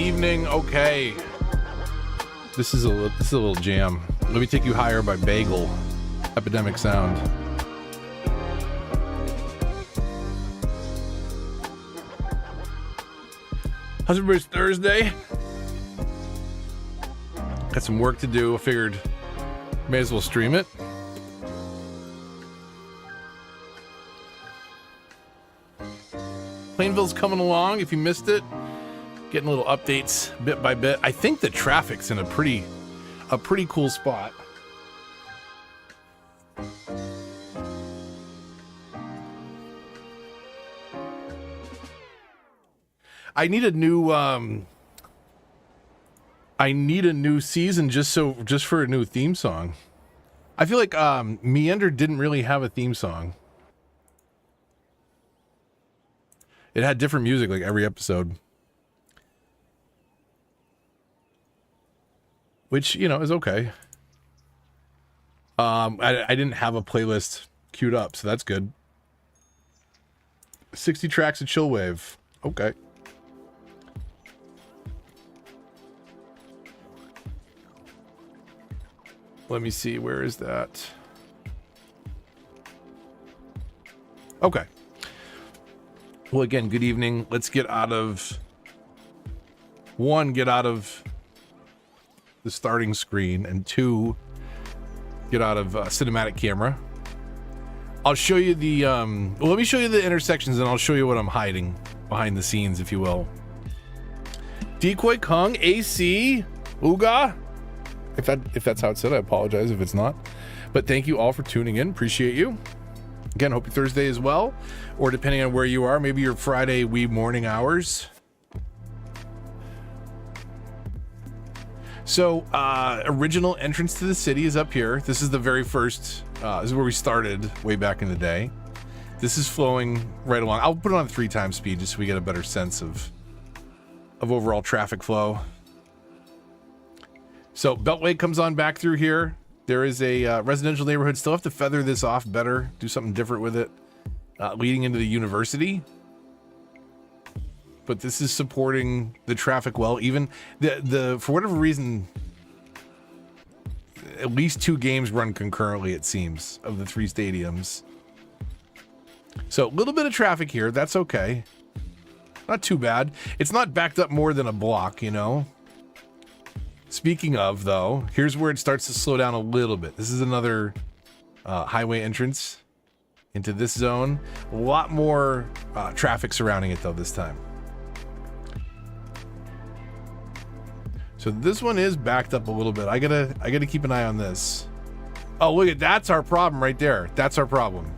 evening. Okay. This is a little jam. Let me take you higher by Bagel. Epidemic Sound. How's everybody's Thursday? Got some work to do. I figured may as well stream it. Plainville's coming along. If you missed it, getting little updates bit by bit. I think the traffic's in a pretty cool spot. I need a new season just for a new theme song. I feel like Meander didn't really have a theme song. It had different music like every episode. Which, you know, is okay. I didn't have a playlist queued up, so that's good. 60 tracks of Chillwave. Okay. Let me see, where is that? Okay. Well, again, good evening. Let's get out of the starting screen, and 2, get out of cinematic camera. I'll show you the, well, let me show you the intersections, and I'll show you what I'm hiding behind the scenes, if you will. Decoy Kung, AC, Uga. If that's how it's said, I apologize if it's not. But thank you all for tuning in. Appreciate you. Again, hope your Thursday is well, or depending on where you are, maybe your Friday wee morning hours. So, original entrance to the city is up here. This is the very first, this is where we started way back in the day. This is flowing right along. I'll put it on 3x speed just so we get a better sense of overall traffic flow. So Beltway comes on back through here. There is a residential neighborhood. Still have to feather this off better, do something different with it, leading into the university. But this is supporting the traffic well. Even the for whatever reason, at least 2 games run concurrently, it seems, of the 3 stadiums. So a little bit of traffic here. That's okay. Not too bad. It's not backed up more than a block, you know. Speaking of, though, here's where it starts to slow down a little bit. This is another highway entrance into this zone. A lot more traffic surrounding it, though, this time. So this one is backed up a little bit. I gotta keep an eye on this. Oh, look at that's our problem right there. That's our problem.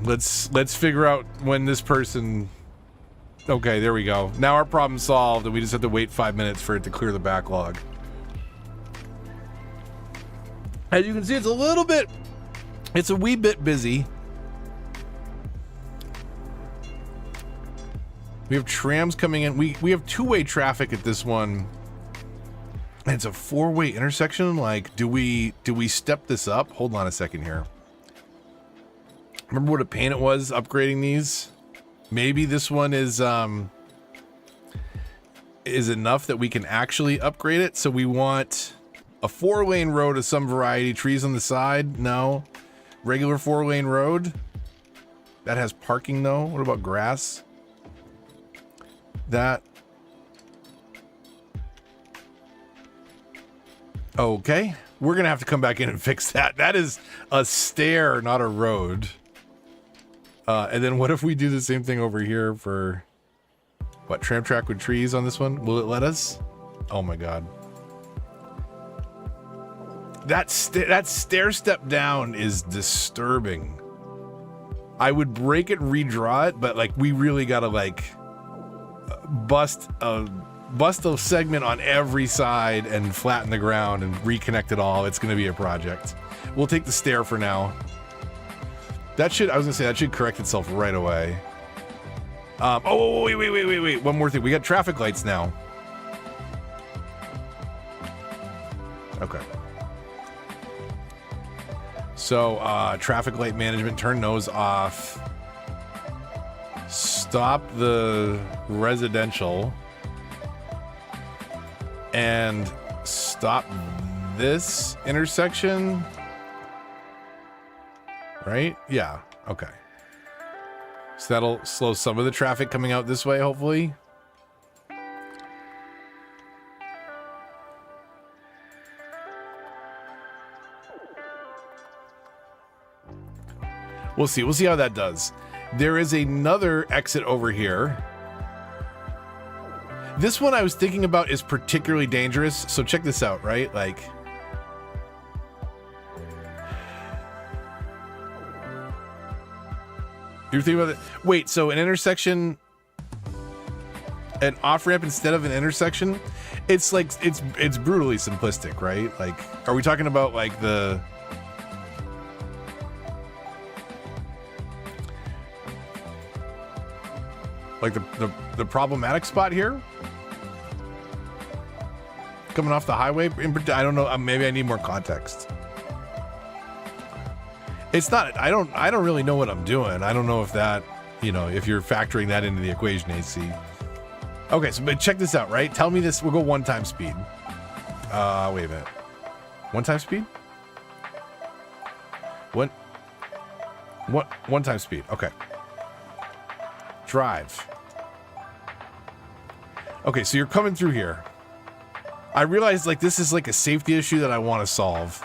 Let's figure out when this person. Okay, there we go. Now our problem's solved, and we just have to wait 5 minutes for it to clear the backlog. As you can see, it's a wee bit busy. We have trams coming in. We have 2-way traffic at this one. And it's a 4-way intersection. Like, do we step this up? Hold on a second here. Remember what a pain it was upgrading these? Maybe this one is enough that we can actually upgrade it. So we want a 4-lane road of some variety. Trees on the side? No. Regular 4-lane road? That has parking though. What about grass? That. Okay. We're going to have to come back in and fix that. That is a stair, not a road. And then what if we do the same thing over here for what, tram track with trees on this one? Will it let us? Oh my god. That stair step down is disturbing. I would break it and redraw it, but like we really gotta like bust a segment on every side and flatten the ground and reconnect it all. It's gonna be a project. We'll take the stair for now. That should correct itself right away. Oh, wait. One more thing. We got traffic lights now. Okay. So, traffic light management, turn those off. stop the residential and stop this intersection, right? Yeah, okay. So that'll slow some of the traffic coming out this way, hopefully. We'll see. We'll see how that does. There is another exit over here. This one I was thinking about is particularly dangerous. So check this out, right? Like, you're thinking about it. Wait, so an intersection, an off ramp instead of an intersection? It's like it's brutally simplistic, right? Like, are we talking about like the problematic spot here? Coming off the highway? I don't know. Maybe I need more context. It's not. I don't really know what I'm doing. I don't know if that, if you're factoring that into the equation, AC. Okay, so but check this out, right? Tell me this. We'll go 1x speed. Wait a minute. 1x speed? What? 1x speed. Okay. Drive. Okay, so you're coming through here. I realize like this is like a safety issue that I want to solve.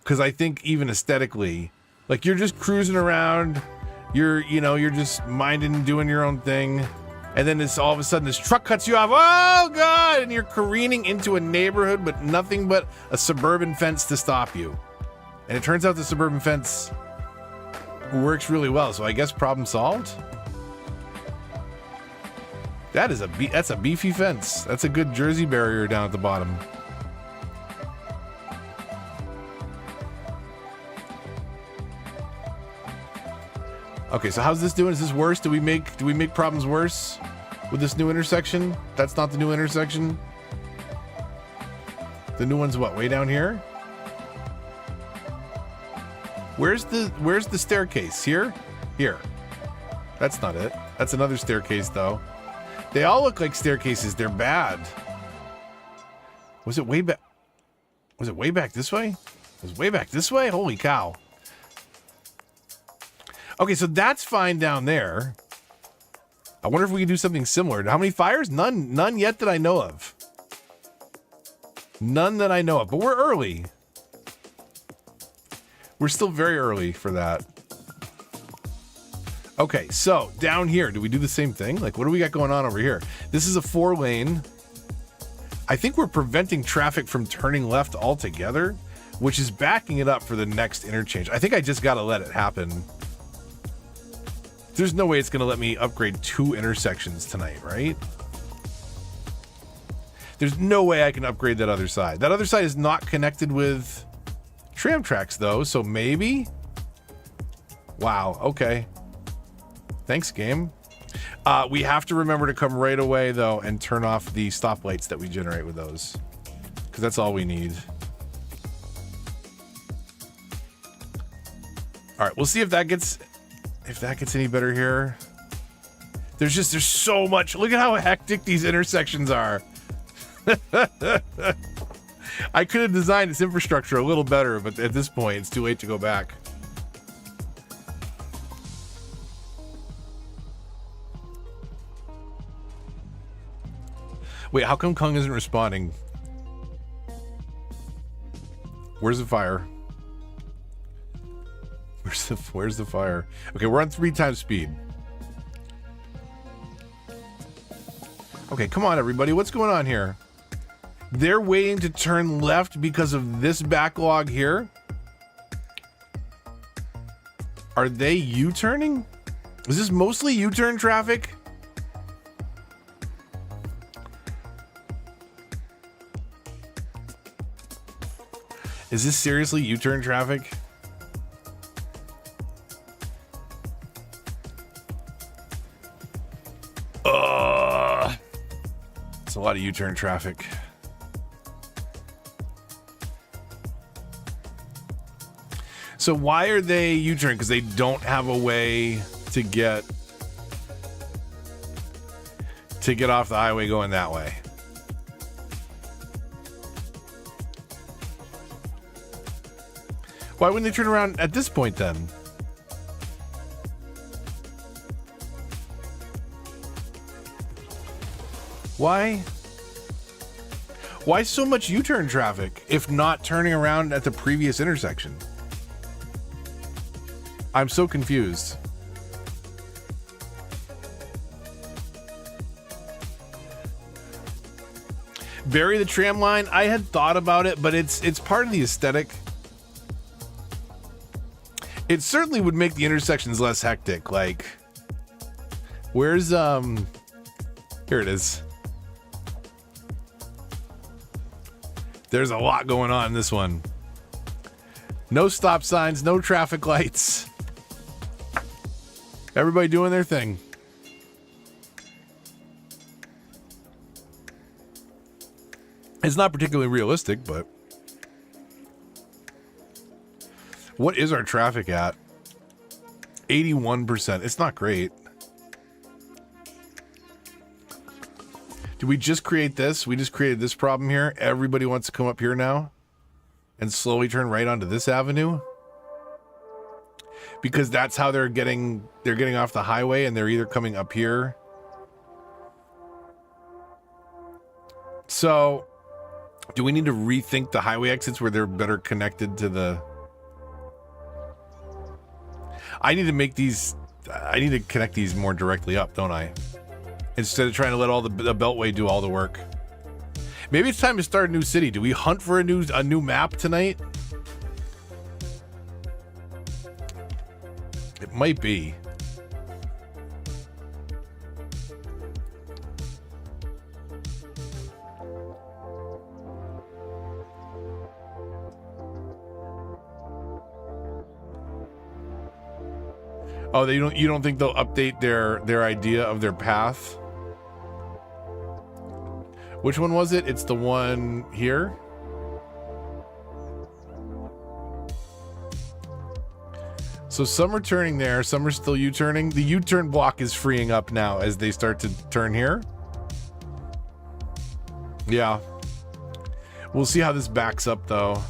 Because I think even aesthetically, like you're just cruising around, you're just minding and doing your own thing. And then all of a sudden this truck cuts you off. Oh God! And you're careening into a neighborhood with nothing but a suburban fence to stop you. And it turns out the suburban fence works really well. So I guess problem solved. That's a beefy fence. That's a good Jersey barrier down at the bottom. Okay, so how's this doing? Is this worse? Do we make problems worse with this new intersection? That's not the new intersection. The new one's what? Way down here? Where's the staircase? Here? Here. That's not it. That's another staircase though. They all look like staircases. They're bad. Was it way back? Was it way back this way? It was way back this way? Holy cow. Okay, so that's fine down there. I wonder if we can do something similar. How many fires? None yet that I know of. None that I know of, but we're early. We're still very early for that. Okay, so down here, do we do the same thing? Like, what do we got going on over here? This is a 4-lane. I think we're preventing traffic from turning left altogether, which is backing it up for the next interchange. I think I just got to let it happen. There's no way it's going to let me upgrade 2 intersections tonight, right? There's no way I can upgrade that other side. That other side is not connected with tram tracks, though, so maybe? Wow, okay. Thanks, game. We have to remember to come right away, though, and turn off the stoplights that we generate with those. Because that's all we need. All right, we'll see if that gets any better here. There's so much. Look at how hectic these intersections are. I could have designed this infrastructure a little better, but at this point, it's too late to go back. Wait, how come Kung isn't responding? Where's the fire? Where's the fire? Okay, we're on 3x speed. Okay, come on, everybody. What's going on here? They're waiting to turn left because of this backlog here. Are they U-turning? Is this mostly U-turn traffic? Is this seriously U-turn traffic? It's a lot of U-turn traffic. So why are they U-turn? Because they don't have a way to get to get off the highway going that way. Why wouldn't they turn around at this point then? Why? Why so much U-turn traffic if not turning around at the previous intersection? I'm so confused. Bury the tram line. I had thought about it, but it's part of the aesthetic. It certainly would make the intersections less hectic. Like, where's here it is. There's a lot going on in this one. No stop signs, no traffic lights. Everybody doing their thing. It's not particularly realistic, but what is our traffic at? 81%. It's not great. Did we just create this? We just created this problem here. Everybody wants to come up here now and slowly turn right onto this avenue because that's how they're getting off the highway, and they're either coming up here. So do we need to rethink the highway exits where they're better connected to the... I need to connect these more directly up, don't I? Instead of trying to let all the Beltway do all the work. Maybe it's time to start a new city. Do we hunt for a new map tonight? It might be. Oh, you don't think they'll update their idea of their path? Which one was it? It's the one here. So some are turning there, some are still U-turning. The U-turn block is freeing up now as they start to turn here. Yeah. We'll see how this backs up though.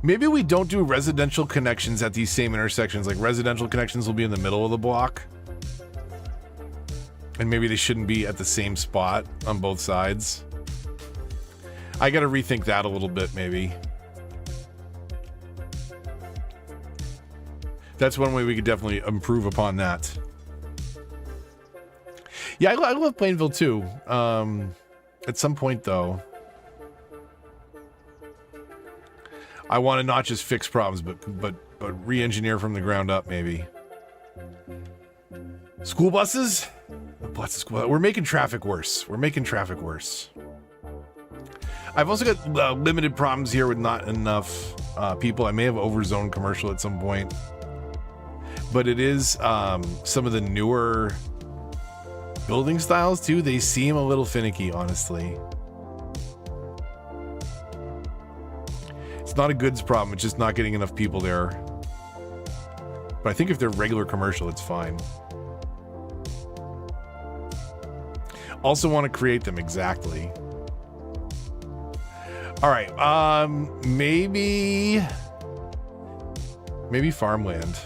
Maybe we don't do residential connections at these same intersections. Like residential connections will be in the middle of the block. And maybe they shouldn't be at the same spot on both sides. I gotta rethink that a little bit, maybe. That's one way we could definitely improve upon that. Yeah, I love Plainville too. At some point though, I want to not just fix problems, but re-engineer from the ground up, maybe. School buses? We're making traffic worse. We're making traffic worse. I've also got limited problems here with not enough people. I may have overzoned commercial at some point. But it is some of the newer building styles, too. They seem a little finicky, honestly. It's not a goods problem. It's just not getting enough people there. But I think if they're regular commercial, it's fine. Also want to create them exactly. All right. Maybe farmland.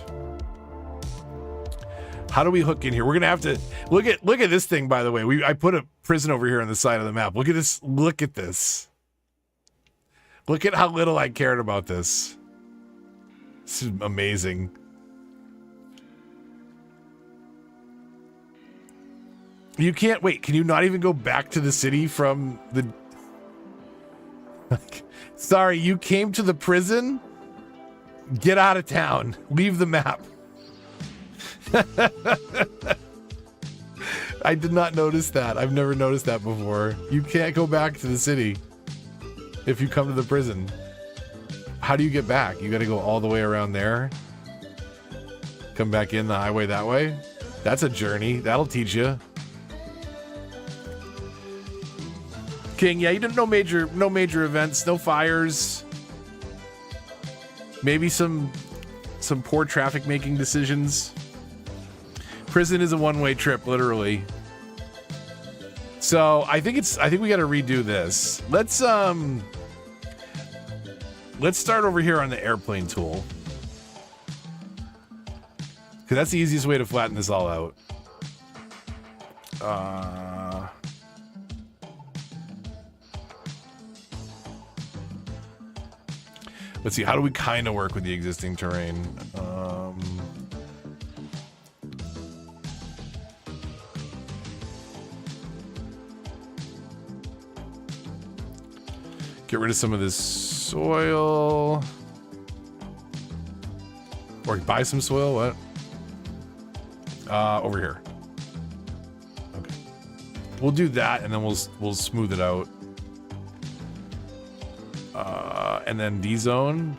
How do we hook in here? We're gonna have to look at this thing. By the way, I put a prison over here on the side of the map. Look at this. Look at this. Look at how little I cared about this. This is amazing. You can't wait. Can you not even go back to the city from the... Sorry, you came to the prison? Get out of town. Leave the map. I did not notice that. I've never noticed that before. You can't go back to the city if you come to the prison. How do you get back? You got to go all the way around there. Come back in the highway that way. That's a journey. That'll teach you. King, yeah, you didn't no major events, no fires. Maybe some some poor traffic making decisions. Prison is a one-way trip, literally. So I think we got to redo this. Let's start over here on the airplane tool, because that's the easiest way to flatten this all out. Let's see, how do we kind of work with the existing terrain? Get rid of some of this soil. Or buy some soil, what? Over here. Okay. We'll do that, and then we'll smooth it out. And then D-zone.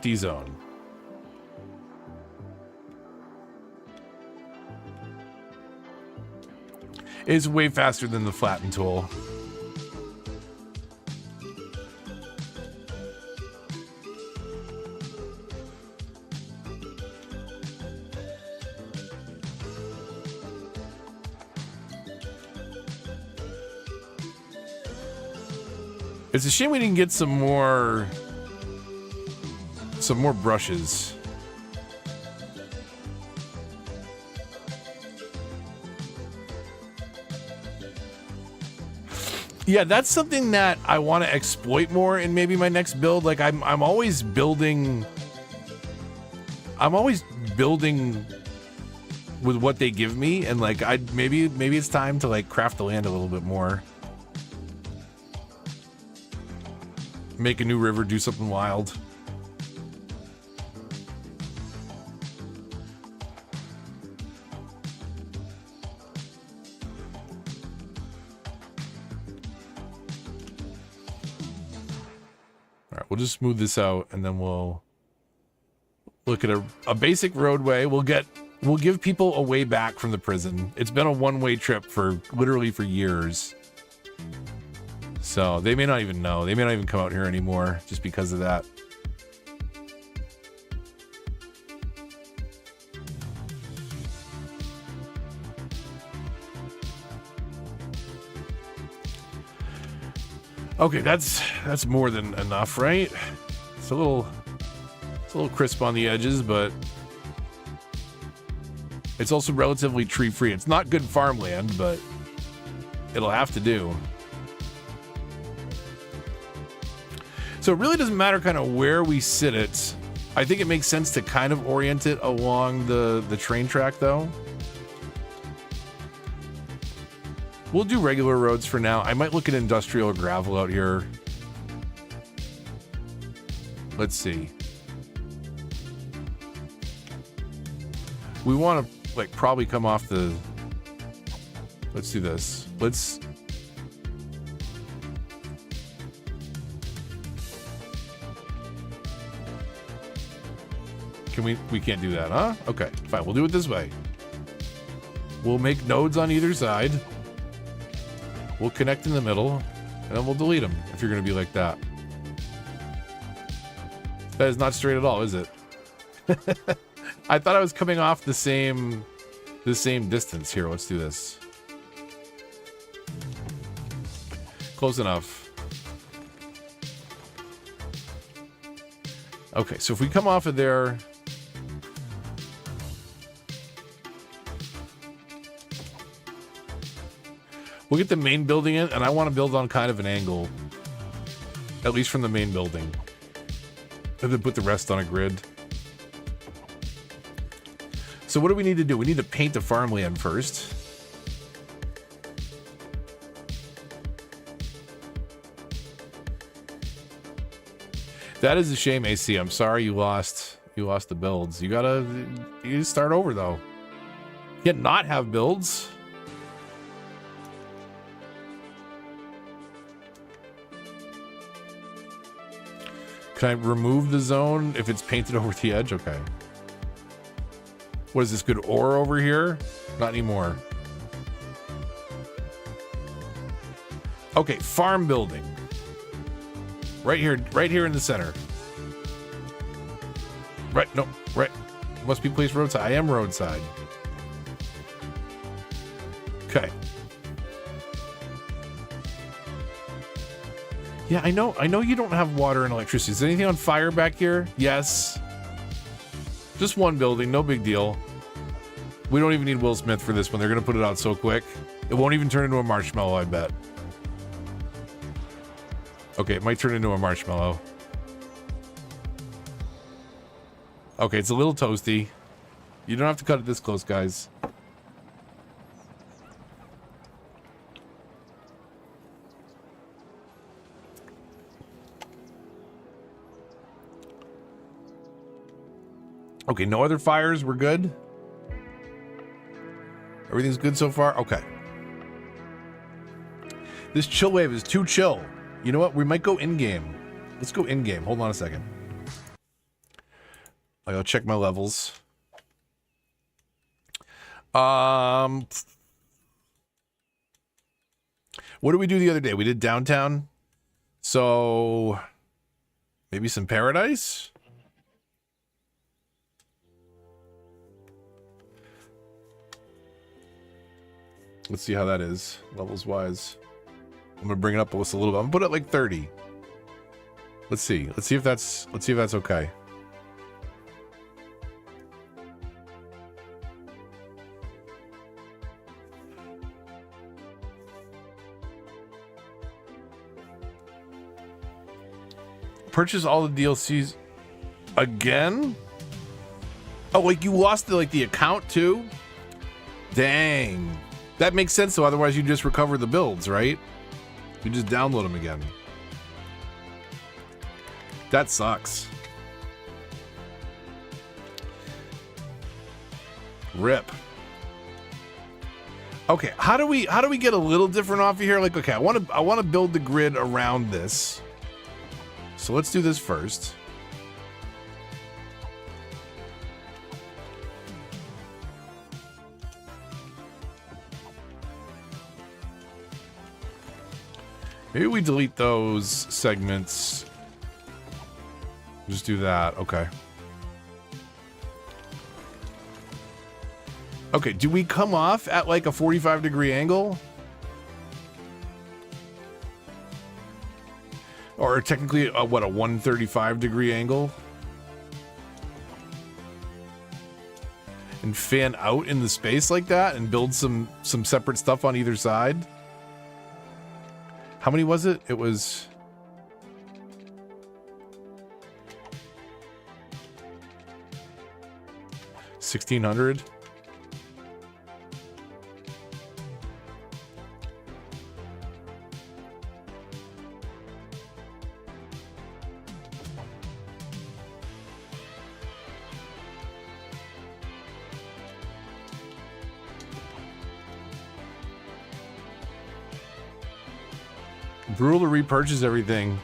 It's way faster than the flatten tool. It's a shame we didn't get some more brushes. Yeah, that's something that I want to exploit more in maybe my next build. Like I'm always building with what they give me, and like maybe it's time to like craft the land a little bit more. Make a new river, do something wild. We'll just smooth this out, and then we'll look at a basic roadway. We'll give people a way back from the prison. It's been a one-way trip for literally for years. So they may not even know. They may not even come out here anymore just because of that. Okay, that's more than enough, right? It's a little crisp on the edges, but it's also relatively tree-free. It's not good farmland, but it'll have to do. So it really doesn't matter kind of where we sit it. I think it makes sense to kind of orient it along the train track, though. We'll do regular roads for now. I might look at industrial or gravel out here. Let's see. We want to like probably come off the... Let's do this. We can't do that, huh? Okay, fine. We'll do it this way. We'll make nodes on either side. We'll connect in the middle, and then we'll delete them if you're going to be like that. That is not straight at all, is it? I thought I was coming off the same distance. Here, let's do this. Close enough. Okay, so if we come off of there... We'll get the main building in, and I want to build on kind of an angle. At least from the main building. And then put the rest on a grid. So what do we need to do? We need to paint the farmland first. That is a shame, AC. I'm sorry you lost the builds. You start over, though. You can't not have builds. Can I remove the zone if it's painted over the edge? Okay. What is this, good ore over here? Not anymore. Okay, farm building. Right here in the center. Right Must be placed roadside. I am roadside. Okay. Yeah, I know you don't have water and electricity. Is there anything on fire back here? Yes. Just one building, no big deal. We don't even need Will Smith for this one. They're gonna put it out so quick. It won't even turn into a marshmallow, I bet. Okay, it might turn into a marshmallow. Okay, it's a little toasty. You don't have to cut it this close, guys. Okay, no other fires. We're good. Everything's good so far? Okay. This chill wave is too chill. You know what? We might go in-game. Let's go in-game. Hold on a second. I'll check my levels. What did we do the other day? We did downtown. So maybe some paradise? Let's see how that is, levels wise. I'm gonna bring it up just a little bit. I'm gonna put it at like 30. Let's see. Let's see if that's okay. Purchase all the DLCs again? Oh, like you lost the account too? Dang. That makes sense, though. Otherwise, you just recover the builds, right? You just download them again. That sucks. Rip. Okay, how do we get a little different off of here? Like, okay, I want to build the grid around this. So let's do this first. Maybe we delete those segments. Just do that. Okay. Okay, do we come off at like a 45-degree angle? Or technically, what, a 135-degree angle? And fan out in the space like that and build some separate stuff on either side? How many was it? It was... $1,600. Brutal to repurchase everything.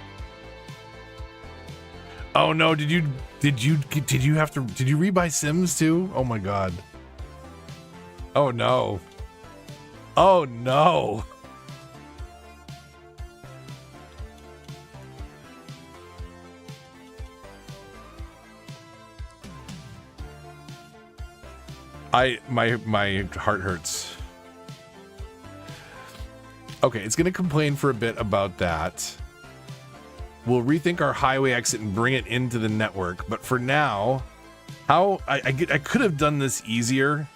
Oh no, did you rebuy Cims too? Oh my god. Oh no. Oh no. My heart hurts. Okay, it's going to complain for a bit about that. We'll rethink our highway exit and bring it into the network. But for now, how I could have done this easier.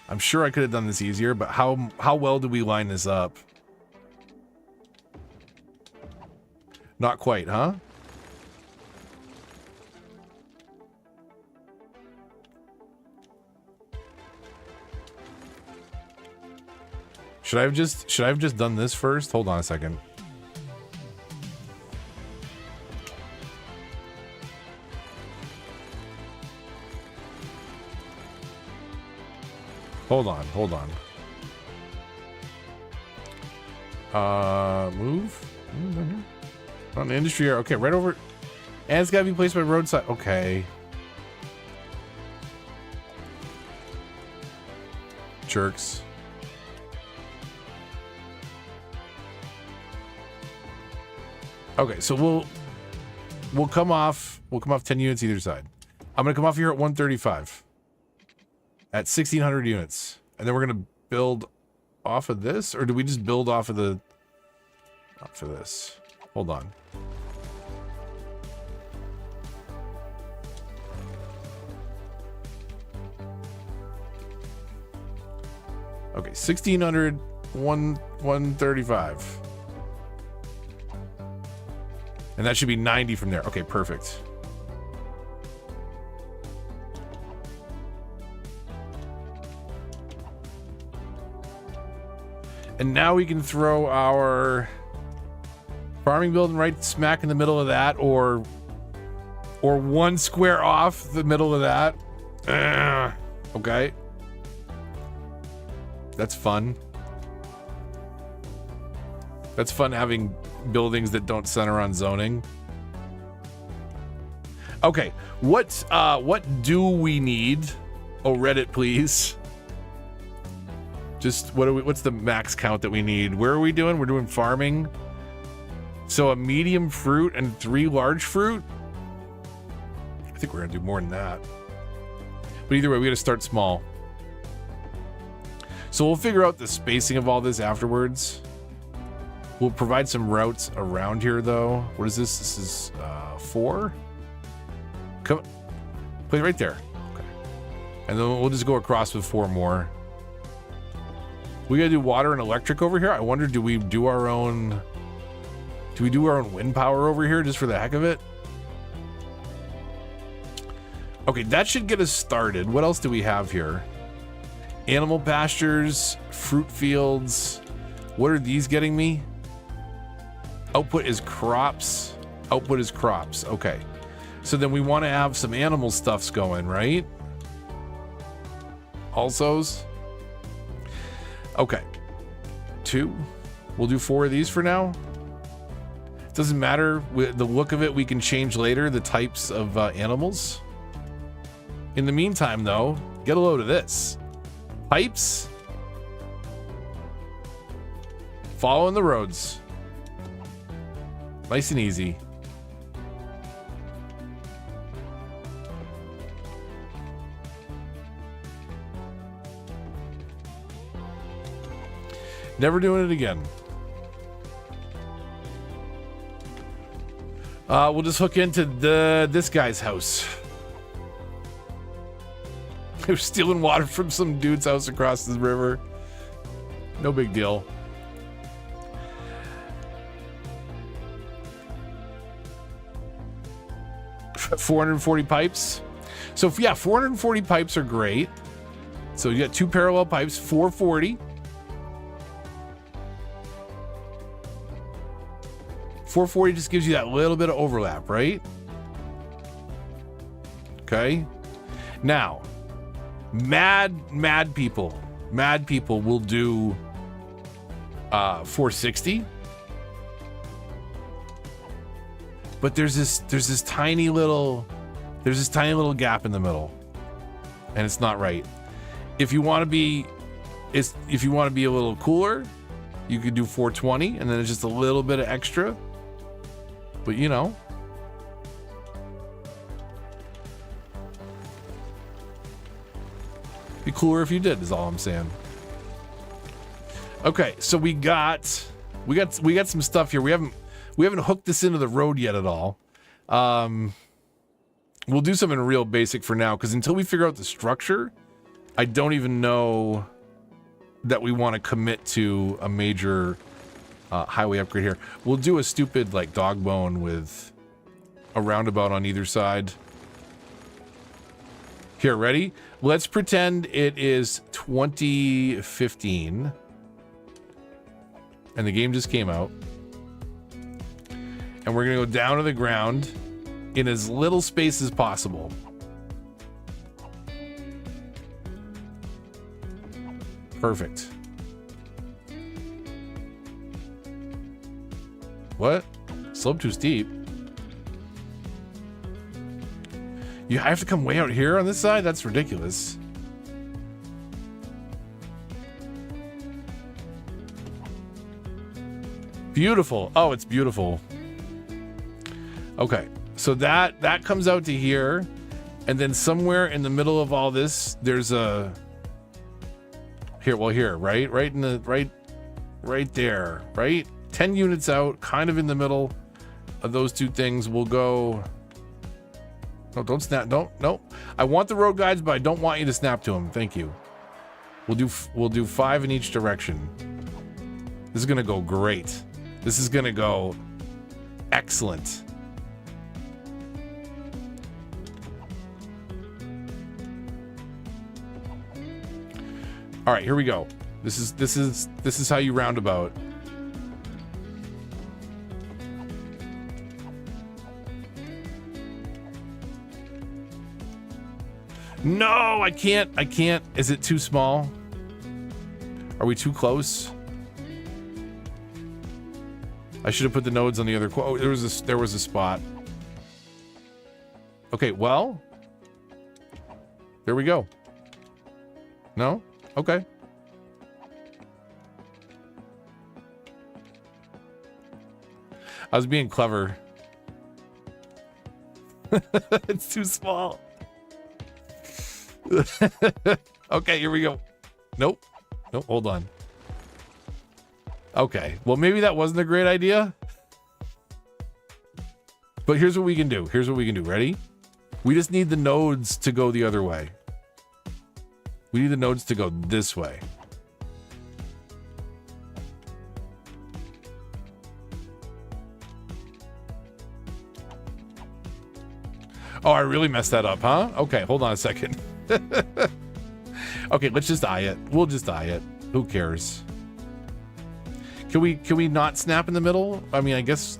I'm sure I could have done this easier, but how well do we line this up? Not quite, huh? Should I have just done this first? Hold on a second. Hold on. Move. On the industry area. Okay, right over. And it's gotta be placed by roadside. Okay. Jerks. Okay, so we'll come off 10 units either side. I'm going to come off here at 135. At 1,600 units. And then we're going to build off of this? Or do we just build off of the... Off of this? Hold on. Okay, 1,600, 135. And that should be 90 from there. Okay, perfect. And now we can throw our farming building right smack in the middle of that, or 1 square off the middle of that. Okay. That's fun. That's fun having buildings that don't center on zoning. Okay, what do we need? Oh, Reddit, please. Just what's the max count that we need? Where are we doing? We're doing farming. So a medium fruit and 3 large fruit? I think we're gonna do more than that. But either way, we gotta start small. So we'll figure out the spacing of all this afterwards. We'll provide some routes around here, though. What is this? This is 4. Come, play right there. Okay. And then we'll just go across with 4 more. We gotta do water and electric over here. I wonder, do we do our own wind power over here just for the heck of it? Okay, that should get us started. What else do we have here? Animal pastures, fruit fields. What are these getting me? Output is crops. Output is crops. Okay. So then we want to have some animal stuffs going, right? Alsos. Okay. 2. We'll do 4 of these for now. Doesn't matter. The look of it, we can change later the types of animals. In the meantime, though, get a load of this. Pipes. Following the roads. Nice and easy. Never doing it again. We'll just hook into this guy's house. They were stealing water from some dude's house across the river. No big deal. $440 pipes. So yeah, 440 pipes are great. So you got 2 parallel pipes, 440. 440 just gives you that little bit of overlap, right? Okay. Now, mad people will do 460. But there's this tiny little gap in the middle, and it's not right. If you want to be a little cooler, you could do 420, and then it's just a little bit of extra. But you know, be cooler if you did, is all I'm saying. Okay, so we got some stuff here. We haven't hooked this into the road yet at all. We'll do something real basic for now, because until we figure out the structure, I don't even know that we want to commit to a major highway upgrade here. We'll do a stupid like dog bone with a roundabout on either side. Here, ready? Let's pretend it is 2015 and the game just came out. And we're gonna go down to the ground in as little space as possible. Perfect. What? Slope too steep. You have to come way out here on this side? That's ridiculous. Beautiful. Oh, it's beautiful. Okay, so that comes out to here, And then somewhere in the middle of all this, there's a here, right in the right there, right? 10 units out, kind of in the middle of those two things. We'll go. No, don't snap. No. I want the road guides, but I don't want you to snap to them. Thank you. We'll do 5 in each direction. This is gonna go great. This is gonna go excellent. All right, here we go. This is how you roundabout. No, I can't. Is it too small? Are we too close? I should have put the nodes on the other. Oh, there was a spot. Okay, well, there we go. No? Okay. I was being clever. It's too small. Okay, here we go. Nope, hold on. Okay, well, maybe that wasn't a great idea. But here's what we can do. Ready? We just need the nodes to go the other way. We need the nodes to go this way. Oh, I really messed that up, huh? Okay, hold on a second. Okay, let's just eye it. We'll just eye it. Who cares? Can we not snap in the middle? I mean, I guess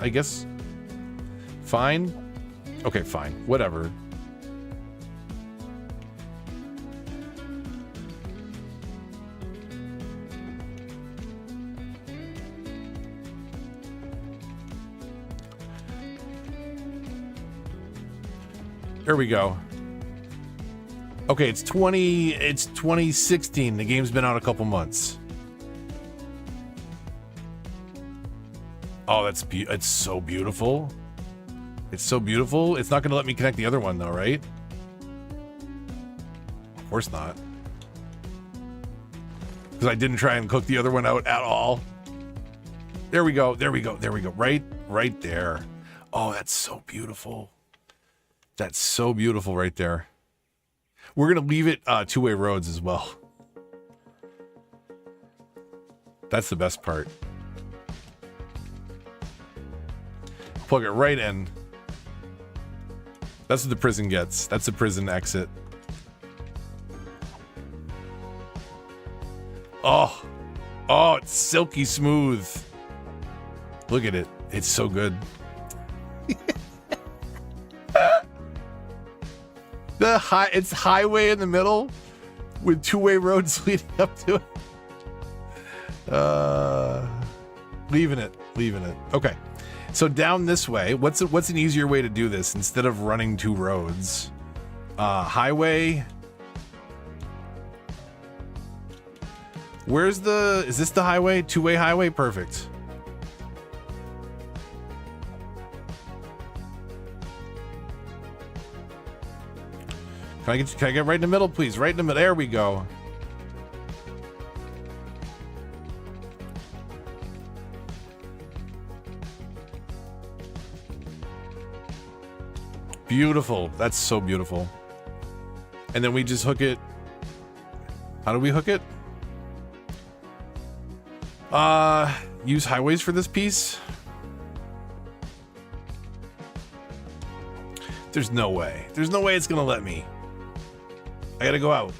fine. Okay, fine. Whatever. There we go. Okay, it's 2016. The game's been out a couple months. Oh, it's so beautiful. It's so beautiful. It's not going to let me connect the other one though, right? Of course not. Because I didn't try and cook the other one out at all. There we go. Right there. Oh, that's so beautiful. That's so beautiful right there. We're going to leave it two-way roads as well. That's the best part. Plug it right in. That's what the prison gets. That's the prison exit. Oh, it's silky smooth. Look at it. It's so good. It's highway in the middle with two-way roads leading up to it. Leaving it. Okay. So down this way, what's an easier way to do this instead of running two roads? Highway. Is this the highway? Two-way highway? Perfect. Can I get right in the middle, please? Right in the middle. There we go. Beautiful. That's so beautiful. And then we just hook it. How do we hook it? Use highways for this piece. There's no way. There's no way it's gonna let me. I gotta go out.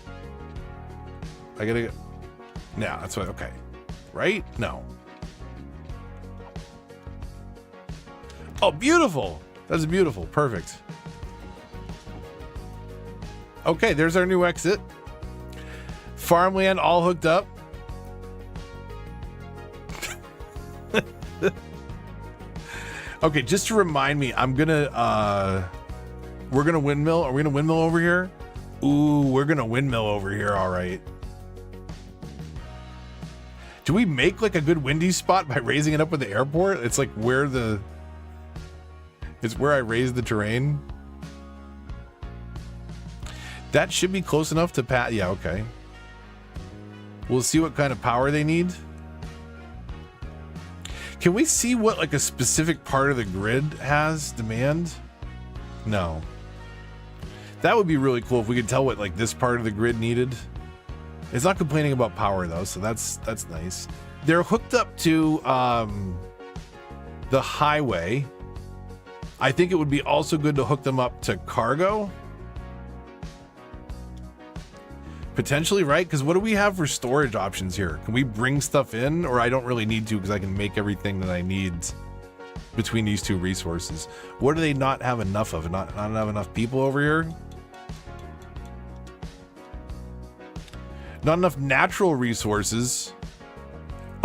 I gotta go. No, that's what. Okay. Right? No. Oh, beautiful. That's beautiful. Perfect. Okay, there's our new exit. Farmland all hooked up. Okay, just to remind me, we're gonna windmill. Are we gonna windmill over here? Ooh, we're gonna windmill over here, all right. Do we make like a good windy spot by raising it up with the airport? It's like it's where I raise the terrain. That should be close enough to pat. Yeah, okay. We'll see what kind of power they need. Can we see what like a specific part of the grid has demand? No. That would be really cool if we could tell what like this part of the grid needed. It's not complaining about power though, so that's nice. They're hooked up to the highway. I think it would be also good to hook them up to cargo. Potentially, right? Because what do we have for storage options here? Can we bring stuff in? Or I don't really need to because I can make everything that I need between these two resources. What do they not have enough of? Not have enough people over here? Not enough natural resources.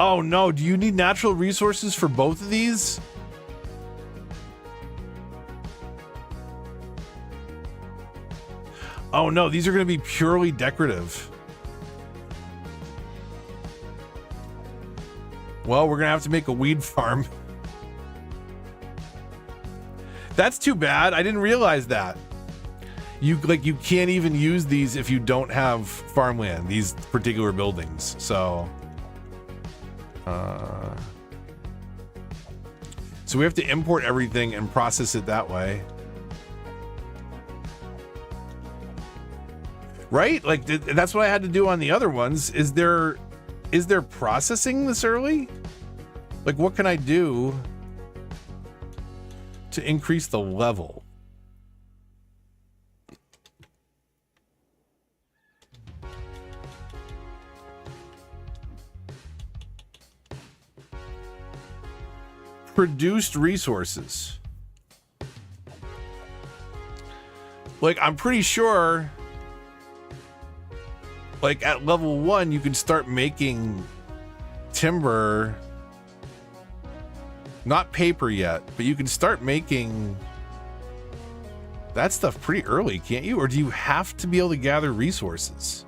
Oh no, do you need natural resources for both of these? Oh no, these are going to be purely decorative. Well, we're going to have to make a weed farm. That's too bad. I didn't realize that. You can't even use these if you don't have farmland, these particular buildings. So so we have to import everything and process it that way. Right? Like that's what I had to do on the other ones. Is there processing this early? Like what can I do to increase the level? Produced resources. Like I'm pretty sure like at level 1 you can start making timber, not paper yet, but you can start making that stuff pretty early, can't you? Or do you have to be able to gather resources?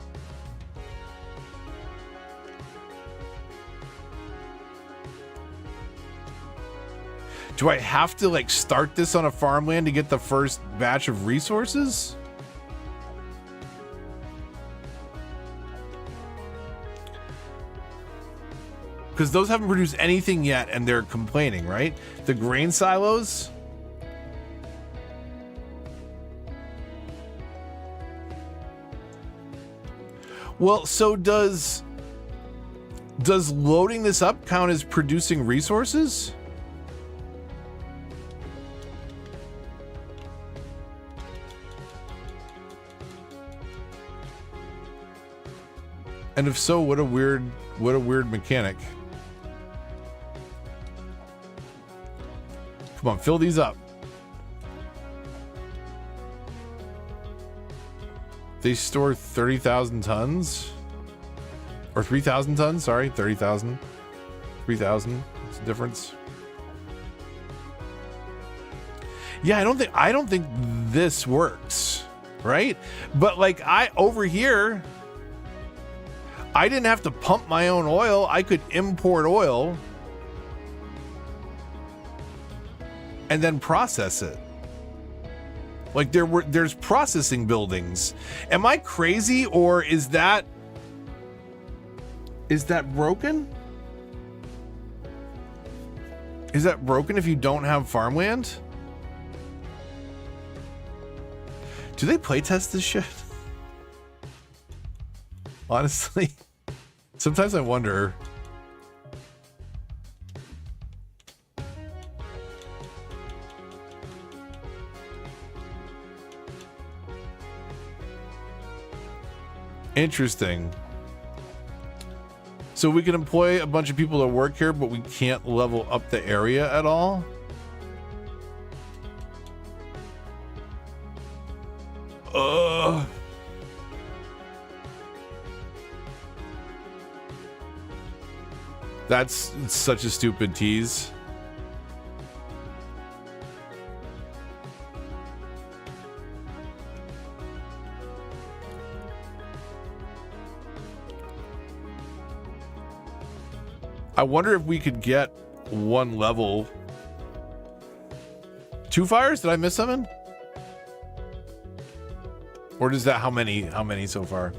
Do I have to like start this on a farmland to get the first batch of resources? Because those haven't produced anything yet and they're complaining, right? The grain silos. Well, so does loading this up count as producing resources? And if so, what a weird mechanic. Come on, fill these up. They store 30,000 tons? Or 3,000 tons? Sorry, 30,000. 3,000. What's the difference? Yeah, I don't think this works, right? But like over here, I didn't have to pump my own oil. I could import oil and then process it. Like there's processing buildings. Am I crazy or is that broken? Is that broken if you don't have farmland? Do they playtest this shit? Honestly, sometimes I wonder. Interesting. So we can employ a bunch of people to work here, but we can't level up the area at all? That's such a stupid tease. I wonder if we could get one level. 2 fires? Did I miss something? Or does that, how many so far?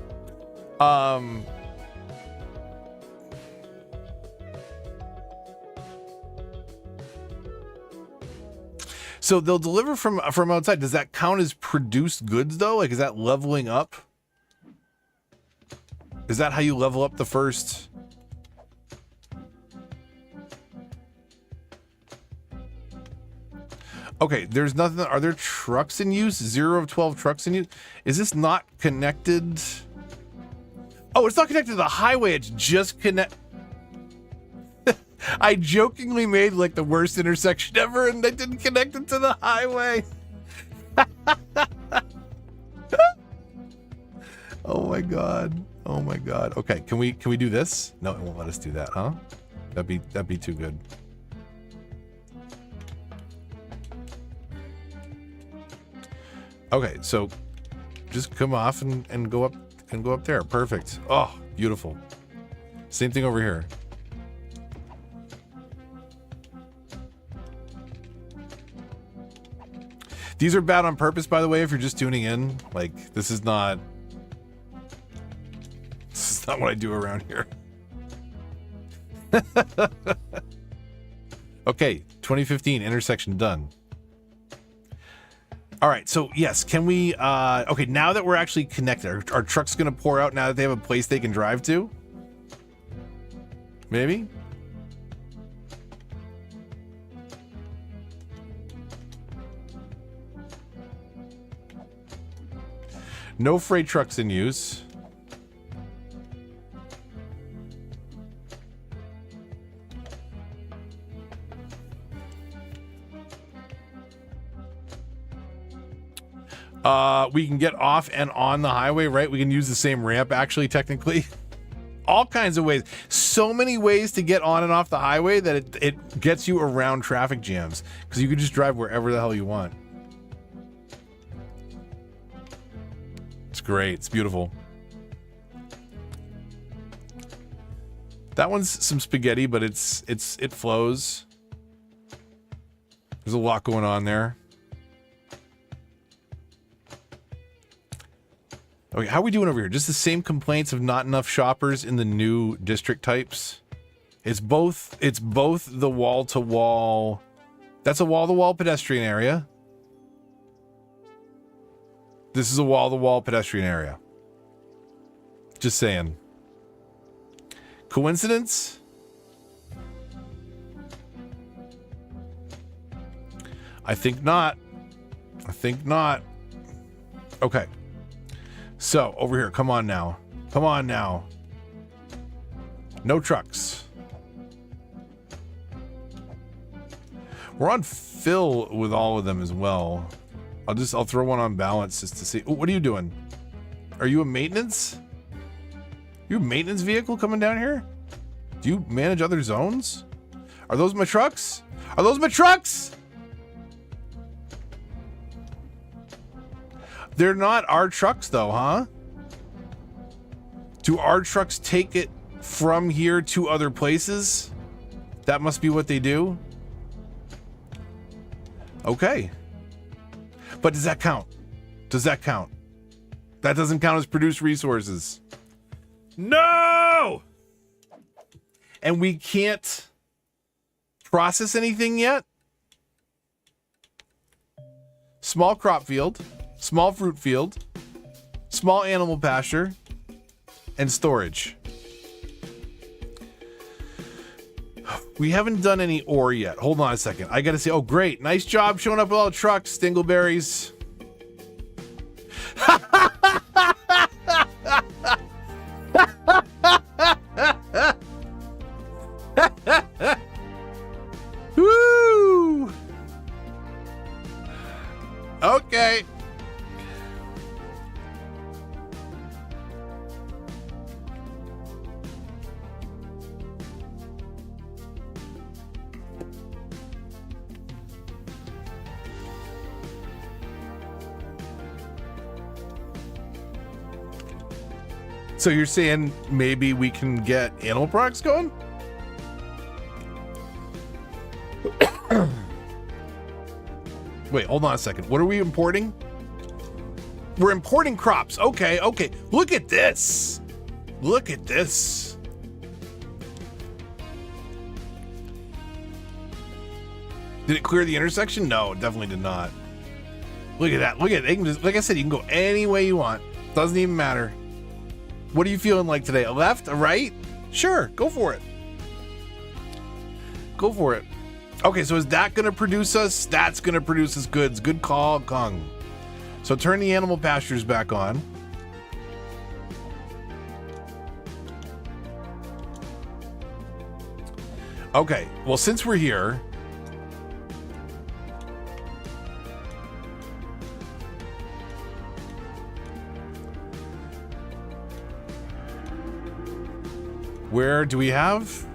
So they'll deliver from outside. Does that count as produced goods though? Like, is that leveling up? Is that how you level up the first? Okay, there's nothing. Are there trucks in use? 0 of 12 trucks in use? Is this not connected? Oh, it's not connected to the highway. It's just I jokingly made like the worst intersection ever, and I didn't connect it to the highway. Oh my god. Oh my god. Okay, can we do this? No, it won't let us do that, huh? That'd be too good. Okay, so just come off and go up there. Perfect. Oh, beautiful. Same thing over here. These are bad on purpose, by the way, if you're just tuning in. Like, this is not what I do around here. Okay, 2015 intersection done. All right, so yes, can we, okay, now that we're actually connected, are trucks gonna pour out now that they have a place they can drive to? Maybe? No freight trucks in use. We can get off and on the highway, right? We can use the same ramp, actually, technically. All kinds of ways. So many ways to get on and off the highway that it gets you around traffic jams. Because you can just drive wherever the hell you want. It's great. It's beautiful. That one's some spaghetti, but it flows. There's a lot going on there. Okay, how are we doing over here? Just the same complaints of not enough shoppers in the new district types. It's both the wall-to-wall. That's a wall-to-wall pedestrian area. This is a wall-to-wall pedestrian area. Just saying. Coincidence? I think not. I think not. Okay. So, over here, come on now. Come on now. No trucks. We're on fill with all of them as well. I'll throw one on balance just to see. Ooh, what are you doing? Are you a maintenance? You a maintenance vehicle coming down here? Do you manage other zones? Are those my trucks? Are those my trucks? They're not our trucks though, huh? Do our trucks take it from here to other places? That must be what they do. Okay. But does that count? Does that count? That doesn't count as produced resources. No! And we can't process anything yet? Small crop field. Small fruit field, small animal pasture, and storage. We haven't done any ore yet. Hold on a second. I gotta say, oh great, nice job showing up with all the trucks, Stingleberries. Woo! Okay. So you're saying maybe we can get animal products going? Wait, hold on a second. What are we importing? We're importing crops. Okay. Look at this. Look at this. Did it clear the intersection? No, it definitely did not. Look at that. Look at it. Like I said, you can go any way you want. Doesn't even matter. What are you feeling like today? A left? A right? Sure, go for it. Go for it. Okay, so is that going to produce us? That's going to produce us goods. Good call, Kong. So turn the animal pastures back on. Okay, well, since we're here, where do we have?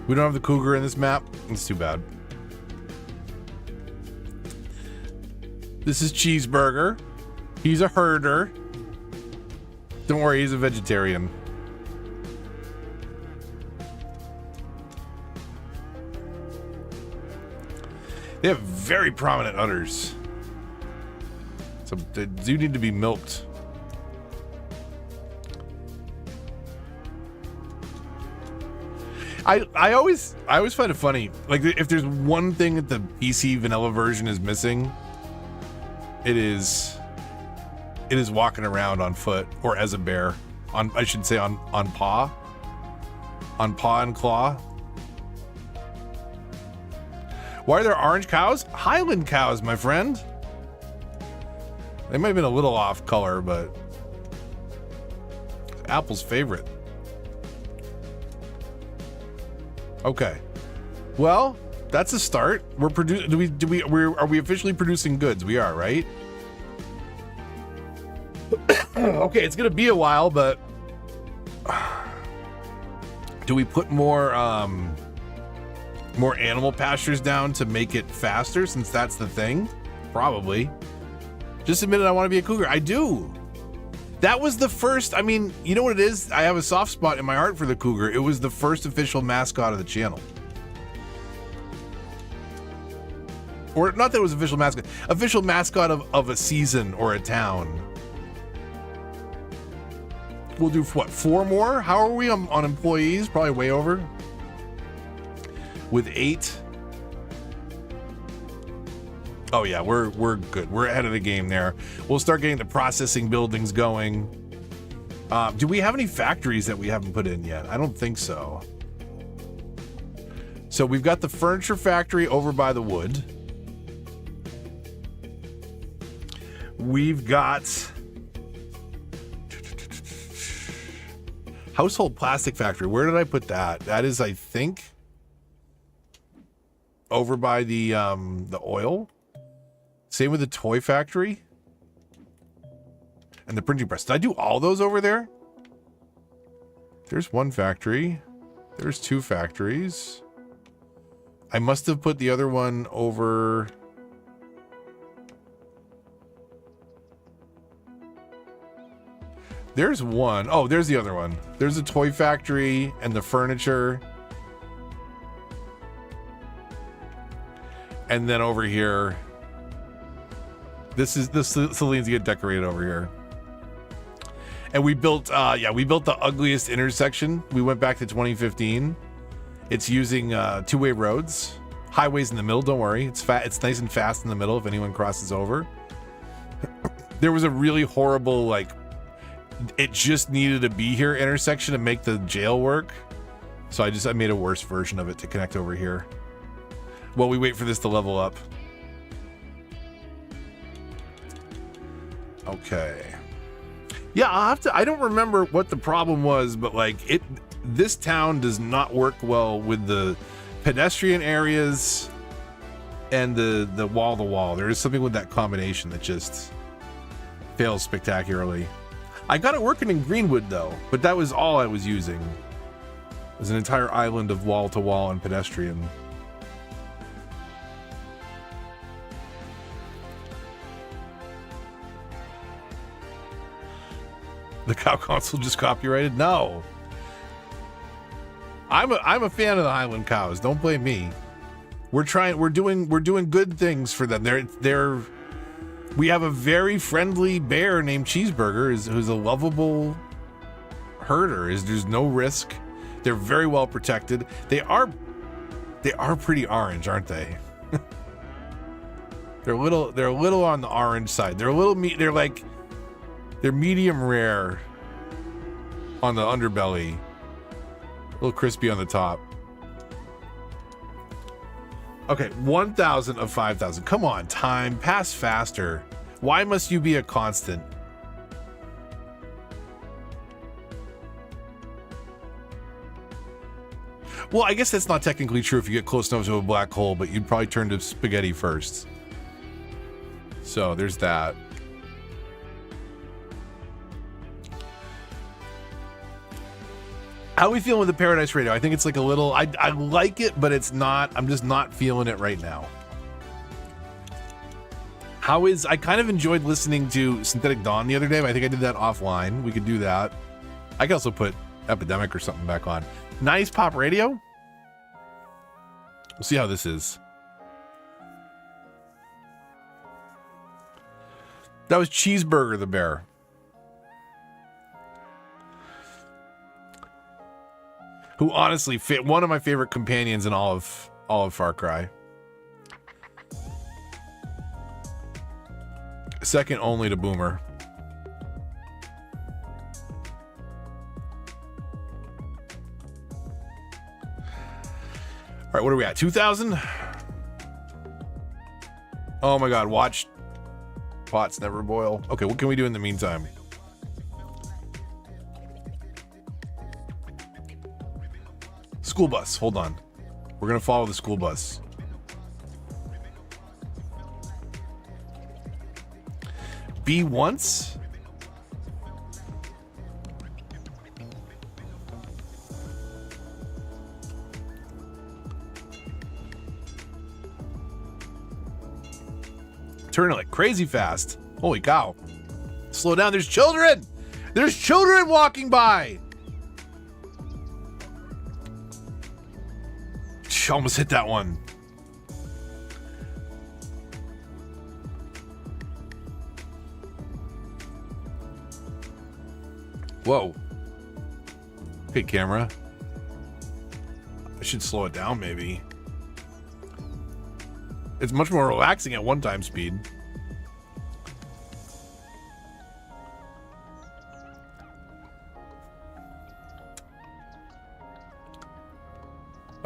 We don't have the cougar in this map. It's too bad. This is Cheeseburger. He's a herder. Don't worry, he's a vegetarian. They have very prominent udders. So they do need to be milked. I always find it funny. Like, if there's one thing that the PC vanilla version is missing, it is walking around on foot or as a bear. I should say on paw. On paw and claw. Why are there orange cows? Highland cows, my friend. They might have been a little off color, but Apple's favorite. Okay. Well, that's a start. We're producing. Are we officially producing goods? We are, right? Okay, it's gonna be a while, but do we put more animal pastures down to make it faster, since that's the thing? Probably. Just admit it, I want to be a cougar. I do. That was the first, I mean, you know what it is? I have a soft spot in my heart for the cougar. It was the first official mascot of the channel. Or not that it was official mascot of a season or a town. We'll do what, 4 more? How are we on employees? Probably way over. With 8. Oh yeah, we're good. We're ahead of the game there. We'll start getting the processing buildings going. Do we have any factories that we haven't put in yet? I don't think so. So we've got the furniture factory over by the wood. We've got household plastic factory. Where did I put that? That is, I think, over by the oil. Same with the toy factory and the printing press. Did I do all those over there? There's 1 factory. There's 2 factories. I must have put the other one over. There's 1. Oh, there's the other one. There's a toy factory and the furniture. And then over here, this Celine's get decorated over here. And we built the ugliest intersection. We went back to 2015. It's using 2-way roads, highways in the middle. Don't worry, it's nice and fast in the middle if anyone crosses over. There was a really horrible, like, it just needed to be here intersection to make the jail work. So I made a worse version of it to connect over here. While we wait for this to level up. Okay. Yeah, I don't remember what the problem was, but like this town does not work well with the pedestrian areas and the wall to wall. There is something with that combination that just fails spectacularly. I got it working in Greenwood though, but that was all I was using. It was an entire island of wall to wall and pedestrian. The cow console just copyrighted? No. I'm a fan of the Highland cows. Don't blame me. We're doing good things for them. We have a very friendly bear named Cheeseburger, who's a lovable herder. There's no risk. They're very well protected. They are pretty orange, aren't they? They're a little on the orange side. They're medium rare on the underbelly. A little crispy on the top. Okay, 1,000 of 5,000. Come on, time. Pass faster. Why must you be a constant? Well, I guess that's not technically true if you get close enough to a black hole, but you'd probably turn to spaghetti first. So there's that. How are we feeling with the Paradise Radio? I think it's like a little, I like it, but it's not, I'm just not feeling it right now. I kind of enjoyed listening to Synthetic Dawn the other day, but I think I did that offline. We could do that. I could also put Epidemic or something back on. Nice pop radio. We'll see how this is. That was Cheeseburger the bear. Who honestly fit one of my favorite companions in all of Far Cry. Second only to Boomer. All right, what are we at? 2,000? Oh my God, watch pots never boil. Okay, what can we do in the meantime? School bus, hold on. We're gonna follow the school bus. Be once? Turning like crazy fast. Holy cow. Slow down, there's children! There's children walking by! Almost hit that one. Whoa. Okay, camera. I should slow it down, maybe. It's much more relaxing at 1x speed.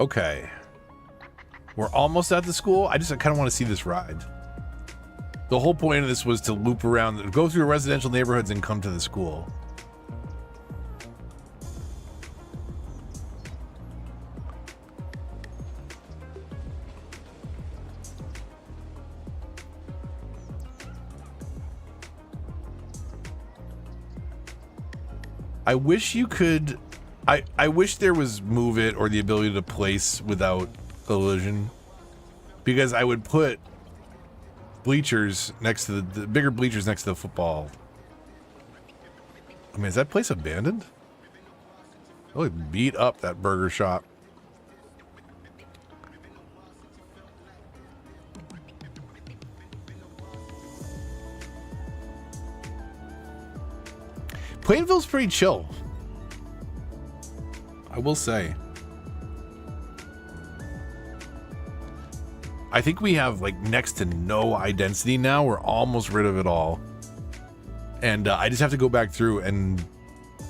Okay. We're almost at the school. I kind of want to see this ride. The whole point of this was to loop around, go through residential neighborhoods and come to the school. I wish you could... I wish there was move it or the ability to place without collision, because I would put bleachers next to the bigger bleachers next to the football. I mean, is that place abandoned? Really beat up that burger shop. Plainville's pretty chill, I will say. I think we have like next to no identity now. We're almost rid of it all. And I just have to go back through and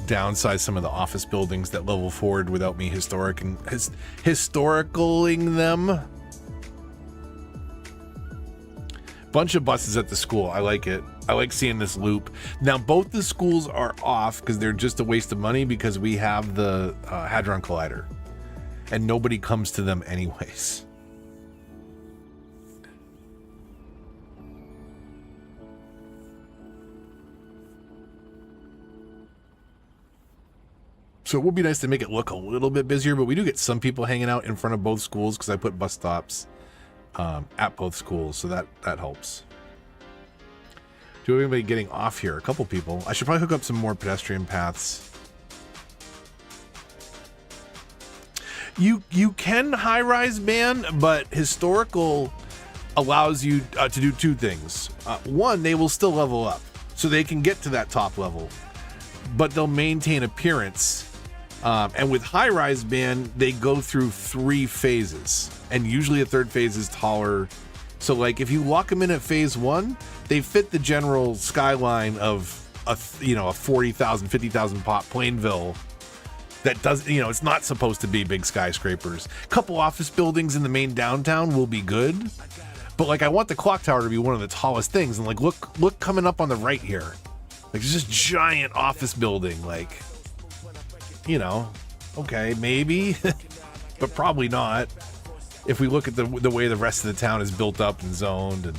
downsize some of the office buildings that level forward without me historicaling them. Bunch of buses at the school. I like it. I like seeing this loop. Now, both the schools are off because they're just a waste of money because we have the Hadron Collider. And nobody comes to them anyways. So it would be nice to make it look a little bit busier, but we do get some people hanging out in front of both schools because I put bus stops at both schools, so that helps. Do we have anybody getting off here? A couple people. I should probably hook up some more pedestrian paths. You can high-rise ban, but historical allows you to do two things. One, they will still level up, so they can get to that top level, but they'll maintain appearance. And with high-rise band, they go through 3 phases, and usually a third phase is taller. So, like, if you lock them in at phase 1, they fit the general skyline of a 40,000, 50,000 pop Plainville. That does, it's not supposed to be big skyscrapers. A couple office buildings in the main downtown will be good, but like, I want the clock tower to be one of the tallest things. And like, look coming up on the right here, like there's this giant office building, like. Okay, maybe, but probably not. If we look at the way the rest of the town is built up and zoned, and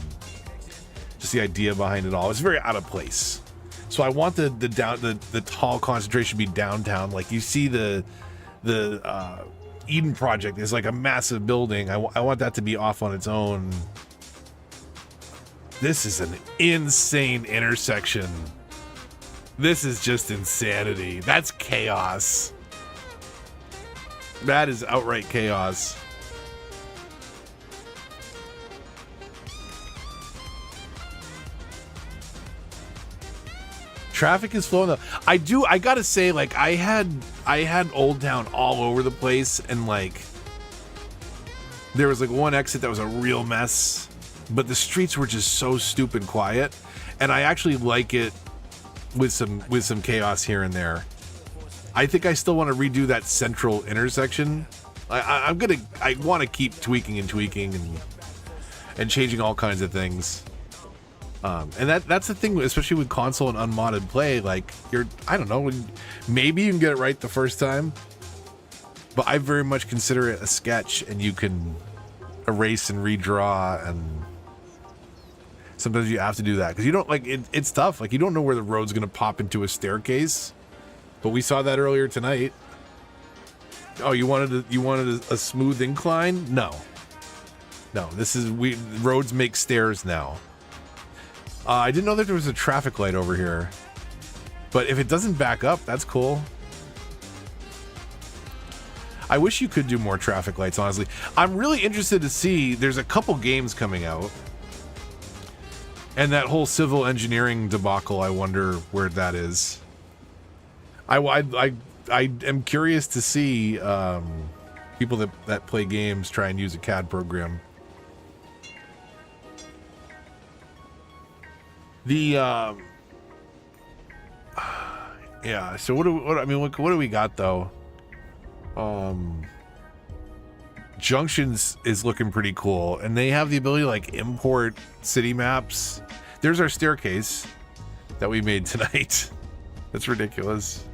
just the idea behind it all, it's very out of place. So I want the tall concentration to be downtown. Like you see the Eden Project is like a massive building. I want that to be off on its own. This is an insane intersection. This is just insanity. That's chaos. That is outright chaos. Traffic is flowing though. I gotta say, like, I had Old Town all over the place, and like there was like one exit that was a real mess, but the streets were just so stupid quiet, and I actually like it with some chaos here and there. I think I still want to redo that central intersection. I want to keep tweaking and changing all kinds of things. And that's the thing, especially with console and unmodded play. Like I don't know, maybe you can get it right the first time, but I very much consider it a sketch, and you can erase and redraw, and sometimes you have to do that because you don't like it. It's tough. Like you don't know where the road's gonna pop into a staircase, but we saw that earlier tonight. Oh, you wanted a smooth incline? No. Roads make stairs now. I didn't know that there was a traffic light over here, but if it doesn't back up, that's cool. I wish you could do more traffic lights, honestly. I'm really interested to see. There's a couple games coming out. And that whole civil engineering debacle, I wonder where that is. I am curious to see people that play games try and use a CAD program. Yeah. So what do we got though? Junctions is looking pretty cool, and they have the ability to like import city maps. There's our staircase that we made tonight. That's ridiculous.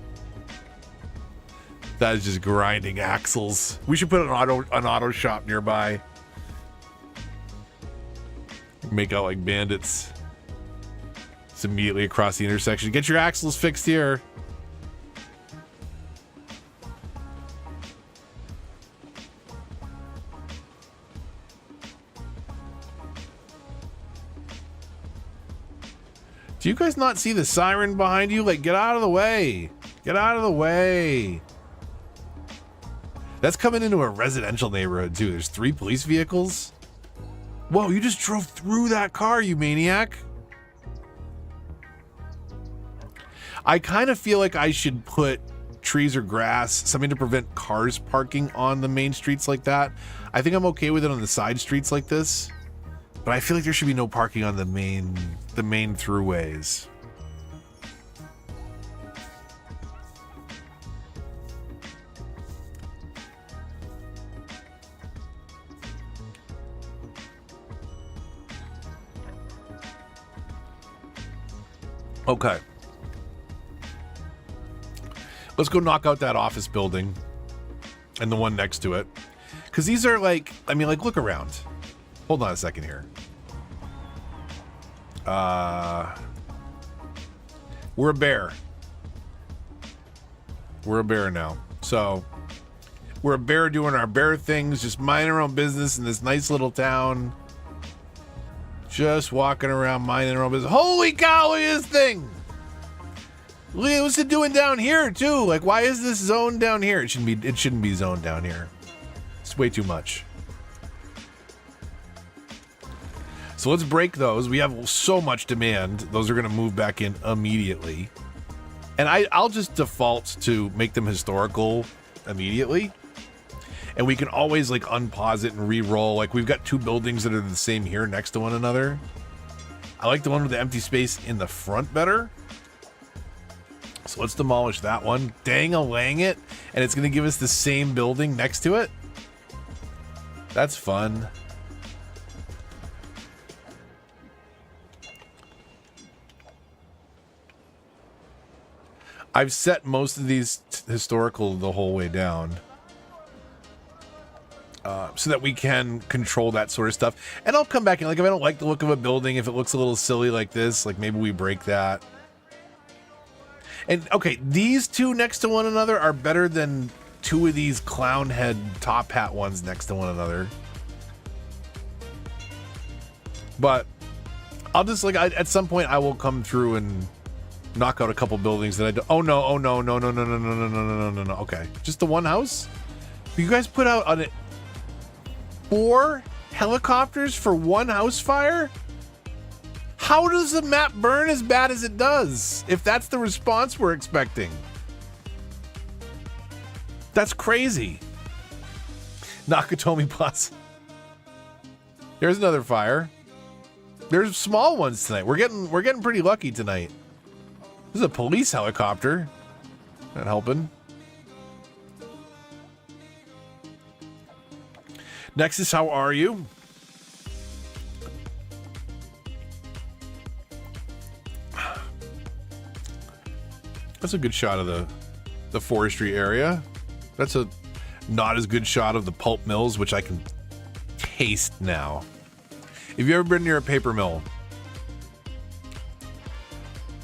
That is just grinding axles. We should put an auto shop nearby. Make out like bandits. It's immediately across the intersection. Get your axles fixed here. Do you guys not see the siren behind you? Like, get out of the way. Get out of the way. That's coming into a residential neighborhood, too. There's 3 police vehicles. Whoa, you just drove through that car, you maniac. I kind of feel like I should put trees or grass, something to prevent cars parking on the main streets like that. I think I'm okay with it on the side streets like this. But I feel like there should be no parking on the main throughways. Okay. Let's go knock out that office building and the one next to it. Because these are like, I mean, like, look around. Hold on a second here. We're a bear. We're a bear now. So we're a bear doing our bear things, just minding our own business in this nice little town. Just walking around minding our own business. Holy cow, look at this thing. Look at what's it doing down here too. Like, why is this zoned down here? It shouldn't be zoned down here. It's way too much. So let's break those. We have so much demand. Those are going to move back in immediately. And I'll just default to make them historical immediately. And we can always like unpause it and re-roll. Like we've got 2 buildings that are the same here next to one another. I like the one with the empty space in the front better. So let's demolish that one. Dang-a-lang it. And it's going to give us the same building next to it. That's fun. I've set most of these historical the whole way down. So that we can control that sort of stuff. And I'll come back and, like, if I don't like the look of a building, if it looks a little silly like this, like maybe we break that. And, okay, these 2 next to one another are better than 2 of these clown head top hat ones next to one another. But I'll just, like, at some point I will come through and knock out a couple buildings that I do. Oh, no, no, no, no, no, no, no, no, no, no, no. Okay, just the one house? You guys put out on it 4 helicopters for 1 house fire? How does the map burn as bad as it does if that's the response we're expecting? That's crazy. Nakatomi Plaza. There's another fire. There's small ones tonight. We're getting pretty lucky tonight. This is a police helicopter. Not helping. Nexus, how are you? That's a good shot of the forestry area. That's a not as good shot of the pulp mills, which I can taste now. If you ever been near a paper mill,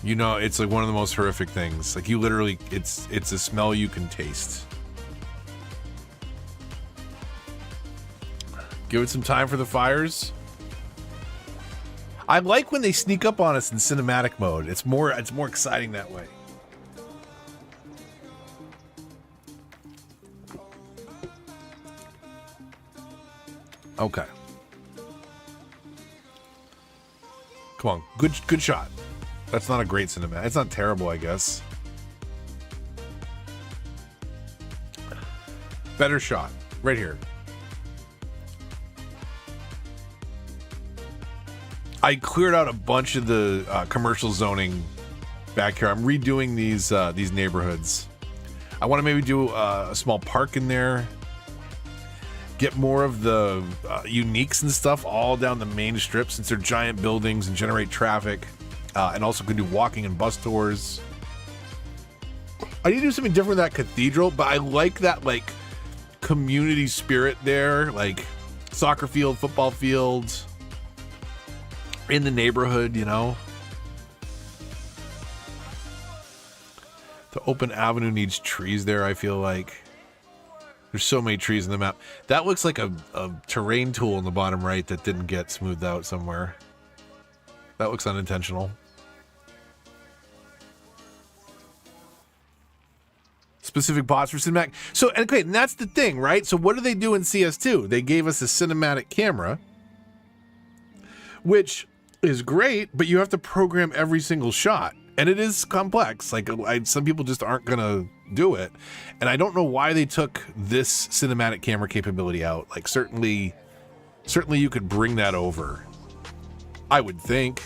you know it's like one of the most horrific things. Like you literally, it's a smell you can taste. Give it some time for the fires. I like when they sneak up on us in cinematic mode. It's more exciting that way. Okay. Come on, good shot. That's not a great cinematic. It's not terrible, I guess. Better shot, right here. I cleared out a bunch of the commercial zoning back here. I'm redoing these neighborhoods. I want to maybe do a small park in there. Get more of the uniques and stuff all down the main strip since they're giant buildings and generate traffic. And also can do walking and bus tours. I need to do something different with that cathedral, but I like that like community spirit there, like soccer field, football fields in the neighborhood, you know. The open avenue needs trees there, I feel like. There's so many trees in the map. That looks like a terrain tool in the bottom right that didn't get smoothed out somewhere. That looks unintentional. Specific bots for cinematic. So, okay, and that's the thing, right? So what do they do in CS2? They gave us a cinematic camera, which is great, but you have to program every single shot. And it is complex. Like, some people just aren't going to do it. And I don't know why they took this cinematic camera capability out. Like, certainly you could bring that over. I would think.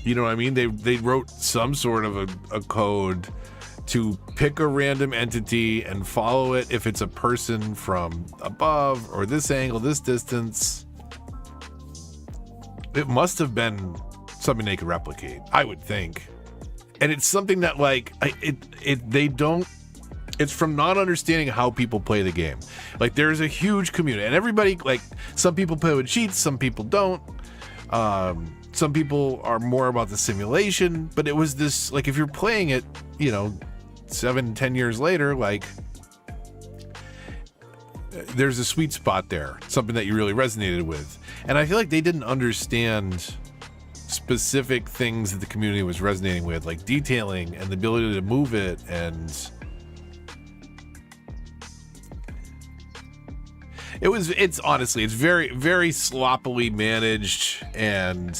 You know what I mean? They wrote some sort of a code to pick a random entity and follow it if it's a person from above or this angle, this distance. It must have been something they could replicate, I would think. And it's something that like it's from not understanding how people play the game. Like there's a huge community and everybody, like some people play with cheats, some people don't. Some people are more about the simulation, but it was this, like if you're playing it, you know, 7-10 years later, like there's a sweet spot there, something that you really resonated with. And I feel like they didn't understand specific things that the community was resonating with, like detailing and the ability to move it. And It's honestly, it's very, very sloppily managed and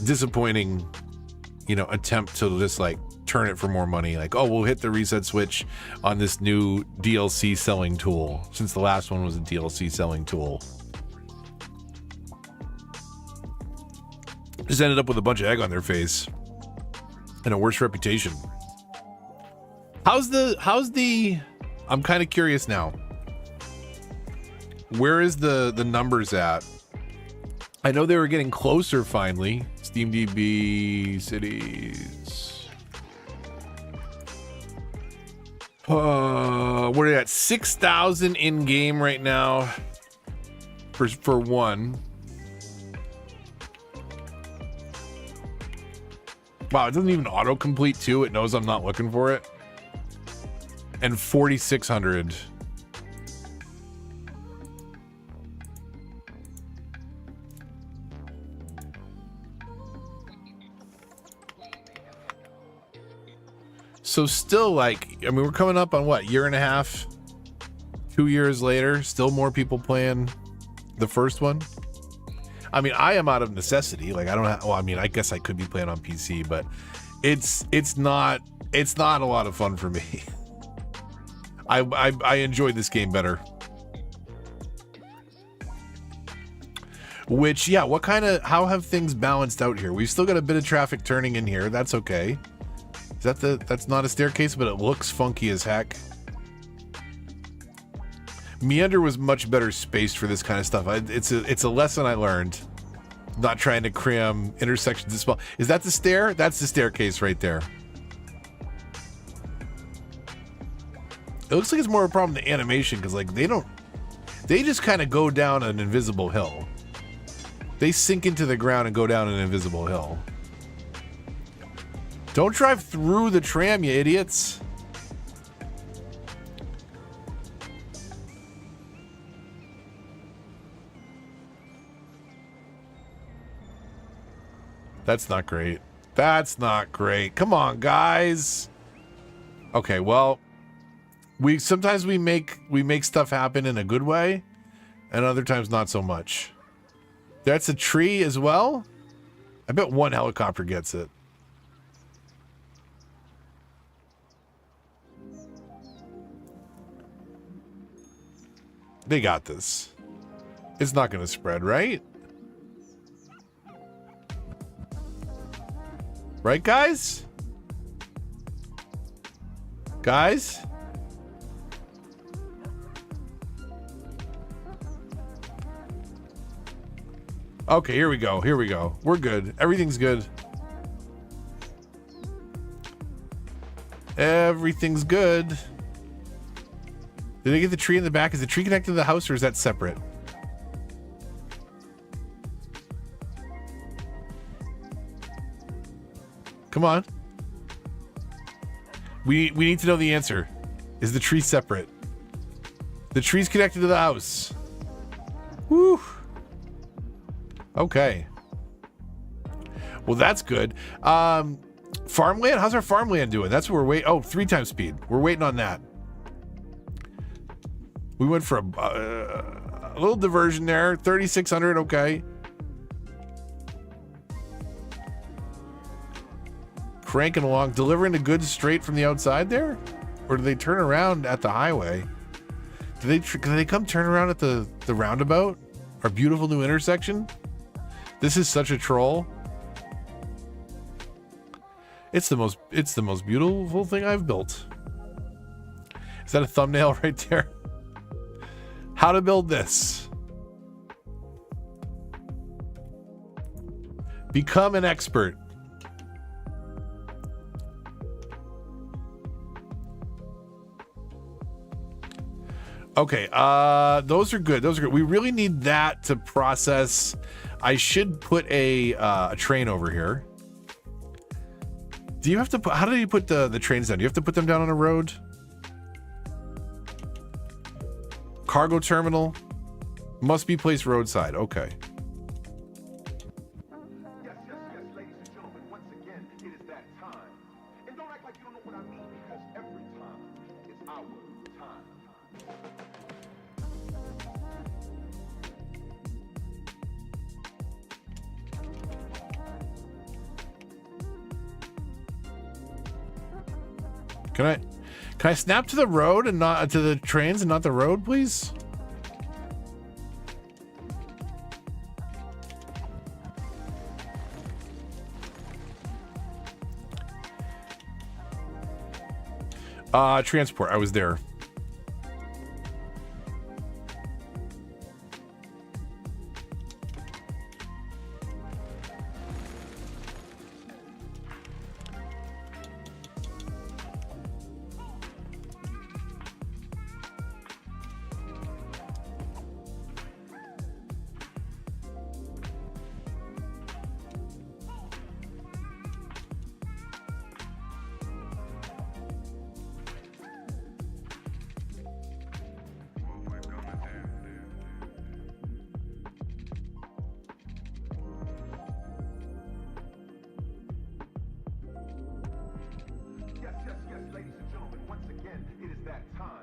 disappointing, attempt to just like turn it for more money. Like, oh, we'll hit the reset switch on this new DLC selling tool, since the last one was a DLC selling tool. Just ended up with a bunch of egg on their face and a worse reputation. How's the I'm kind of curious now. Where is the numbers at? I know they were getting closer finally. SteamDB cities. We're at 6,000 in game right now for one. Wow, it doesn't even autocomplete too. It knows I'm not looking for it. And 4,600. So still, like, I mean, we're coming up on what, year and a half, 2 years later, still more people playing the first one. I mean, I am out of necessity. Like, I don't have, well, I mean, I guess I could be playing on PC, but it's not a lot of fun for me. I enjoyed this game better. Which, yeah, how have things balanced out here? We've still got a bit of traffic turning in here. That's okay. That's not a staircase, but it looks funky as heck. Meander was much better spaced for this kind of stuff. It's a lesson I learned. Not trying to cram intersections as well. Is that the stair? That's the staircase right there. It looks like it's more of a problem than animation, because like they just kind of go down an invisible hill. They sink into the ground and go down an invisible hill. Don't drive through the tram, you idiots. That's not great. That's not great. Come on, guys. Okay, well, sometimes we make stuff happen in a good way, and other times not so much. That's a tree as well. I bet one helicopter gets it. They got this. It's not going to spread, right? Right, guys? Guys? Okay, here we go. Here we go. We're good. Everything's good. Everything's good. Did they get the tree in the back? Is the tree connected to the house, or is that separate? Come on. We need to know the answer. Is the tree separate? The tree's connected to the house. Woo. Okay. Well, that's good. Farmland? How's our farmland doing? That's what we're waiting. Oh, 3 times speed. We're waiting on that. We went for a little diversion there. 3,600. Okay. Cranking along. Delivering the goods straight from the outside there? Or do they turn around at the highway? Do they come turn around at the roundabout? Our beautiful new intersection? This is such a troll. It's the most beautiful thing I've built. Is that a thumbnail right there? How to build this. Become an expert. Okay, those are good. Those are good. We really need that to process. I should put a train over here. Do you have to put, how do you put the trains down? Do you have to put them down on a road? Cargo terminal must be placed roadside. Okay. Yes, ladies and gentlemen, once again, it is that time. And don't act like you don't know what I mean, because every time is our time. Can I snap to the road and not to the trains and not the road, please? Transport. I was there.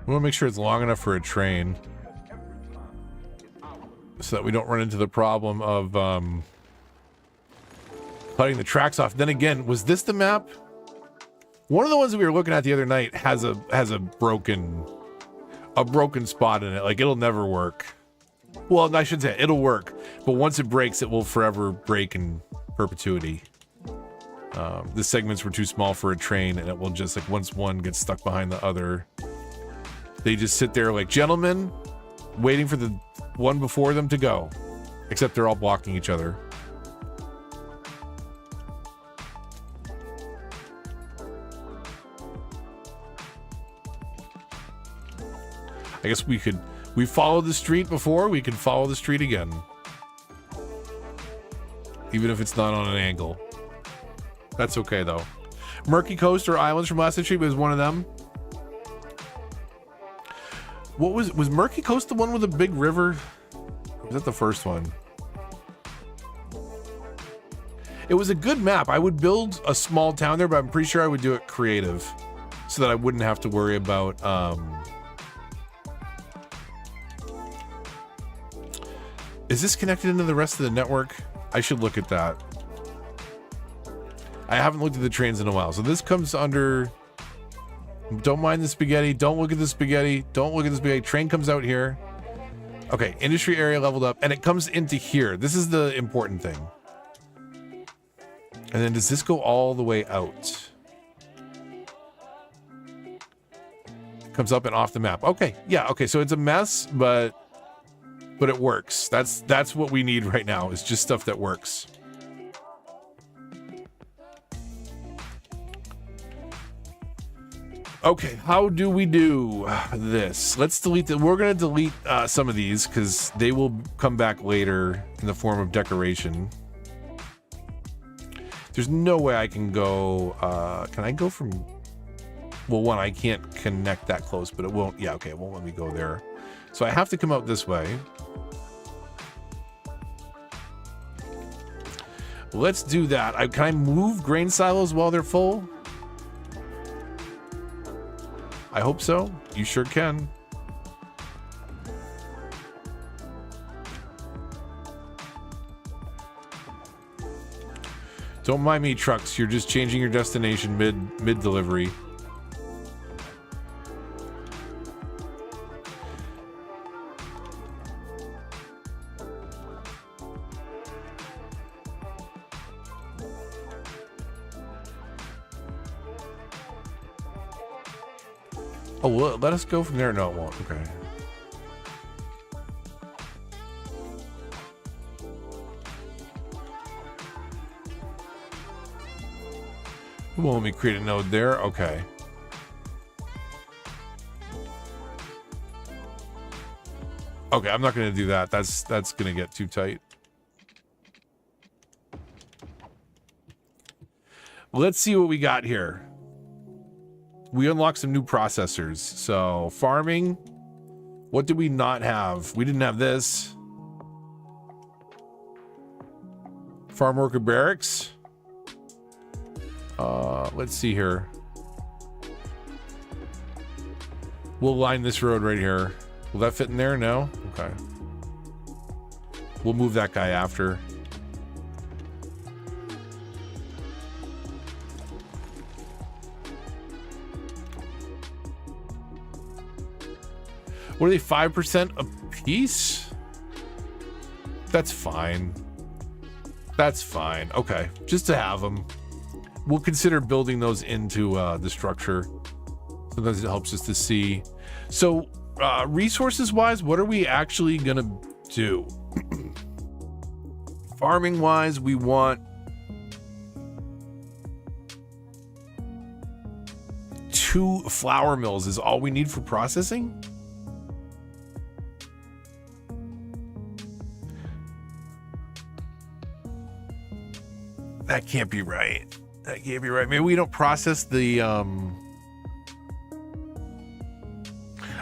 We want to make sure it's long enough for a train so that we don't run into the problem of cutting the tracks off. Then again, was this the map? One of the ones that we were looking at the other night has a broken spot in it. Like, it'll never work. Well, I should say it'll work, but once it breaks, it will forever break in perpetuity. The segments were too small for a train, and it will just, like, once one gets stuck behind the other, they just sit there like gentlemen, waiting for the one before them to go. Except they're all blocking each other. I guess we followed the street before, we can follow the street again. Even if it's not on an angle. That's okay though. Murky Coast or Islands from last century was one of them. What was Murky Coast the one with a big river? Or was that the first one? It was a good map. I would build a small town there, but I'm pretty sure I would do it creative so that I wouldn't have to worry about is this connected into the rest of the network? I should look at that. I haven't looked at the trains in a while. So this comes under... Don't mind the spaghetti. Don't look at the spaghetti. Don't look at the spaghetti. Train comes out here. Okay, industry area leveled up. And it comes into here. This is the important thing. And then does this go all the way out? Comes up and off the map. Okay, yeah, okay. So it's a mess, but it works. That's what we need right now, is just stuff that works. Okay, how do we do this? Let's delete the... We're going to delete some of these because they will come back later in the form of decoration. There's no way I can go... can I go from... Well, one, I can't connect that close, but it won't... Yeah, okay, it won't let me go there. So I have to come out this way. Let's do that. Can I move grain silos while they're full? I hope so. You sure can. Don't mind me, trucks. You're just changing your destination mid delivery. Oh, well, let us go from there. No, it won't. Okay. It won't let me create a node there. Okay. Okay, I'm not going to do that. That's going to get too tight. Let's see what we got here. We unlocked some new processors. So farming, what did we not have? We didn't have this. Farm worker barracks. Let's see here. We'll line this road right here. Will that fit in there? No? Okay. We'll move that guy after. What are they, 5% a piece? That's fine. That's fine. Okay, just to have them. We'll consider building those into the structure. Sometimes it helps us to see. So resources wise, what are we actually gonna do? Farming wise, we want 2 flour mills is all we need for processing. That can't be right. That can't be right. Maybe we don't process the I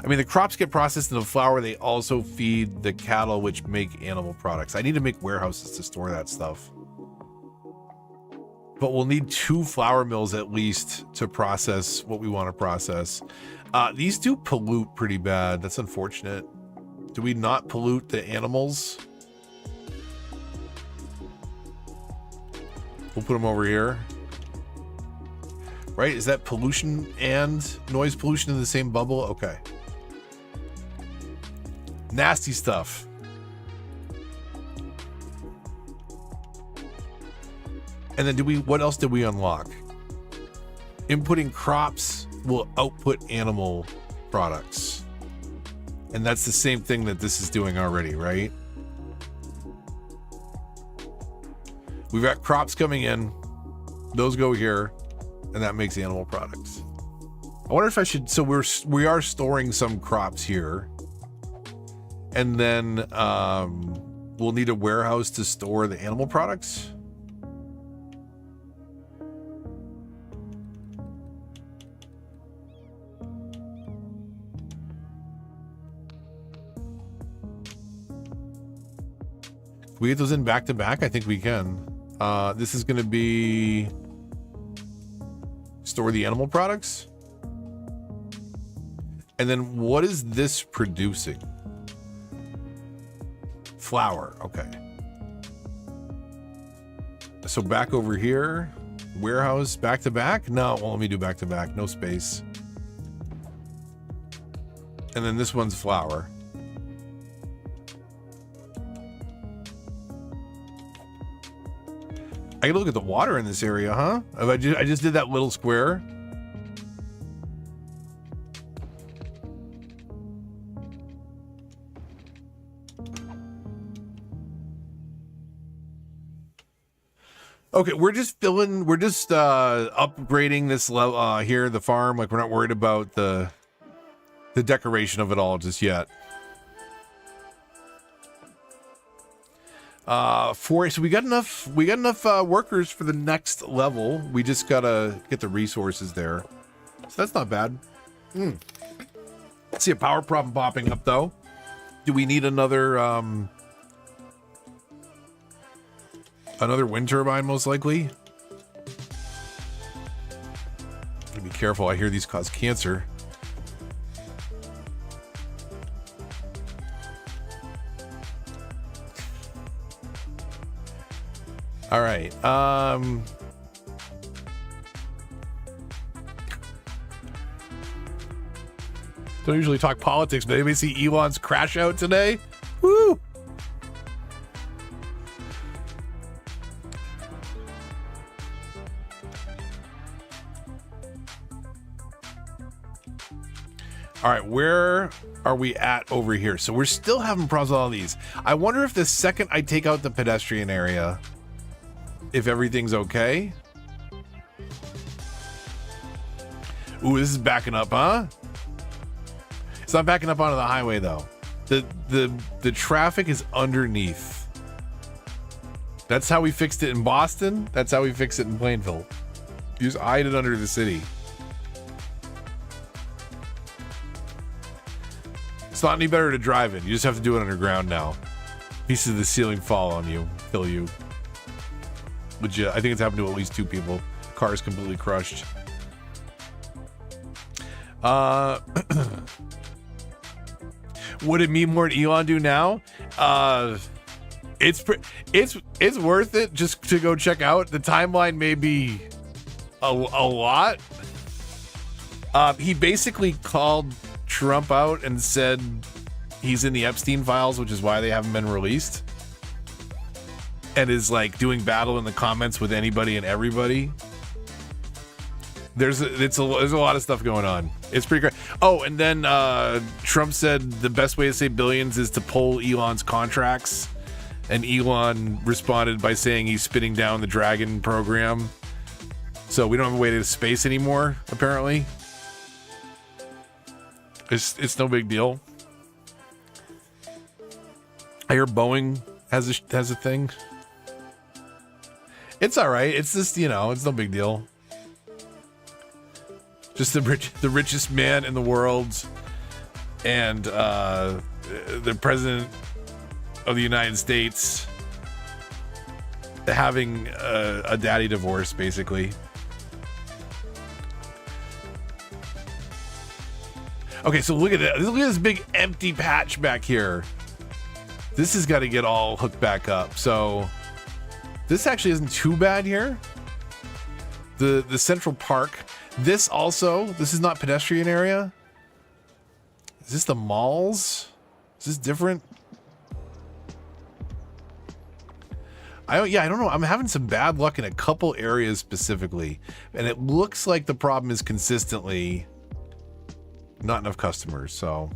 mean, the crops get processed into flour. They also feed the cattle, which make animal products. I need to make warehouses to store that stuff. But we'll need 2 flour mills at least to process what we want to process. These do pollute pretty bad. That's unfortunate. Do we not pollute the animals? We'll put them over here. Right? Is that pollution and noise pollution in the same bubble? Okay. Nasty stuff. And then what else did we unlock? Inputting crops will output animal products. And that's the same thing that this is doing already, right? We've got crops coming in. Those go here, and that makes animal products. I wonder if I should, so we are storing some crops here. And then we'll need a warehouse to store the animal products. Can we get those in back to back? I think we can. This is going to be store the animal products. And then what is this producing? Flour. Okay. So back over here, warehouse back to back. No, well, let me do back to back. No space. And then this one's flour. I gotta look at the water in this area, huh? I just did that little square. Okay, we're just upgrading this here, the farm. Like, we're not worried about the decoration of it all just yet. So we got enough workers for the next level. We just gotta get the resources there. So that's not bad. See a power problem popping up though. Do we need another wind turbine most likely? Gotta be careful. I hear these cause cancer. All right. Don't usually talk politics, but anybody see Elon's crash out today? Woo! All right, where are we at over here? So we're still having problems with all these. I wonder if the second I take out the pedestrian area, if everything's okay. Ooh, this is backing up, huh? It's not backing up onto the highway though. The traffic is underneath. That's how we fixed it in Boston. That's how we fix it in Plainville. You just hide it under the city. It's not any better to drive in. You just have to do it underground now. Pieces of the ceiling fall on you, kill you. Legit. I think it's happened to at least 2 people. Car is completely crushed. Would it mean more to Elon do now? It's worth it just to go check out. The timeline may be a lot. He basically called Trump out and said he's in the Epstein files, which is why they haven't been released, and is like doing battle in the comments with anybody and everybody. There's a lot of stuff going on. It's pretty great. Oh, and then Trump said the best way to save billions is to pull Elon's contracts, and Elon responded by saying he's spinning down the Dragon program, so we don't have a way to space anymore. Apparently, it's no big deal. I hear Boeing has a thing. It's all right. It's just, it's no big deal. Just the richest man in the world, and the president of the United States having a daddy divorce, basically. Okay, so look at that. Look at this big empty patch back here. This has got to get all hooked back up. So this actually isn't too bad here. The Central Park. This is not pedestrian area. Is this the malls? Is this different? I don't know. I'm having some bad luck in a couple areas specifically, and it looks like the problem is consistently not enough customers. So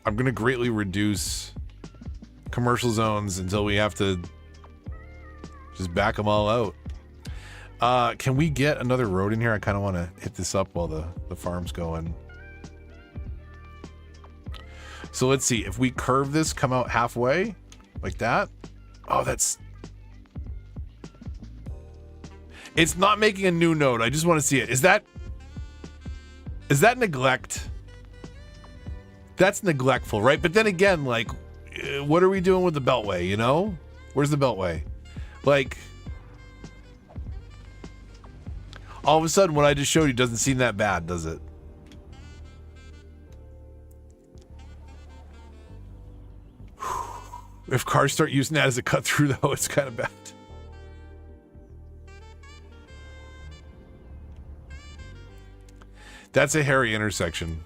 I'm going to greatly reduce commercial zones until we have to just back them all out. Can we get another road in here? I kind of want to hit this up while the farm's going. So let's see. If we curve this, come out halfway like that. Oh, it's not making a new node. I just want to see it. Is that neglect? That's neglectful, right? But then again, like, what are we doing with the Beltway, Where's the Beltway? Like, all of a sudden, what I just showed you doesn't seem that bad, does it? If cars start using that as a cut through, though, it's kind of bad. That's a hairy intersection.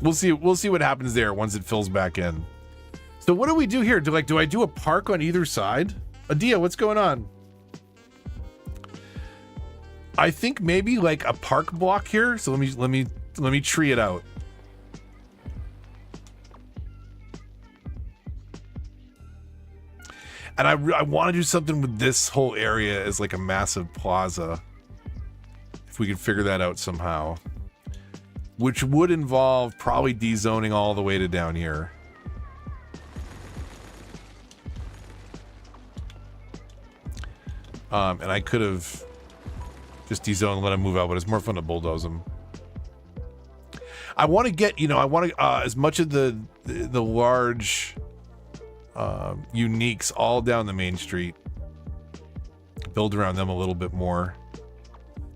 We'll see what happens there once it fills back in. So what do we do here? Do I do a park on either side? Adia, what's going on? I think maybe like a park block here. So let me tree it out. And I want to do something with this whole area as like a massive plaza. If we could figure that out somehow. Which would involve probably dezoning all the way to down here. And I could have just dezoned and let him move out, but it's more fun to bulldoze him. I want to get, as much of the large uniques all down the main street. Build around them a little bit more.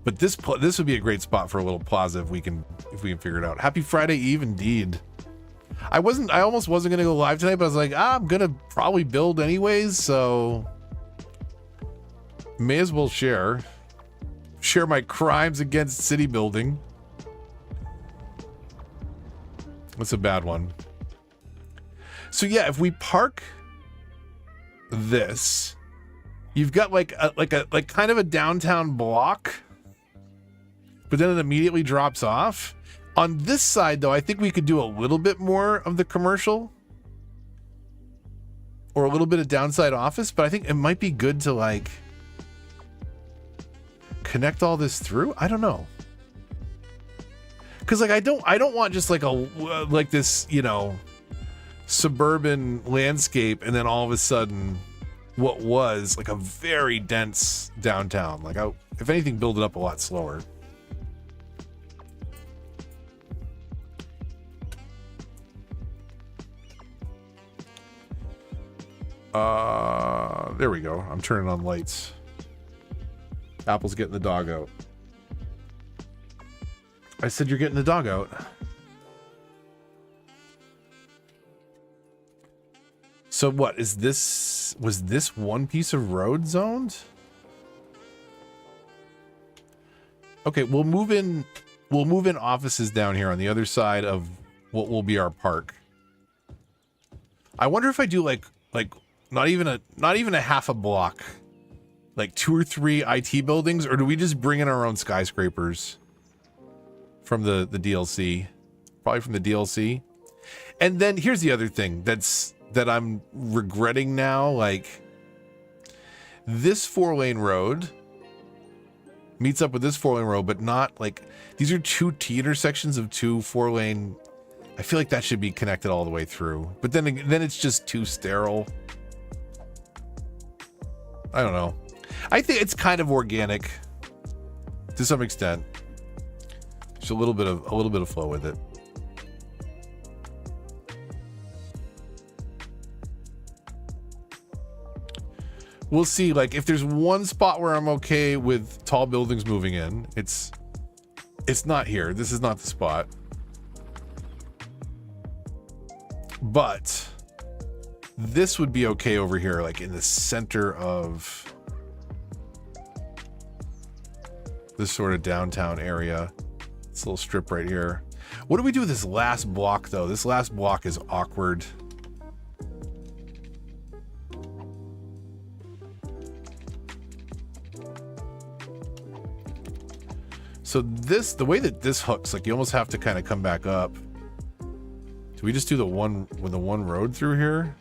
But this would be a great spot for a little plaza if we can figure it out. Happy Friday Eve indeed. I almost wasn't gonna go live tonight, but I was like, I'm gonna probably build anyways, so may as well share my crimes against city building. That's a bad one. So yeah, if we park this, you've got like kind of a downtown block, but then it immediately drops off. On this side, though, I think we could do a little bit more of the commercial or a little bit of downside office, but I think it might be good to like connect all this through. I don't know. Cause like, I don't want just like like this, suburban landscape. And then all of a sudden what was like a very dense downtown, like if anything, build it up a lot slower. There we go. I'm turning on lights. Apple's getting the dog out. I said you're getting the dog out. So what is this? Was this one piece of road zoned? Okay, we'll move in offices down here on the other side of what will be our park. I wonder if I do like not even a half a block, like 2 or 3 IT buildings, or do we just bring in our own skyscrapers from the DLC? Probably from the DLC. And then here's the other thing that I'm regretting now, like this 4-lane road meets up with this 4-lane road, but not like these are 2 T intersections of 2 4-lane. I feel like that should be connected all the way through, but then it's just too sterile. I don't know. I think it's kind of organic to some extent. Just a little bit of flow with it. We'll see. Like if there's one spot where I'm okay with tall buildings moving in, it's not here. This is not the spot. But this would be okay over here, like in the center of this sort of downtown area. This little strip right here. What do we do with this last block, though? This last block is awkward. So this, the way that this hooks, like you almost have to kind of come back up. Do we just do the one with the one road through here?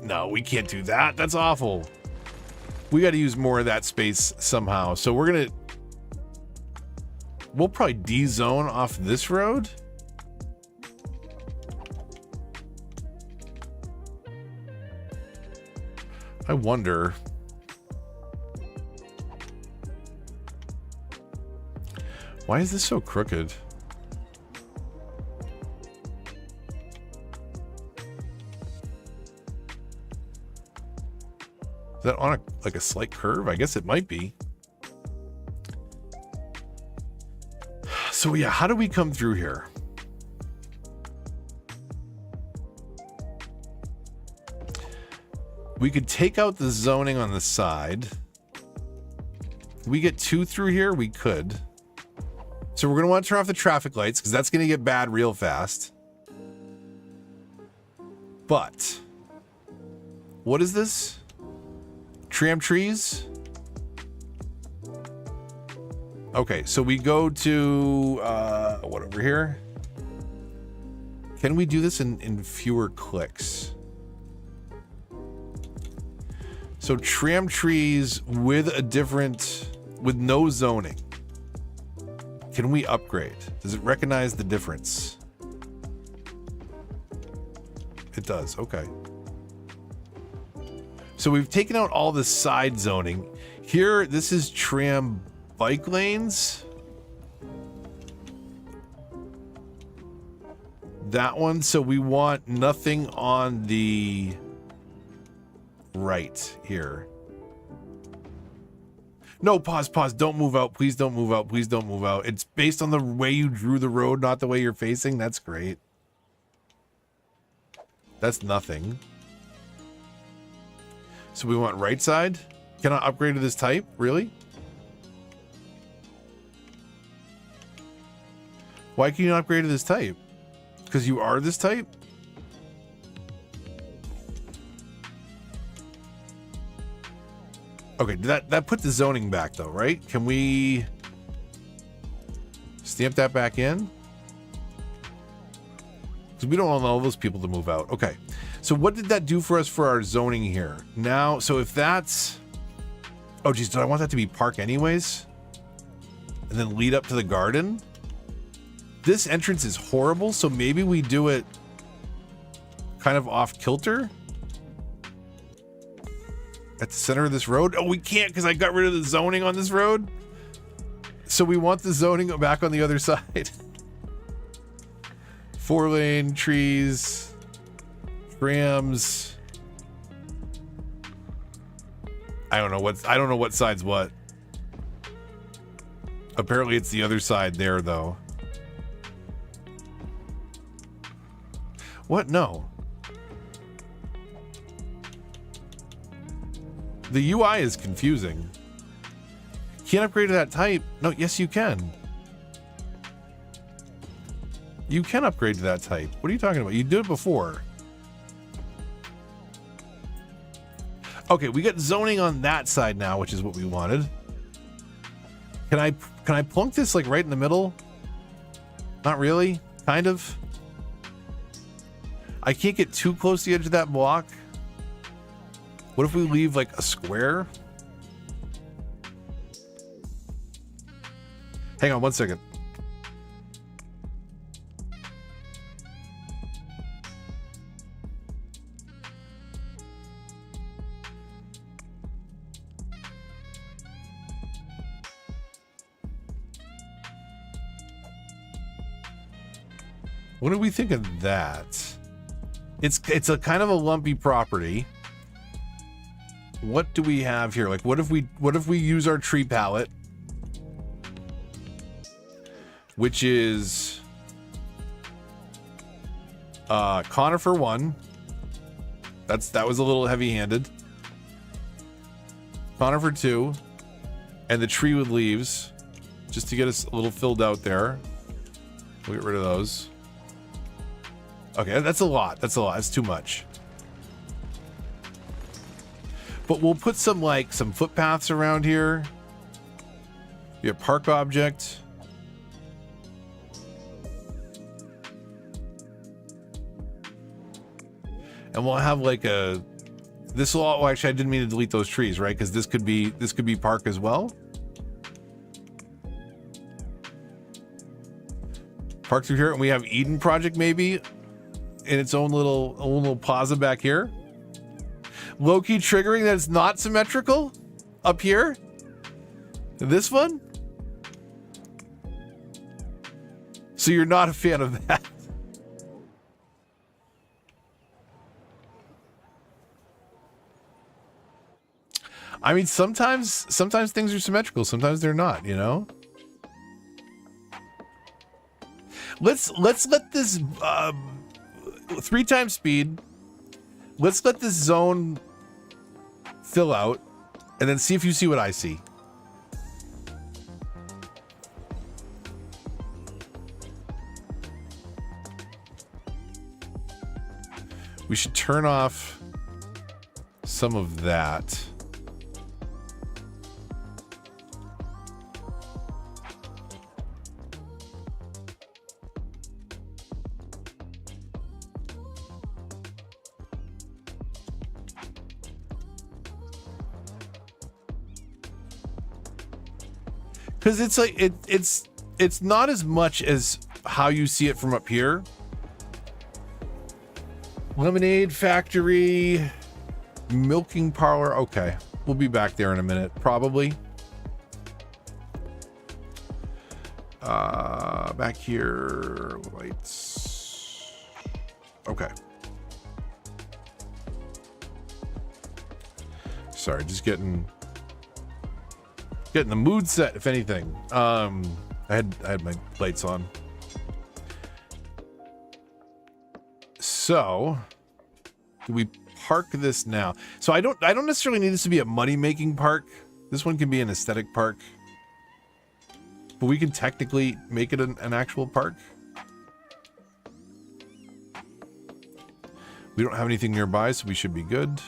No, we can't do that. That's awful. We got to use more of that space somehow. So we'll probably D-zone off this road. I wonder. Why is this so crooked? Is that on like a slight curve? I guess it might be. So yeah, how do we come through here? We could take out the zoning on the side. We get 2 through here? We could. So we're going to want to turn off the traffic lights because that's going to get bad real fast. But what is this? Tram trees? Okay, so we go to what over here? Can we do this in fewer clicks? So tram trees with no zoning. Can we upgrade? Does it recognize the difference? It does, okay. So we've taken out all the side zoning. Here, this is tram bike lanes. That one, so we want nothing on the right here. No, pause. Don't move out. Please don't move out. Please don't move out. It's based on the way you drew the road, not the way you're facing. That's great. That's nothing. So we want right side. Can I upgrade to this type? Really? Why can you not upgrade to this type? Because you are this type? Okay, that put the zoning back though, right? Can we stamp that back in? Because we don't want all those people to move out. Okay, so what did that do for us for our zoning here? Now, so if that's... Oh geez, do I want that to be park anyways? And then lead up to the garden? This entrance is horrible, so maybe we do it kind of off kilter? At the center of this road? Oh, we can't because I got rid of the zoning on this road. So we want the zoning back on the other side. 4-lane, trees, trams. I don't know what side's what. Apparently it's the other side there though. What? No. The UI is confusing. Can't upgrade to that type. No, yes, you can. You can upgrade to that type. What are you talking about? You did it before. Okay, we got zoning on that side now, which is what we wanted. Can I plunk this like right in the middle? Not really. Kind of. I can't get too close to the edge of that block. What if we leave like a square? Hang on one second. What do we think of that? It's a kind of a lumpy property. What do we have here? Like, what if we use our tree palette, which is conifer 1. That was a little heavy-handed. Conifer 2, and the tree with leaves, just to get us a little filled out there. We'll get rid of those. Okay, that's a lot. That's a lot. That's too much. But we'll put some footpaths around here. Be a park object. And we'll have like a. This will. Oh, actually, I didn't mean to delete those trees, right? Because this could be park as well. Park through here, and we have Eden Project maybe. In its own little plaza back here. Low-key triggering that it's not symmetrical up here. This one. So you're not a fan of that. I mean, sometimes things are symmetrical, sometimes they're not, you know? Let's let this 3 times speed. Let's let this zone fill out and then see if you see what I see. We should turn off some of that. Because it's like it's not as much as how you see it from up here. Lemonade factory, milking parlor. Okay, we'll be back there in a minute, probably. Back here, lights. Okay. Sorry, just getting the mood set, if anything. I had my lights on. So, do we park this now? So I don't necessarily need this to be a money-making park. This one can be an aesthetic park. But we can technically make it an actual park. We don't have anything nearby, so we should be good.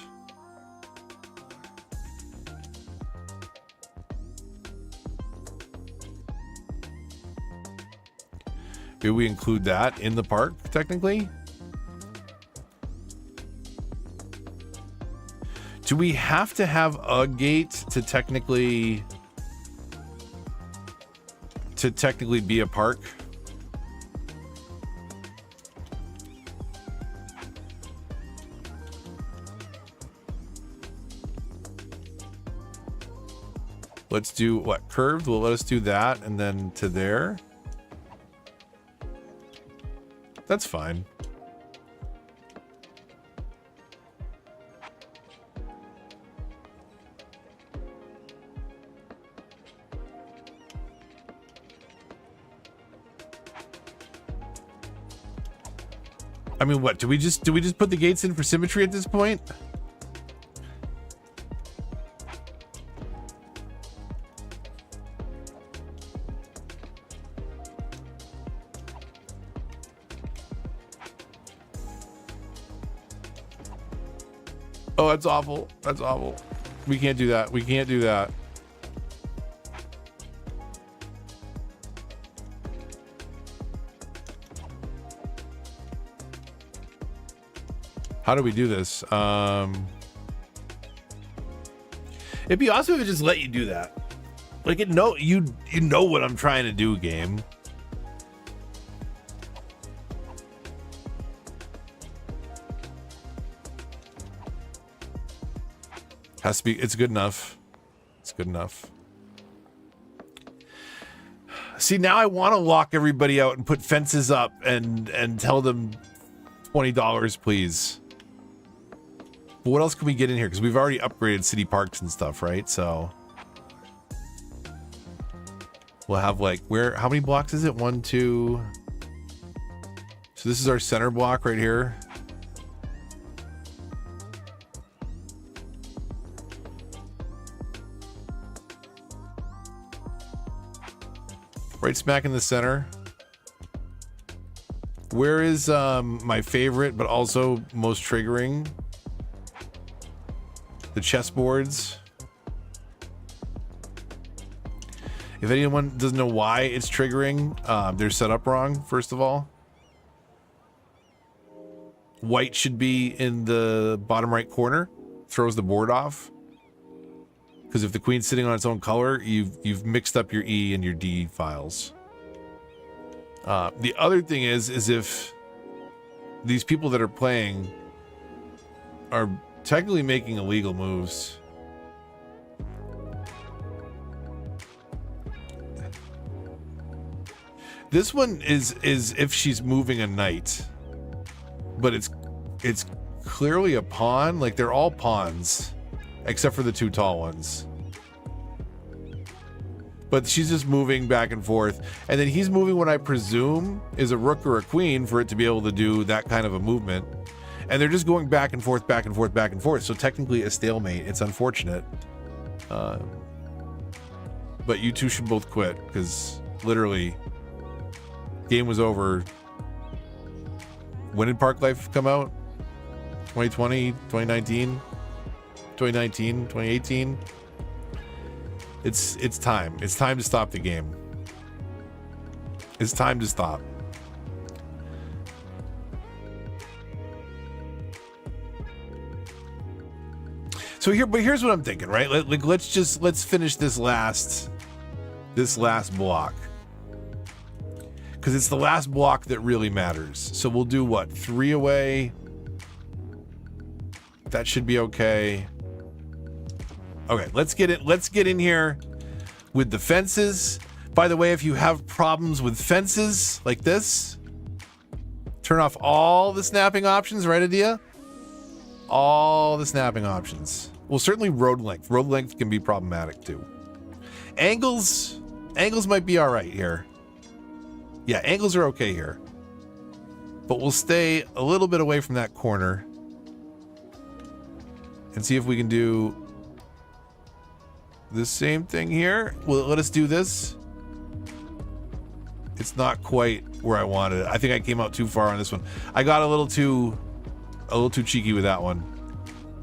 Maybe we include that in the park, technically. Do we have to have a gate to technically be a park? Let's do what? Curved? Well, let us do that, and then to there. That's fine. I mean, what do we just put the gates in for symmetry at this point? Oh, that's awful. That's awful. We can't do that. We can't do that. How do we do this? It'd be awesome if it just let you do that. Like you know what I'm trying to do, game. Has to be. It's good enough. It's good enough. See, now I want to lock everybody out and put fences up and tell them $20, please. But what else can we get in here? Because we've already upgraded city parks and stuff, right? So we'll have like how many blocks is it? 1, 2. So this is our center block right here. Right smack in the center. Where is my favorite but also most triggering? The chessboards. If anyone doesn't know why it's triggering, they're set up wrong, first of all. White should be in the bottom right corner. Throws the board off. Because if the queen's sitting on its own color, you've mixed up your E and your D files. The other thing is if these people that are playing are technically making illegal moves. This one is if she's moving a knight, but it's clearly a pawn. Like they're all pawns, except for the two tall ones. But she's just moving back and forth, and then he's moving what I presume is a rook or a queen for it to be able to do that kind of a movement. And they're just going back and forth, back and forth, back and forth. So technically a stalemate. It's unfortunate. But you two should both quit, because literally game was over. When did Park Life come out? 2020, 2019, 2018. It's time. It's time to stop the game. It's time to stop. So here's what I'm thinking, right? Let's finish this last block, because it's the last block that really matters. So we'll do what? 3 away. That should be okay. Okay, let's get in here with the fences. By the way, if you have problems with fences like this, turn off all the snapping options, right, Adia? All the snapping options. Well, certainly road length. Road length can be problematic too. Angles might be all right here. Yeah, angles are okay here. But we'll stay a little bit away from that corner and see if we can do the same thing here. Will it let us do this? It's not quite where I wanted it. I think I came out too far on this one. I got a little too cheeky with that one.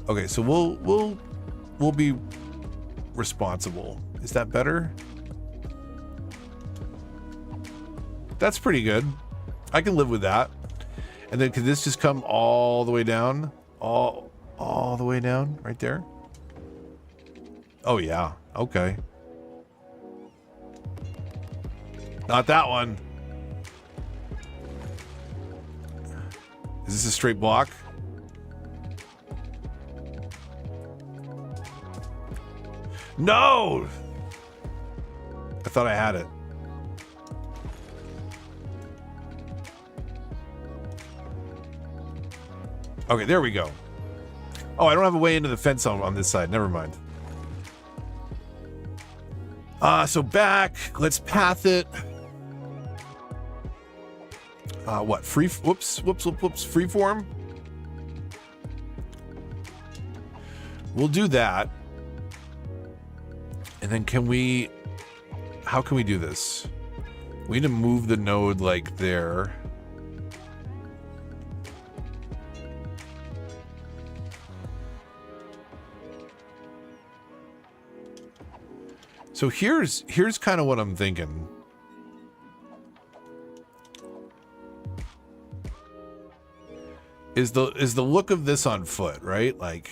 Okay, so we'll be responsible. Is that better? That's pretty good. I can live with that. And then could this just come all the way down? All the way down right there? Oh yeah. Okay. Not that one. Is this a straight block? No! I thought I had it. Okay, there we go. Oh, I don't have a way into the fence on this side. Never mind. So back. Let's path it. What? Whoops. Freeform. We'll do that. And then how can we do this? We need to move the node like there. So here's kind of what I'm thinking. Is the look of this on foot, right? Like,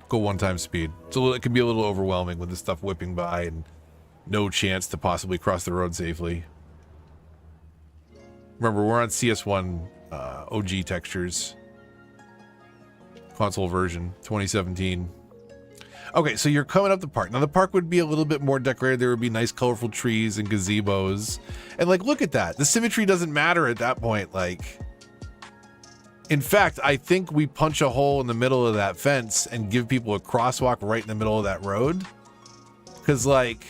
go 1 time speed. So it can be a little overwhelming with the stuff whipping by and no chance to possibly cross the road safely. Remember, we're on CS1 OG textures. Console version, 2017. Okay, so you're coming up the park. Now, the park would be a little bit more decorated. There would be nice, colorful trees and gazebos. And, like, look at that. The symmetry doesn't matter at that point. Like, in fact, I think we punch a hole in the middle of that fence and give people a crosswalk right in the middle of that road. Because, like,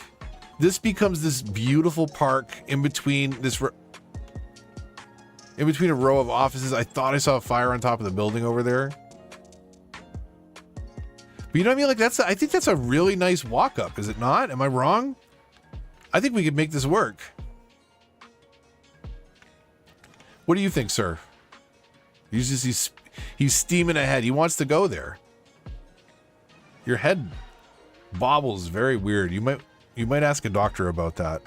this becomes this beautiful park in between this... in between a row of offices. I thought I saw a fire on top of the building over there. But you know what I mean? Like, I think that's a really nice walk up, is it not? Am I wrong? I think we could make this work. What do you think, sir? He's steaming ahead. He wants to go there. Your head bobbles very weird. You might ask a doctor about that.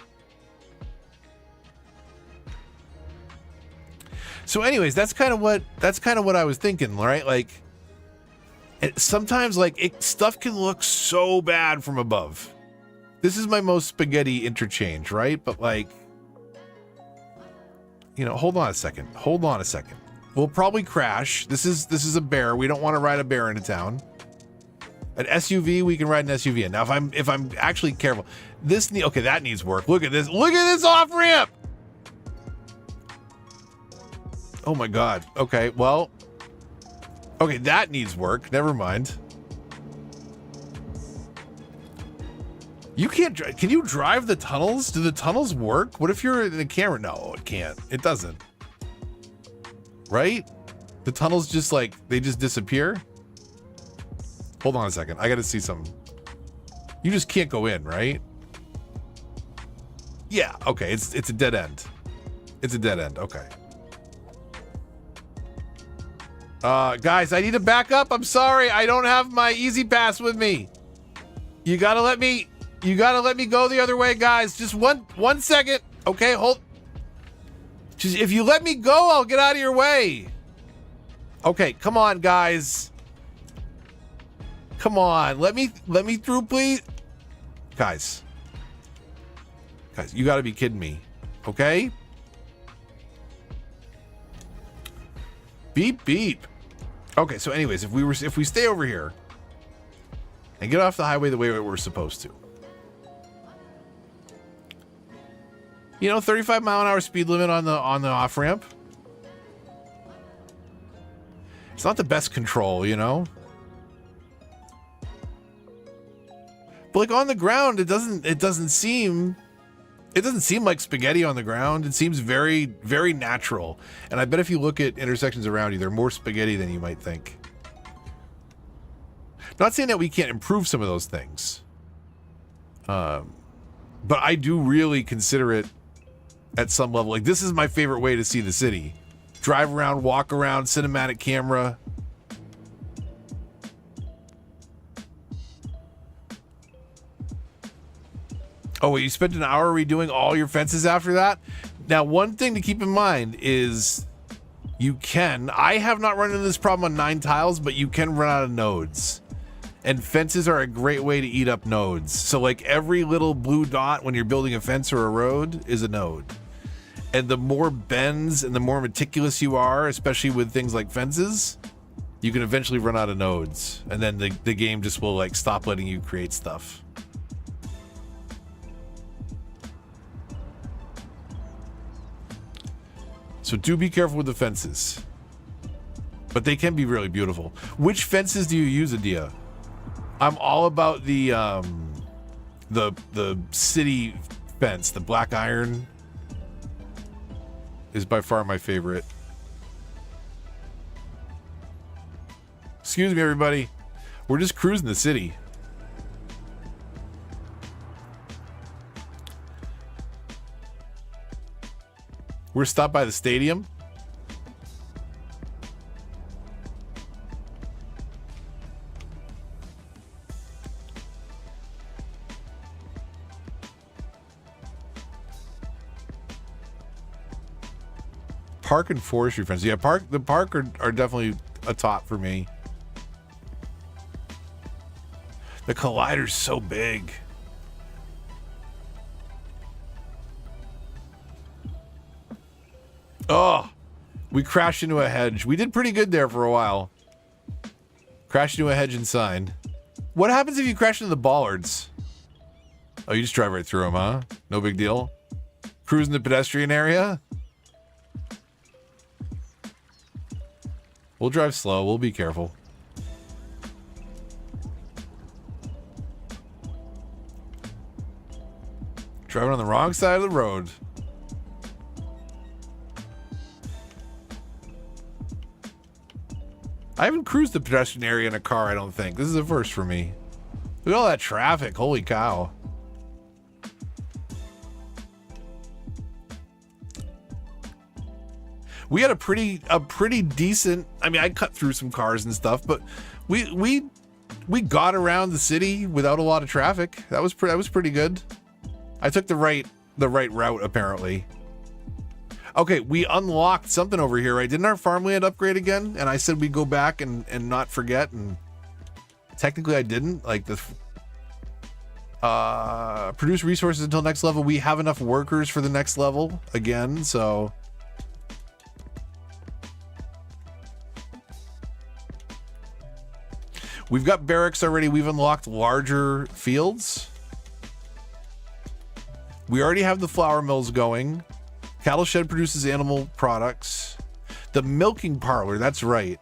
So anyways, that's kind of what I was thinking, right? Like, sometimes, like, stuff can look so bad from above. This is my most spaghetti interchange, right? But, like, you know, hold on a second. We'll probably crash. This is a bear. We don't want to ride a bear into town. An SUV, we can ride an SUV in. Now, if I'm actually careful, okay, that needs work. Look at this. Look at this off ramp. Oh my God. Okay, well. Okay, that needs work. Never mind. You can't drive. Can you drive the tunnels? Do the tunnels work? What if you're in the camera? No, it can't. It doesn't. Right? The tunnels just like, they just disappear? Hold on a second. I gotta see something. You just can't go in, right? Yeah, okay. It's a dead end. It's a dead end. Okay. Guys, I need to back up. I'm sorry. I don't have my Easy Pass with me. You gotta let me go the other way, guys. Just one second. Okay, hold. Just, if you let me go, I'll get out of your way. Okay, come on, guys. Come on. Let me through, please. Guys, you gotta be kidding me. Okay? Beep, beep. Okay, so anyways, if we stay over here and get off the highway the way we're supposed to. You know, 35-mile-an-hour speed limit on the off-ramp. It's not the best control, you know? But like on the ground, it doesn't seem like spaghetti on the ground. It seems very, very natural. And I bet if you look at intersections around you, they're more spaghetti than you might think. Not saying that we can't improve some of those things. But I do really consider it at some level. Like, this is my favorite way to see the city. Drive around, walk around, cinematic camera. Oh, wait, you spent an hour redoing all your fences after that? Now, one thing to keep in mind is I have not run into this problem on 9 tiles, but you can run out of nodes. And fences are a great way to eat up nodes. So, like, every little blue dot when you're building a fence or a road is a node. And the more bends and the more meticulous you are, especially with things like fences, you can eventually run out of nodes. And then the game just will, like, stop letting you create stuff. So do be careful with the fences. But they can be really beautiful. Which fences do you use, Adia? I'm all about the city fence. The black iron is by far my favorite. Excuse me, everybody. We're just cruising the city. We're stopped by the stadium. Park and forestry friends. Yeah, the park are definitely a top for me. The collider's so big. Oh, we crashed into a hedge. We did pretty good there for a while. Crashed into a hedge and sign. What happens if you crash into the bollards? Oh, you just drive right through them, huh? No big deal. Cruising the pedestrian area? We'll drive slow. We'll be careful. Driving on the wrong side of the road. I haven't cruised the pedestrian area in a car, I don't think. This is a first for me. Look at all that traffic. Holy cow. We had a pretty decent, I mean, I cut through some cars and stuff, but we got around the city without a lot of traffic. That was pretty good. I took the right route apparently. Okay, we unlocked something over here, right? Didn't our farmland upgrade again? And I said we'd go back and not forget, and technically I didn't. Like the produce resources until next level. We have enough workers for the next level again, so we've got barracks already. We've unlocked larger fields. We already have the flour mills going. Cattle shed produces animal products. The milking parlor, that's right.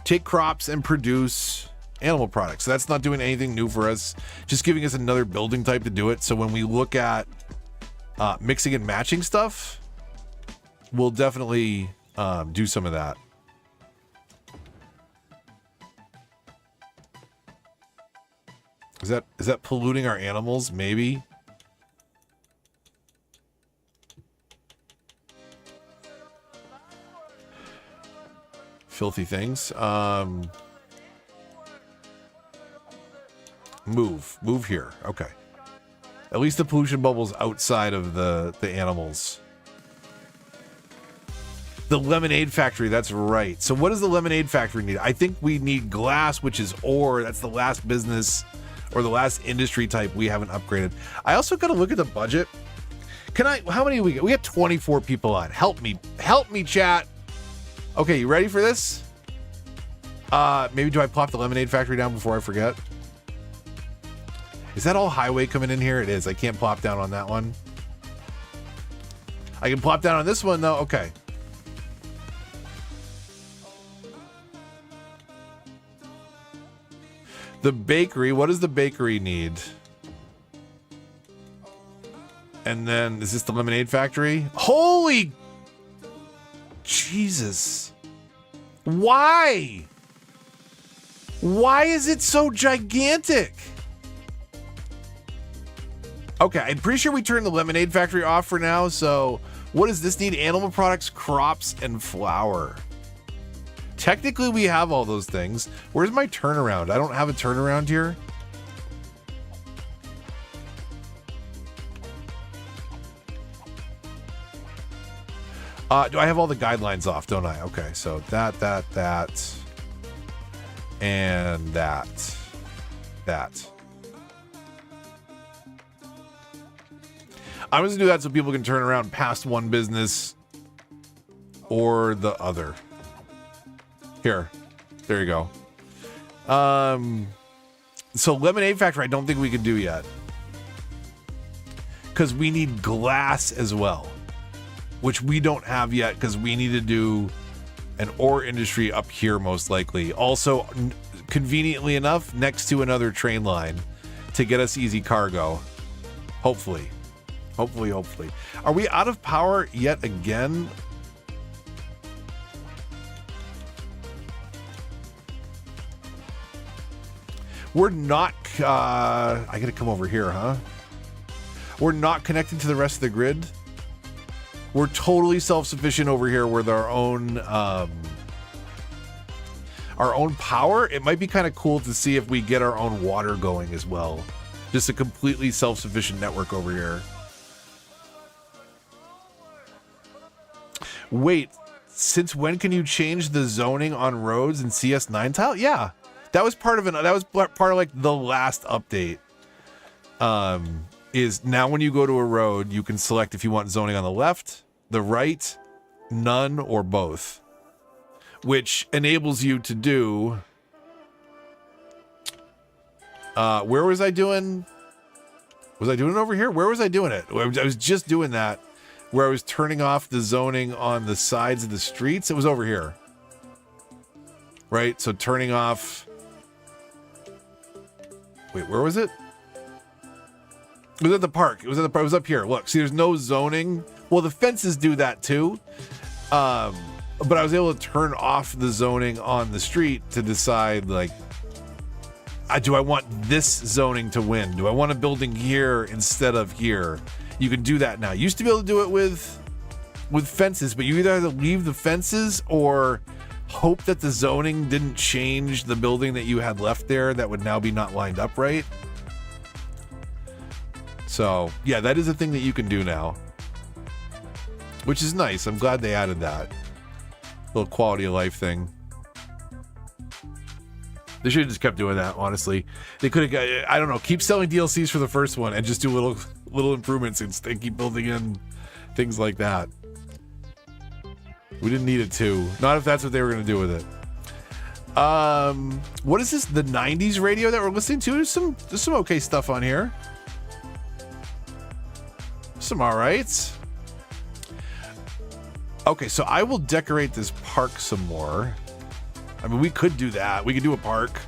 Take crops and produce animal products. So that's not doing anything new for us. Just giving us another building type to do it. So when we look at mixing and matching stuff, we'll definitely do some of that. Is that polluting our animals? Maybe. Filthy things. Move here. Okay. At least the pollution bubble's outside of the animals. The lemonade factory, that's right. So what does the lemonade factory need? I think we need glass, which is ore. That's the last business or the last industry type we haven't upgraded. I also got to look at the budget. How many we got? We got 24 people on. Help me, chat. Okay, you ready for this? Maybe do I plop the lemonade factory down before I forget? Is that all highway coming in here? It is. I can't plop down on that one. I can plop down on this one though. Okay. The bakery. What does the bakery need? And then is this the lemonade factory? Holy Jesus. Why? Why is it so gigantic? Okay, I'm pretty sure we turned the lemonade factory off for now. So what does this need? Animal products, crops, and flour. Technically, we have all those things. Where's my turnaround? I don't have a turnaround here. Do I have all the guidelines off, don't I? Okay, so that, and that. I'm just gonna do that so people can turn around past one business or the other. Here, there you go. So lemonade factory, I don't think we can do yet because we need glass as well, which we don't have yet because we need to do an ore industry up here most likely. Also, conveniently enough, next to another train line to get us easy cargo. Hopefully. Are we out of power yet again? We're not, I gotta come over here, huh? We're not connected to the rest of the grid. We're totally self-sufficient over here with our own power. It might be kind of cool to see if we get our own water going as well. Just a completely self-sufficient network over here. Wait, since when can you change the zoning on roads in CS9 tile? Yeah, that was part of like the last update. Is now when you go to a road, you can select if you want zoning on the left, the right, none, or both, which enables you to do. Where was I doing? Was I doing it over here? Where was I doing it? I was just doing that, where I was turning off the zoning on the sides of the streets. It was over here, right? So turning off. Wait, where was it? It was at the park. It was up here. Look, see, there's no zoning. Well, the fences do that too. But I was able to turn off the zoning on the street to decide, like, do I want this zoning to win? Do I want a building here instead of here? You can do that now. You used to be able to do it with fences, but you either have to leave the fences or hope that the zoning didn't change the building that you had left there that would now be not lined up right. So, yeah, that is a thing that you can do now, which is nice. I'm glad they added that little quality of life thing. They should have just kept doing that, honestly. They could have got, I don't know, keep selling DLCs for the first one and just do little improvements and keep building in things like that. We didn't need it to. Not if that's what they were going to do with it. What is this? The 90s radio that we're listening to? There's some okay stuff on here. Some all right. Okay, so I will decorate this park some more. I mean, we could do that. We could do a park.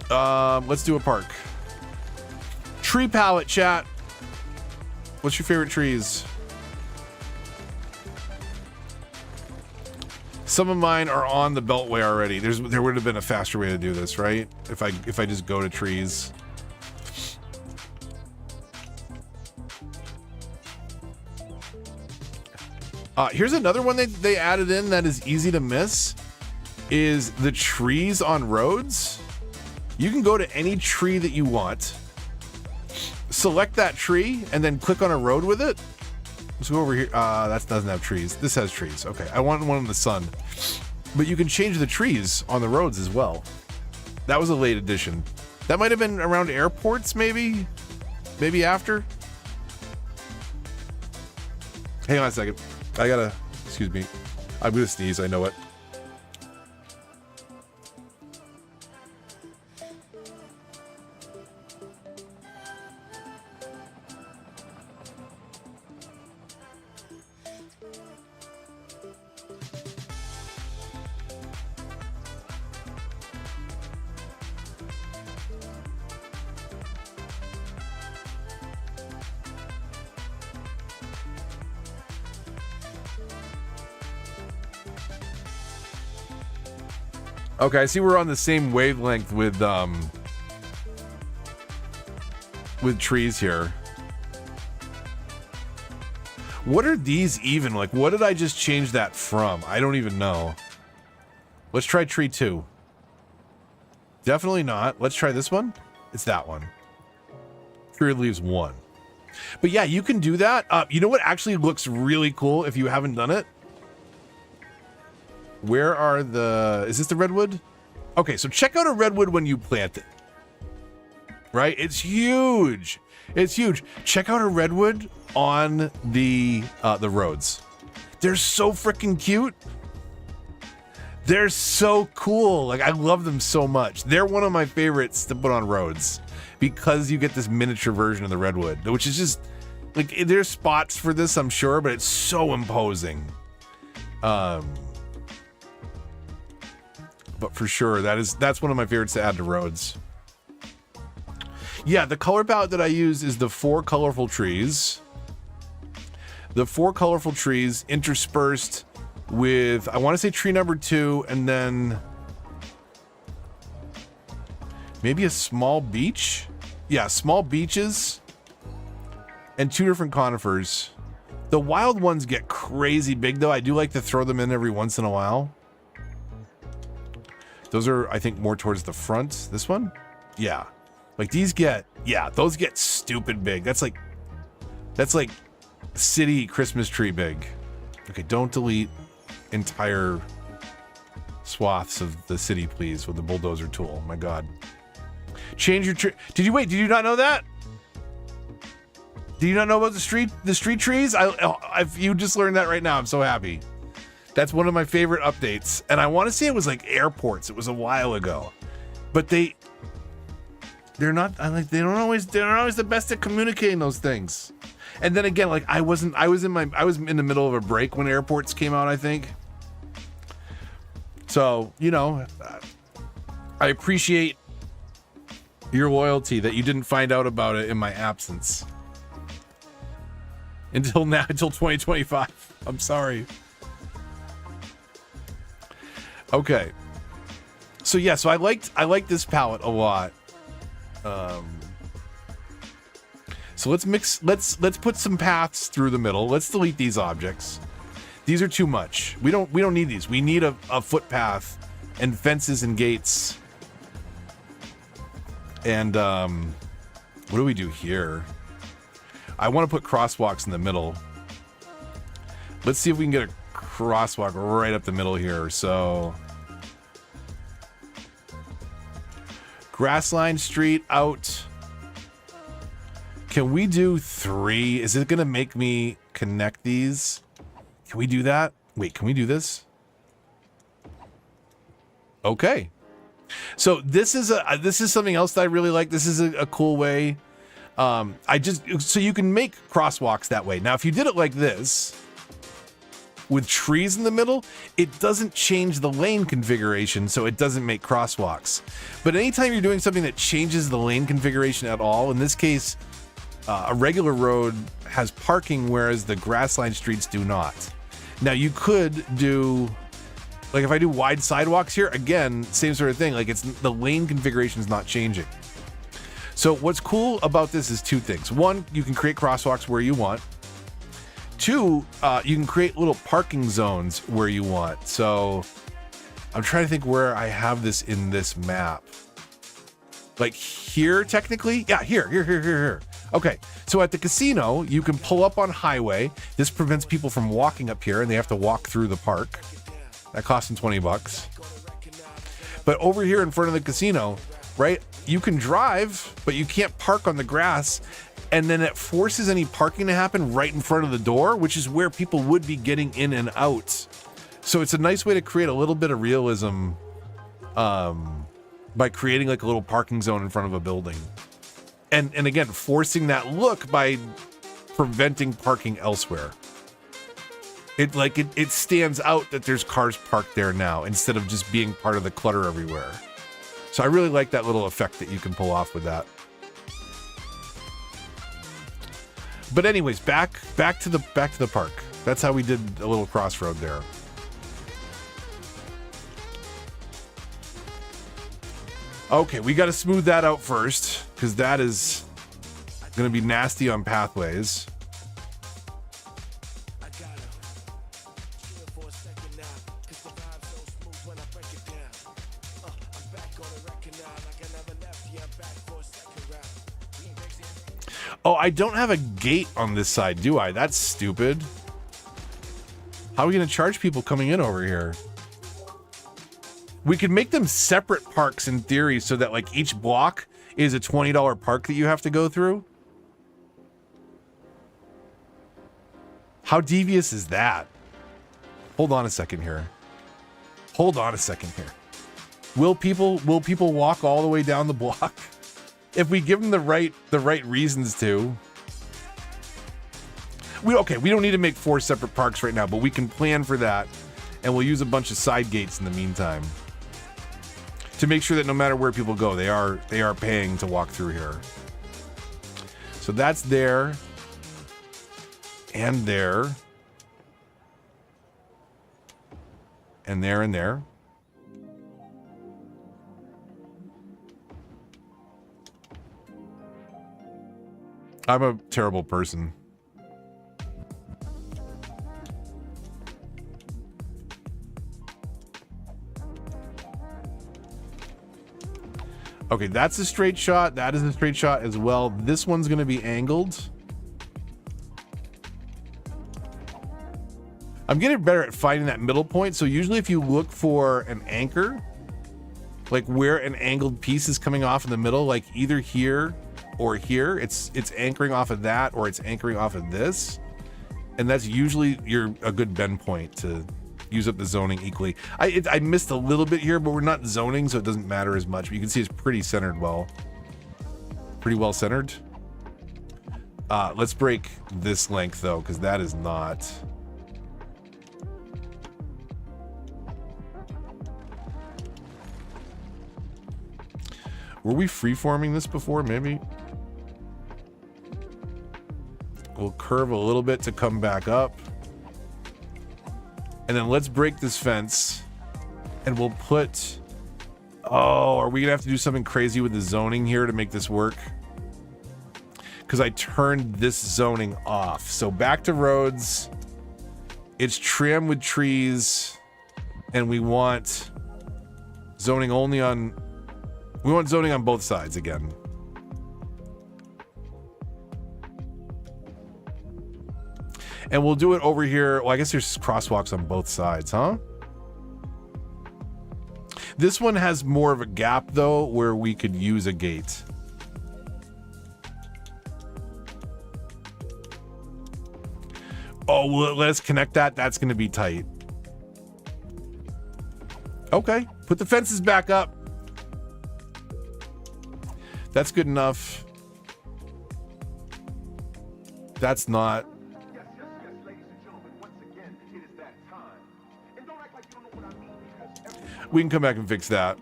Let's do a park. Tree palette, chat. What's your favorite trees? Some of mine are on the beltway already. There would have been a faster way to do this, right? If I just go to trees. Here's another one they added in that is easy to miss, is the trees on roads. You can go to any tree that you want, select that tree, and then click on a road with it. Let's go over here. That doesn't have trees. This has trees. Okay, I want one in the sun. But you can change the trees on the roads as well. That was a late addition. That might have been around airports, maybe? Maybe after? Hang on a second. Excuse me. I'm gonna sneeze, I know it. Okay, I see we're on the same wavelength with trees here. What are these even? Like, what did I just change that from? I don't even know. Let's try tree 2. Definitely not. Let's try this one. It's that one. Tree leaves 1. But yeah, you can do that. You know what actually looks really cool if you haven't done it? Where are is this the redwood? Okay, so check out a redwood when you plant it. Right? It's huge. It's huge. Check out a redwood on the roads. They're so freaking cute. They're so cool. Like, I love them so much. They're one of my favorites to put on roads because you get this miniature version of the redwood, which is just like, there's spots for this, I'm sure, but it's so imposing. But for sure, that's one of my favorites to add to roads. Yeah, the color palette that I use is the 4 colorful trees. The 4 colorful trees interspersed with, I want to say tree number 2, and then maybe a small beech. Yeah, small beeches and 2 different conifers. The wild ones get crazy big, though. I do like to throw them in every once in a while. Those are, I think, more towards the front. This one? Yeah. Like these those get stupid big. That's like city Christmas tree big. Okay, don't delete entire swaths of the city, please, with the bulldozer tool. My God. Change your tree. Did you not know that? Do you not know about the street trees? You just learned that right now. I'm so happy. That's one of my favorite updates. And I want to say it was like airports. It was a while ago. But they're not the best at communicating those things. And then again, like I was in the middle of a break when airports came out, I think. So, you know, I appreciate your loyalty that you didn't find out about it in my absence. Until 2025. I'm sorry. Okay. So yeah, so I liked this palette a lot. So let's put some paths through the middle. Let's delete these objects. These are too much. We don't need these. We need a footpath and fences and gates. And what do we do here? I want to put crosswalks in the middle. Let's see if we can get a crosswalk right up the middle here. So Grassline Street out. Can we do 3? Is it going to make me connect these? Can we do that? Wait, can we do this? Okay. So this is something else that I really like. This is a cool way. So you can make crosswalks that way. Now, if you did it like this, with trees in the middle, it doesn't change the lane configuration, so it doesn't make crosswalks. But anytime you're doing something that changes the lane configuration at all, in this case, a regular road has parking, whereas the grassline streets do not. Now, you could do, like if I do wide sidewalks here, again, same sort of thing. Like the lane configuration is not changing. So what's cool about this is 2 things. 1, you can create crosswalks where you want. 2, you can create little parking zones where you want. So I'm trying to think where I have this in this map. Like here, technically? Yeah, here. Okay, so at the casino, you can pull up on highway. This prevents people from walking up here, and they have to walk through the park. That costs them $20. But over here in front of the casino, right, you can drive, but you can't park on the grass, and then it forces any parking to happen right in front of the door, which is where people would be getting in and out. So it's a nice way to create a little bit of realism by creating like a little parking zone in front of a building. And again, forcing that look by preventing parking elsewhere. It stands out that there's cars parked there now instead of just being part of the clutter everywhere. So I really like that little effect that you can pull off with that. But anyways, back to the park. That's how we did a little crossroad there. Okay, we got to smooth that out first because that is going to be nasty on pathways. Oh, I don't have a gate on this side, do I? That's stupid. How are we going to charge people coming in over here? We could make them separate parks in theory so that like each block is a $20 park that you have to go through. How devious is that? Hold on a second here. Will people walk all the way down the block? If we give them the right reasons to. We don't need to make 4 separate parks right now, but we can plan for that, and we'll use a bunch of side gates in the meantime to make sure that no matter where people go, they are paying to walk through here. So that's there and there and there and there. I'm a terrible person. Okay, that's a straight shot. That is a straight shot as well. This one's going to be angled. I'm getting better at finding that middle point. So usually if you look for an anchor, like where an angled piece is coming off in the middle, like either here or here, it's anchoring off of that, or it's anchoring off of this. And that's usually a good bend point to use up the zoning equally. I missed a little bit here, but we're not zoning, so it doesn't matter as much. But you can see it's pretty centered well. Pretty well centered. Let's break this length though, because that is not. Were we freeforming this before? Maybe. We'll curve a little bit to come back up. And then let's break this fence. And we'll put... Oh, are we going to have to do something crazy with the zoning here to make this work? Because I turned this zoning off. So back to roads. It's trim with trees. And we want zoning only on... We want zoning on both sides again. And we'll do it over here. Well, I guess there's crosswalks on both sides, huh? This one has more of a gap, though, where we could use a gate. Oh, well, let's connect that. That's going to be tight. Okay. Put the fences back up. That's good enough. That's not. Yes, ladies and gentlemen, once again, it is that time. And don't act like you don't know what I mean, because every We can come back and fix that.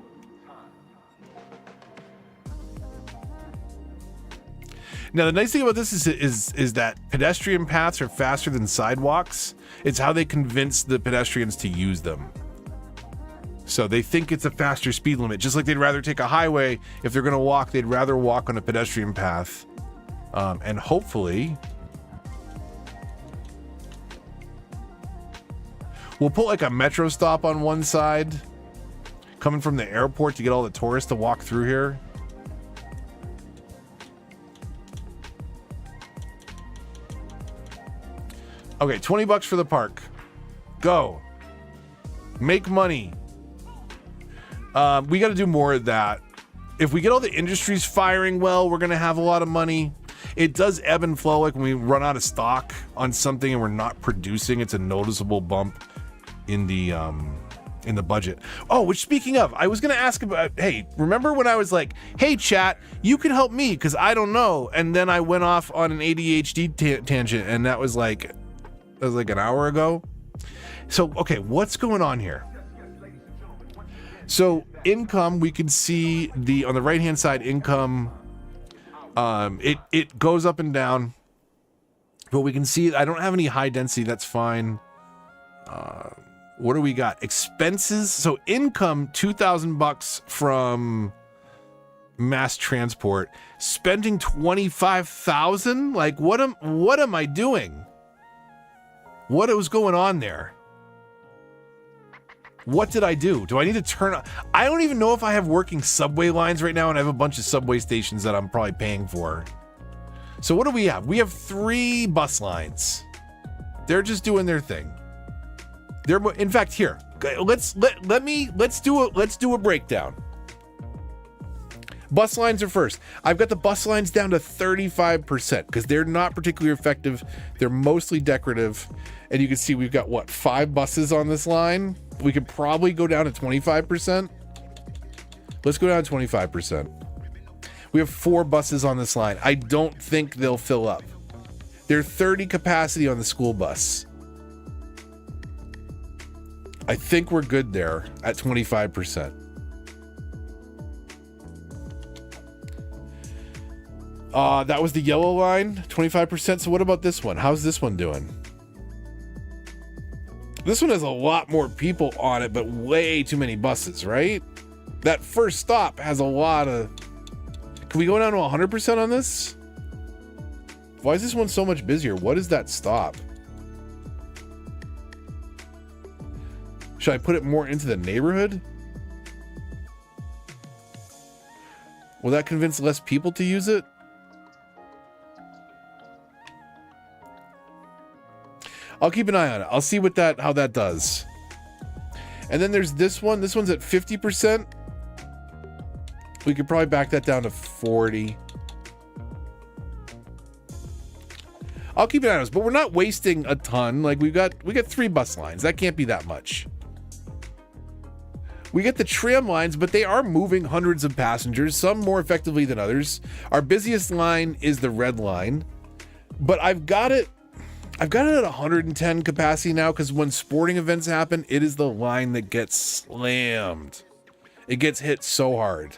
Now, the nice thing about this is that pedestrian paths are faster than sidewalks. It's how they convince the pedestrians to use them. So they think it's a faster speed limit, just like they'd rather take a highway. If they're going to walk, they'd rather walk on a pedestrian path. And hopefully we'll put like a metro stop on one side coming from the airport to get all the tourists to walk through here. Okay, $20 for the park. Go. Make money. We got to do more of that. If we get all the industries firing well, we're going to have a lot of money. It does ebb and flow. Like when we run out of stock on something and we're not producing, it's a noticeable bump in the budget. Oh, which speaking of, I was going to ask about, hey, remember when I was like, hey, chat, you can help me because I don't know. And then I went off on an ADHD tangent, and that was like an hour ago. So, okay, what's going on here? So income, we can see on the right hand side income, it goes up and down, but we can see I don't have any high density. That's fine. What do we got? Expenses. So income, $2,000 from mass transport, spending 25,000. Like what am I doing? What was going on there? What did I do? Do I need to turn on? I don't even know if I have working subway lines right now, and I have a bunch of subway stations that I'm probably paying for. So what do we have? We have 3 bus lines. They're just doing their thing. In fact, here, let's do a breakdown. Bus lines are first. I've got the bus lines down to 35% because they're not particularly effective. They're mostly decorative. And you can see we've got, what, 5 buses on this line? We could probably go down to 25%. Let's go down to 25%. We have 4 buses on this line. I don't think they'll fill up. They're 30 capacity on the school bus. I think we're good there at 25%. That was the yellow line, 25%. So what about this one? How's this one doing? This one has a lot more people on it, but way too many buses, right? That first stop has a lot of... Can we go down to 100% on this? Why is this one so much busier? What is that stop? Should I put it more into the neighborhood? Will that convince less people to use it? I'll keep an eye on it. I'll see how that does. And then there's this one. This one's at 50%. We could probably back that down to 40. I'll keep an eye on this, but we're not wasting a ton. Like we got 3 bus lines. That can't be that much. We get the tram lines, but they are moving hundreds of passengers, some more effectively than others. Our busiest line is the red line, but I've got it at 110 capacity now, because when sporting events happen, it is the line that gets slammed. It gets hit so hard.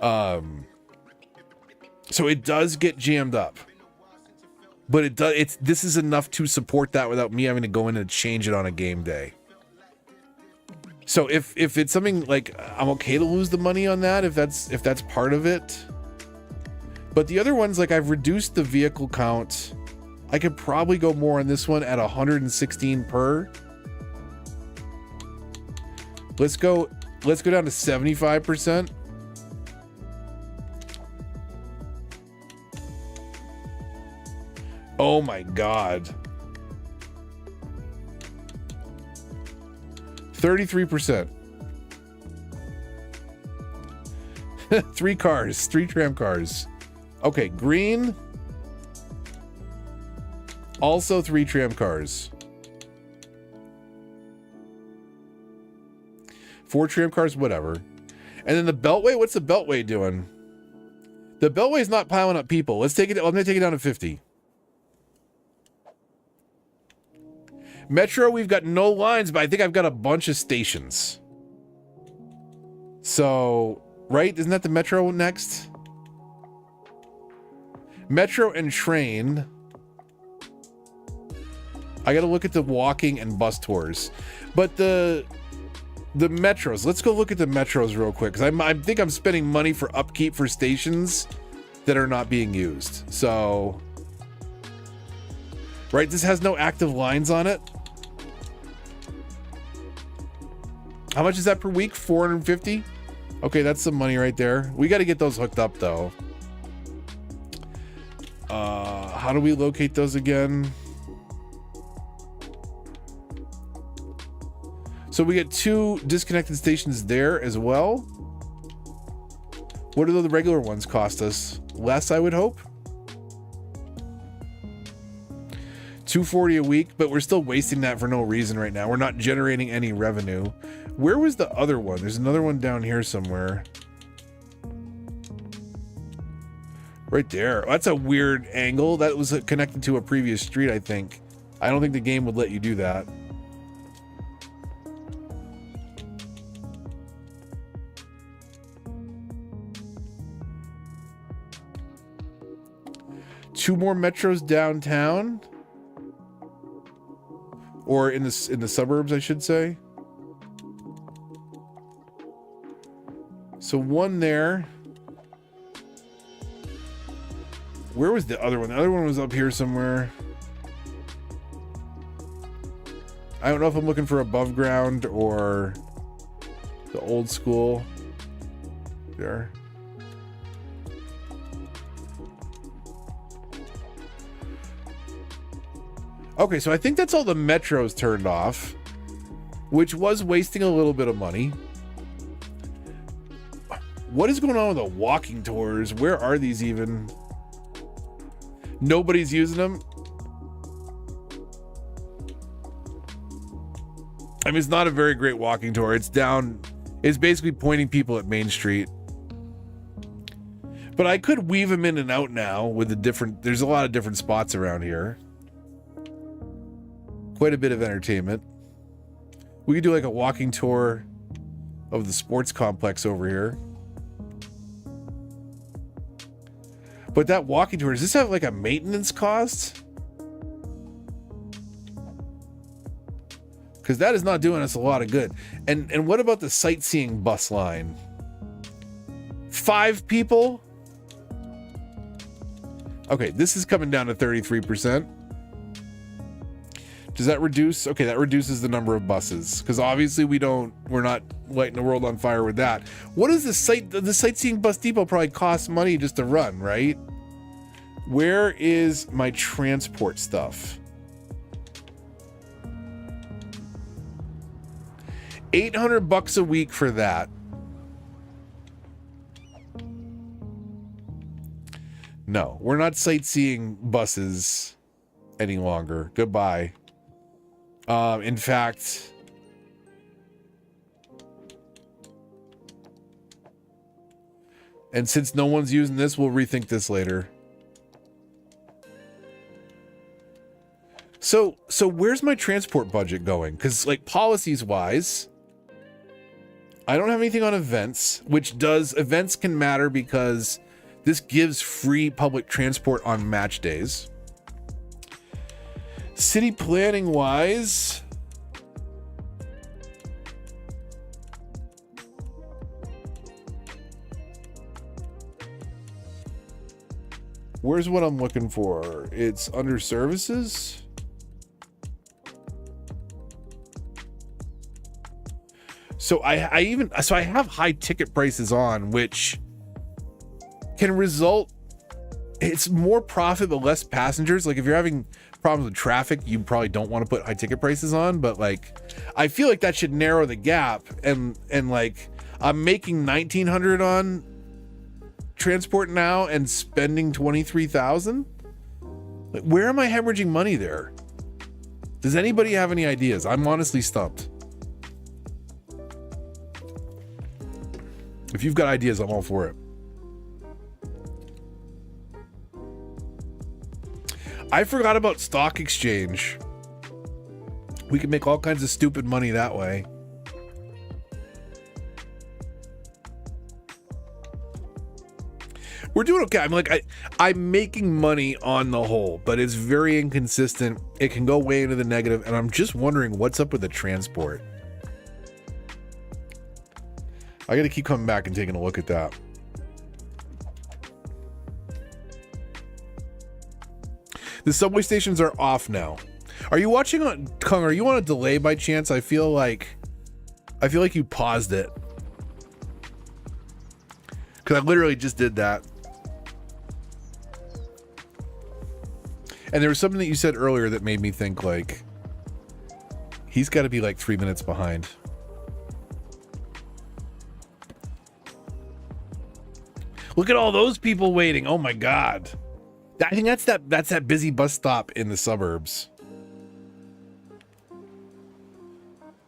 So it does get jammed up, but this is enough to support that without me having to go in and change it on a game day. So if it's something like, I'm okay to lose the money on that, if that's part of it. But the other ones, like, I've reduced the vehicle count. I could probably go more on this one at 116 per. Let's go down to 75%. Oh my God. 33%. 3 cars, 3 tram cars. Okay, green. Also 3 tram cars. 4 tram cars, whatever. And then the Beltway, what's the Beltway doing? The Beltway's not piling up people. I'm gonna take it down to 50. Metro, we've got no lines, but I think I've got a bunch of stations. So, right? Isn't that the Metro next? Metro and train. I gotta look at the walking and bus tours. But the metros, let's go look at the metros real quick, because I think I'm spending money for upkeep for stations that are not being used. So, right, this has no active lines on it. How much is that per week? 450? Okay, that's some money right there. We got to get those hooked up, though. How do we locate those again? So we get 2 disconnected stations there as well. What do the regular ones cost us? Less, I would hope. $240 a week, but we're still wasting that for no reason right now. We're not generating any revenue. Where was the other one? There's another one down here somewhere. Right there. That's a weird angle. That was connected to a previous street, I think. I don't think the game would let you do that. Two more metros downtown, or in the suburbs, I should say. So one there. Where was the other one? The other one was up here somewhere. I don't know if I'm looking for above ground or the old school. There. Okay, so I think that's all the metros turned off, which was wasting a little bit of money. What is going on with the walking tours? Where are these even? Nobody's using them. I mean, it's not a very great walking tour. It's basically pointing people at Main Street. But I could weave them in and out now with there's a lot of different spots around here. Quite a bit of entertainment. We could do like a walking tour of the sports complex over here. But that walking tour, does this have like a maintenance cost? Because that is not doing us a lot of good. And what about the sightseeing bus line? 5 people? Okay, this is coming down to 33%. Does that reduce? Okay, that reduces the number of buses, because obviously we're not lighting the world on fire with that. What is the sightseeing bus depot probably costs money just to run, right? Where is my transport stuff? $800 a week for that. No, we're not sightseeing buses any longer. Goodbye. In fact, and since no one's using this, we'll rethink this later. So where's my transport budget going? Because like policies wise, I don't have anything on events, events can matter because this gives free public transport on match days. City planning wise, where's what I'm looking for? It's under services. So I have high ticket prices on, which can result, it's more profit but less passengers. Like if you're having problems with traffic, you probably don't want to put high ticket prices on, but like I feel like that should narrow the gap, and like I'm making $1,900 on transport now and spending $23,000. Like, where am I hemorrhaging money there? Does anybody have any ideas? I'm honestly stumped. If you've got ideas, I'm all for it. I forgot about stock exchange. We can make all kinds of stupid money that way. We're doing okay. I'm making money on the whole, but it's very inconsistent. It can go way into the negative, and I'm just wondering what's up with the transport. I got to keep coming back and taking a look at that. The subway stations are off now. Are you watching on Kung? Are you on a delay by chance? I feel like you paused it. Because I literally just did that. And there was something that you said earlier that made me think like he's got to be like 3 minutes behind. Look at all those people waiting. Oh my God. I think that's that busy bus stop in the suburbs.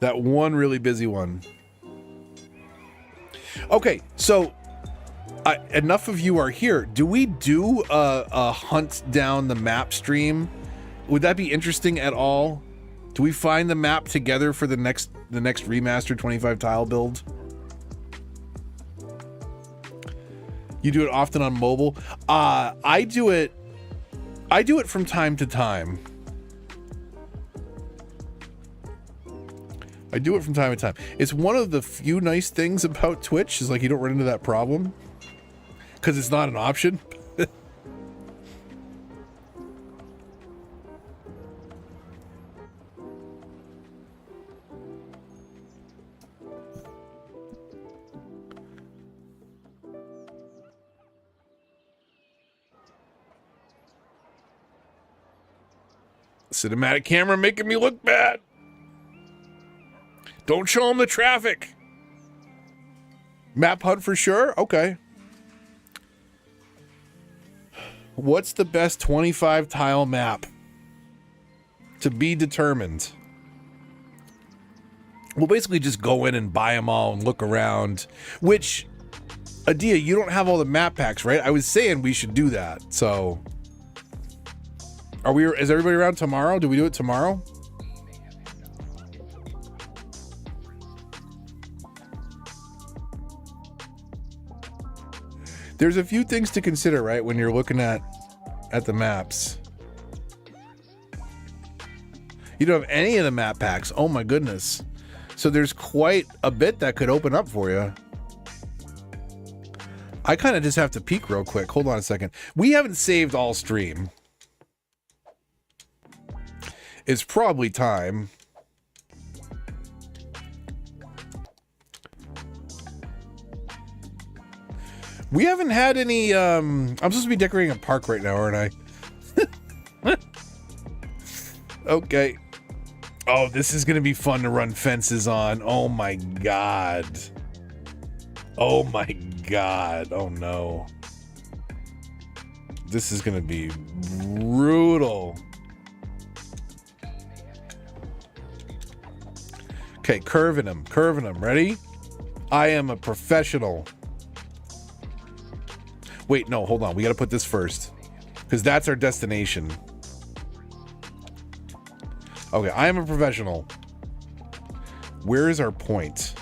That one really busy one. Okay, so enough of you are here. Do we do a hunt down the map stream? Would that be interesting at all? Do we find the map together for the next remastered 25 tile build? You do it often on mobile. I do it from time to time. I do it from time to time. It's one of the few nice things about Twitch is like you don't run into that problem because it's not an option. Cinematic camera making me look bad. Don't show them the traffic. Map hunt for sure? Okay. What's the best 25 tile map? To be determined. We'll basically just go in and buy them all and look around. Which, Adia, you don't have all the map packs, right? I was saying we should do that, so... Is everybody around tomorrow? Do we do it tomorrow? There's a few things to consider, right, when you're looking at the maps. You don't have any of the map packs. Oh my goodness. So there's quite a bit that could open up for you. I kind of just have to peek real quick. Hold on a second. We haven't saved all stream. It's probably time. We haven't had any, I'm supposed to be decorating a park right now, aren't I? Okay. Oh, this is going to be fun to run fences on. Oh my God. Oh my God. Oh no. This is going to be brutal. Okay, curving them. Ready? I am a professional. Wait, no, hold on. We got to put this first because that's our destination. Okay, I am a professional. Where is our point?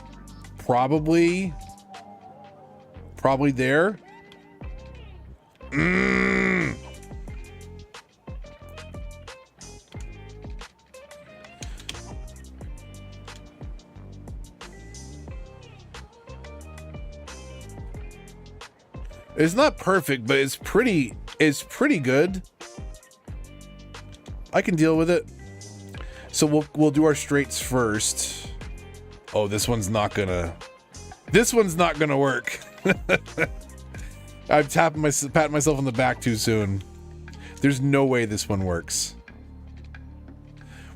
Probably there. It's not perfect, but it's pretty good. I can deal with it. So we'll do our straights first. Oh, this one's not gonna work. I'm patting myself on the back too soon. There's no way this one works.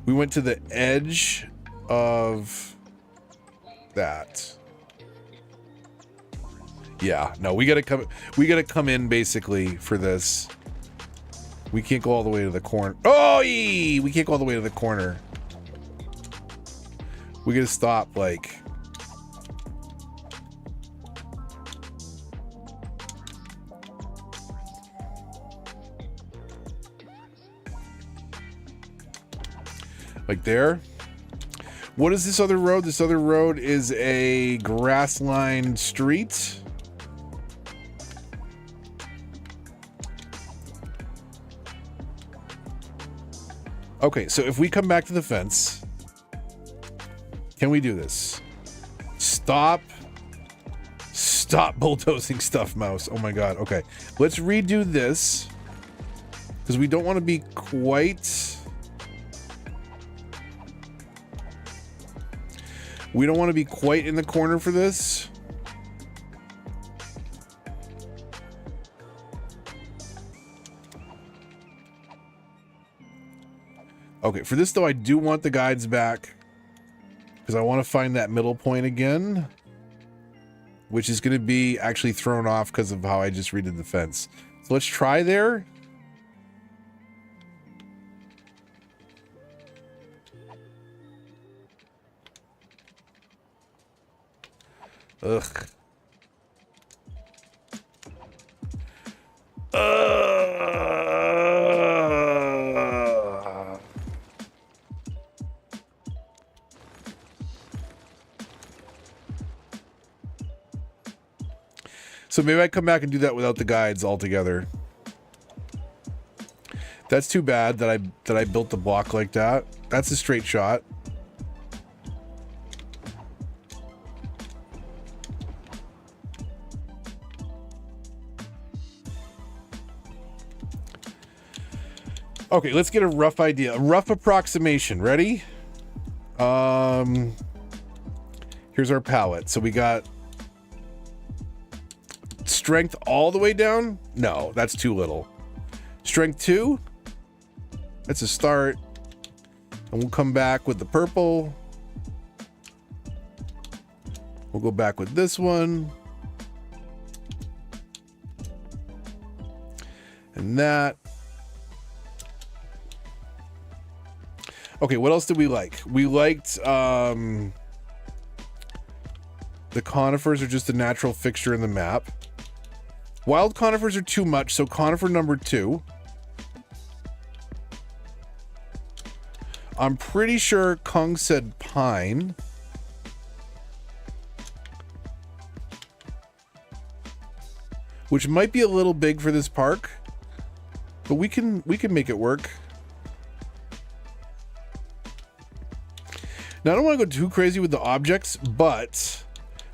We went to the edge of that. Yeah, no, we gotta come in basically for this. We can't go all the way to the corner. Oh, we can't go all the way to the corner. We gotta stop like. Like there. What is this other road? This other road is a grass-lined street. Okay, so if we come back to the fence, can we do this? Stop bulldozing stuff, mouse. Oh my God. Okay, let's redo this because we don't want to be quite. We don't want to be quite in the corner for this. Okay, for this though, I do want the guides back because I want to find that middle point again, which is going to be actually thrown off because of how I just redid the fence. So let's try there. Ugh. So maybe I come back and do that without the guides altogether. That's too bad that I built the block like that. That's a straight shot. Okay, let's get a rough idea, a rough approximation. Ready? Here's our palette. So we got strength all the way down. No, that's too little. Strength 2. That's a start. And we'll come back with the purple. We'll go back with this one. And that. Okay, what else did we like? We liked the conifers are just a natural fixture in the map. Wild conifers are too much, so conifer number 2. I'm pretty sure Kung said pine. Which might be a little big for this park, but we can make it work. Now, I don't want to go too crazy with the objects, but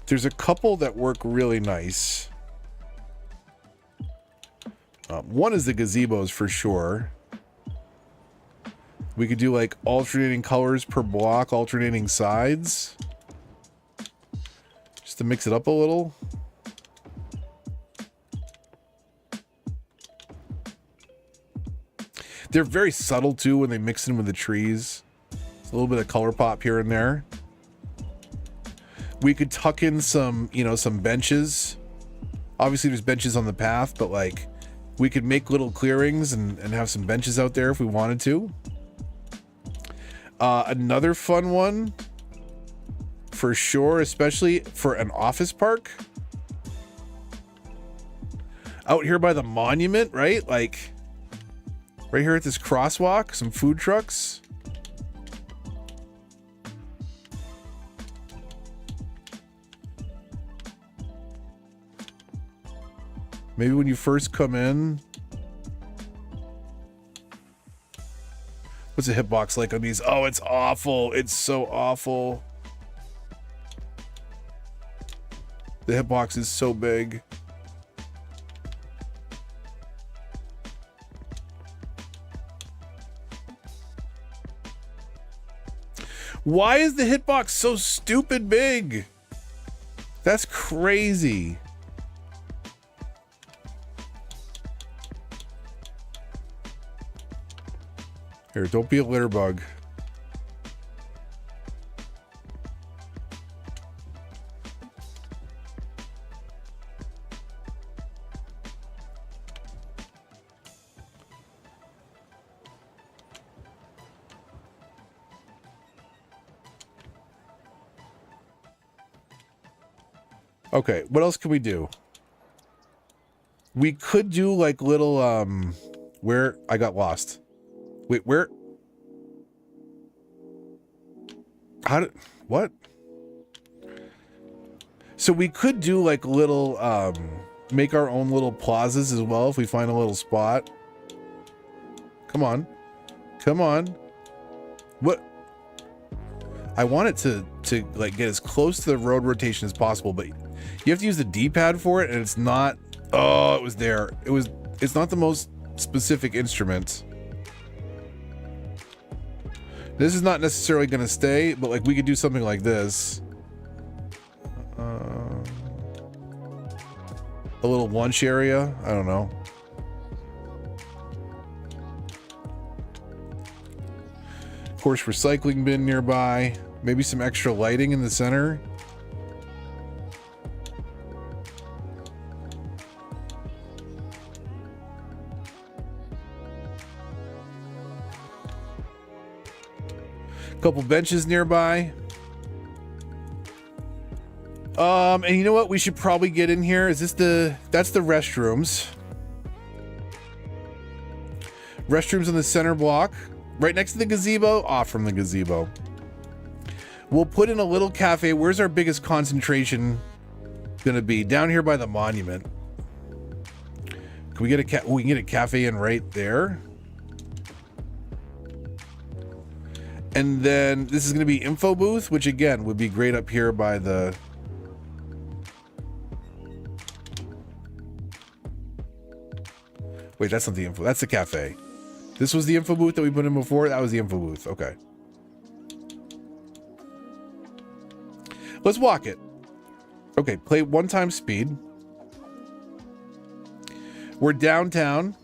there's a couple that work really nice. One is the gazebos for sure. We could do like alternating colors per block, alternating sides. Just to mix it up a little. They're very subtle too when they mix in with the trees. A little bit of color pop here and there. We could tuck in some, you know, some benches. Obviously there's benches on the path, but like we could make little clearings and have some benches out there if we wanted to. Another fun one for sure, especially for an office park. Out here by the monument, right? Like right here at this crosswalk, some food trucks. Maybe when you first come in. What's a hitbox like on these? Oh, it's awful. It's so awful. The hitbox is so big. Why is the hitbox so stupid big? That's crazy. Here, don't be a litter bug. Okay, what else can we do? We could do like little, where I got lost. Wait, where? How did, what? So we could do like little, make our own little plazas as well if we find a little spot. Come on. Come on. What? I want it to like get as close to the road rotation as possible, but you have to use the D-pad for it, and it's not, oh, it was there. It's not the most specific instrument. This is not necessarily going to stay, but like we could do something like this. A little lunch area. I don't know. Of course, recycling bin nearby. Maybe some extra lighting in the center. Couple benches nearby. And you know what we should probably get in here? Is this that's the restrooms. Restrooms on the center block. Right next to the gazebo, off from the gazebo. We'll put in a little cafe. Where's our biggest concentration gonna be? Down here by the monument. Can we get we can get a cafe in right there. And then this is going to be info booth, which again would be great up here by the... Wait, that's not the info. That's the cafe. This was the info booth that we put in before. That was the info booth. Okay. Let's walk it. Okay, play 1 x speed. We're downtown.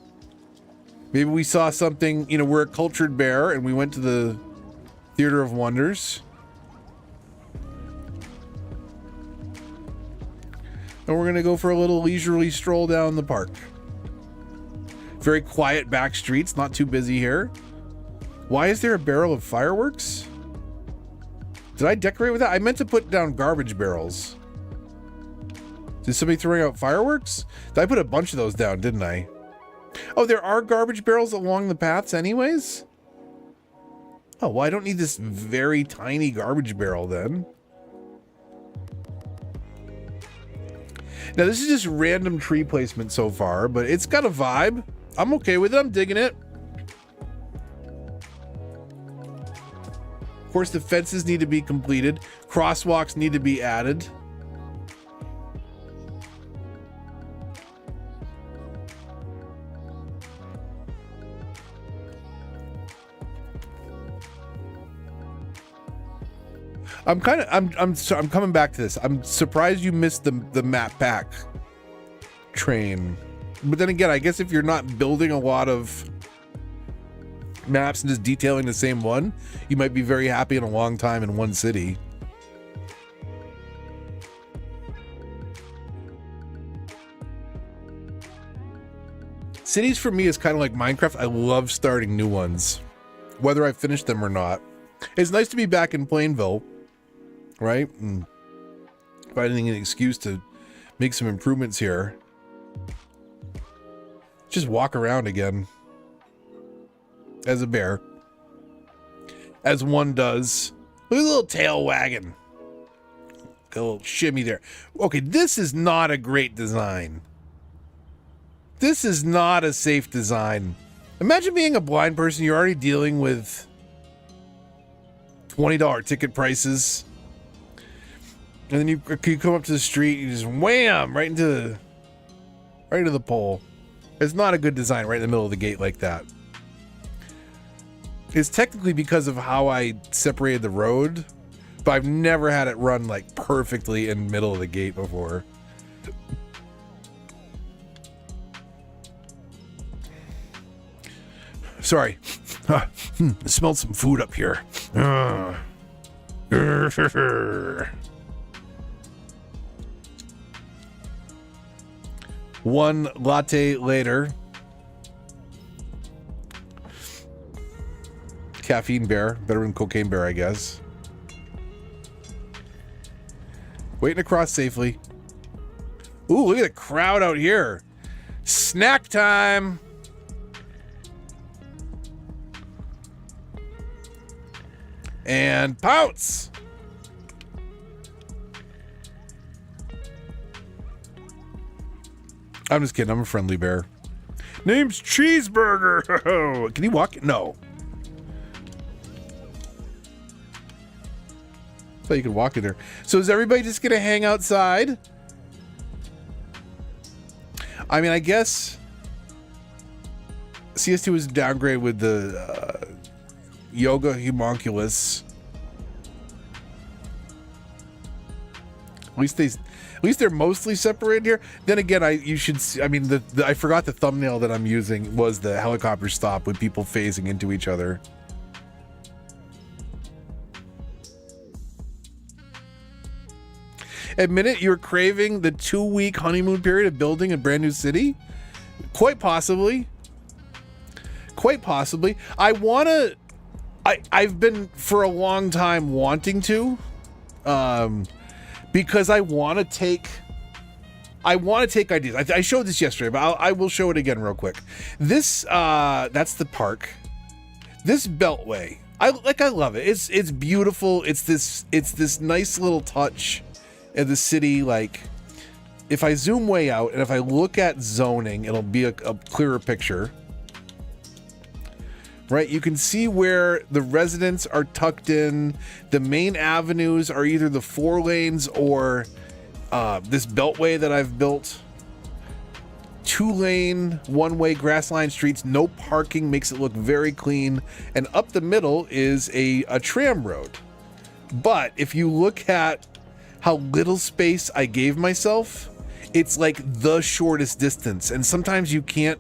Maybe we saw something, you know, we're a cultured bear and we went to the Theater of Wonders. And we're gonna go for a little leisurely stroll down the park. Very quiet back streets, not too busy here. Why is there a barrel of fireworks? Did I decorate with that? I meant to put down garbage barrels. Did somebody throwing out fireworks? I put a bunch of those down, didn't I? Oh, there are garbage barrels along the paths anyways? Oh, well, I don't need this very tiny garbage barrel then. Now, this is just random tree placement so far, but it's got a vibe. I'm okay with it. I'm digging it. Of course, the fences need to be completed. Crosswalks need to be added. I'm coming back to this. I'm surprised you missed the map pack train. But then again, I guess if you're not building a lot of maps and just detailing the same one, you might be very happy in a long time in one city. Cities for me is kind of like Minecraft. I love starting new ones, whether I finish them or not. It's nice to be back in Plainville, right? And finding an excuse to make some improvements here. Just walk around again. As a bear. As one does. Look at the little tail wagging. Got a little shimmy there. Okay, this is not a great design. This is not a safe design. Imagine being a blind person. You're already dealing with $20 ticket prices. And then you come up to the street, you just wham right into the pole. It's not a good design right in the middle of the gate like that. It's technically because of how I separated the road, but I've never had it run like perfectly in the middle of the gate before. Sorry. I smelled some food up here. One latte later. Caffeine bear. Better than cocaine bear, I guess. Waiting to cross safely. Ooh, look at the crowd out here. Snack time. And pounce. I'm just kidding. I'm a friendly bear. Name's Cheeseburger. Can he walk? No. I thought you could walk in there. So is everybody just going to hang outside? I mean, I guess CS2 was downgraded with the yoga homunculus. At least they're mostly separated here. Then again, I forgot the thumbnail that I'm using was the helicopter stop with people phasing into each other. Admit it, you're craving the 2-week honeymoon period of building a brand new city? Quite possibly. Quite possibly. I've been for a long time wanting to, because I want to take ideas. I showed this yesterday, but I will show it again real quick. This, that's the park. This beltway, I love it. It's beautiful. It's this nice little touch of the city. Like, if I zoom way out and if I look at zoning, it'll be a clearer picture. Right, you can see where the residents are tucked in. The main avenues are either the 4 lanes or this beltway that I've built. 2-lane, 1-way grass-lined streets, no parking, makes it look very clean. And up the middle is a tram road. But if you look at how little space I gave myself, it's like the shortest distance. And sometimes you can't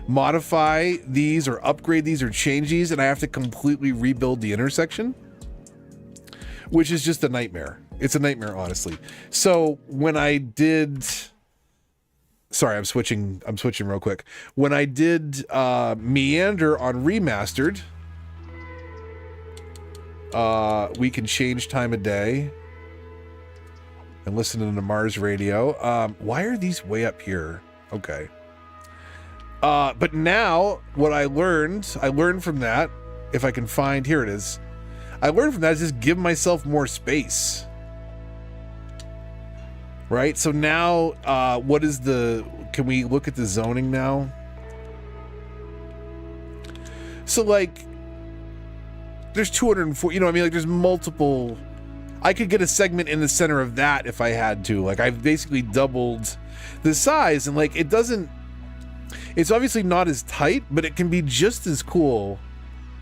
modify these or upgrade these or change these, and I have to completely rebuild the intersection, which is just a nightmare. It's a nightmare, honestly. So when I did, sorry, I'm switching real quick. When I did Meander on Remastered, we can change time of day and listen to the Mars radio. Why are these way up here? Okay. But now what I learned from that, if I can find, here it is. I learned from that is just give myself more space. Right? So now, can we look at the zoning now? So like, there's 204, like there's multiple, I could get a segment in the center of that if I had to. Like, I've basically doubled the size, and like, it's obviously not as tight, but it can be just as cool.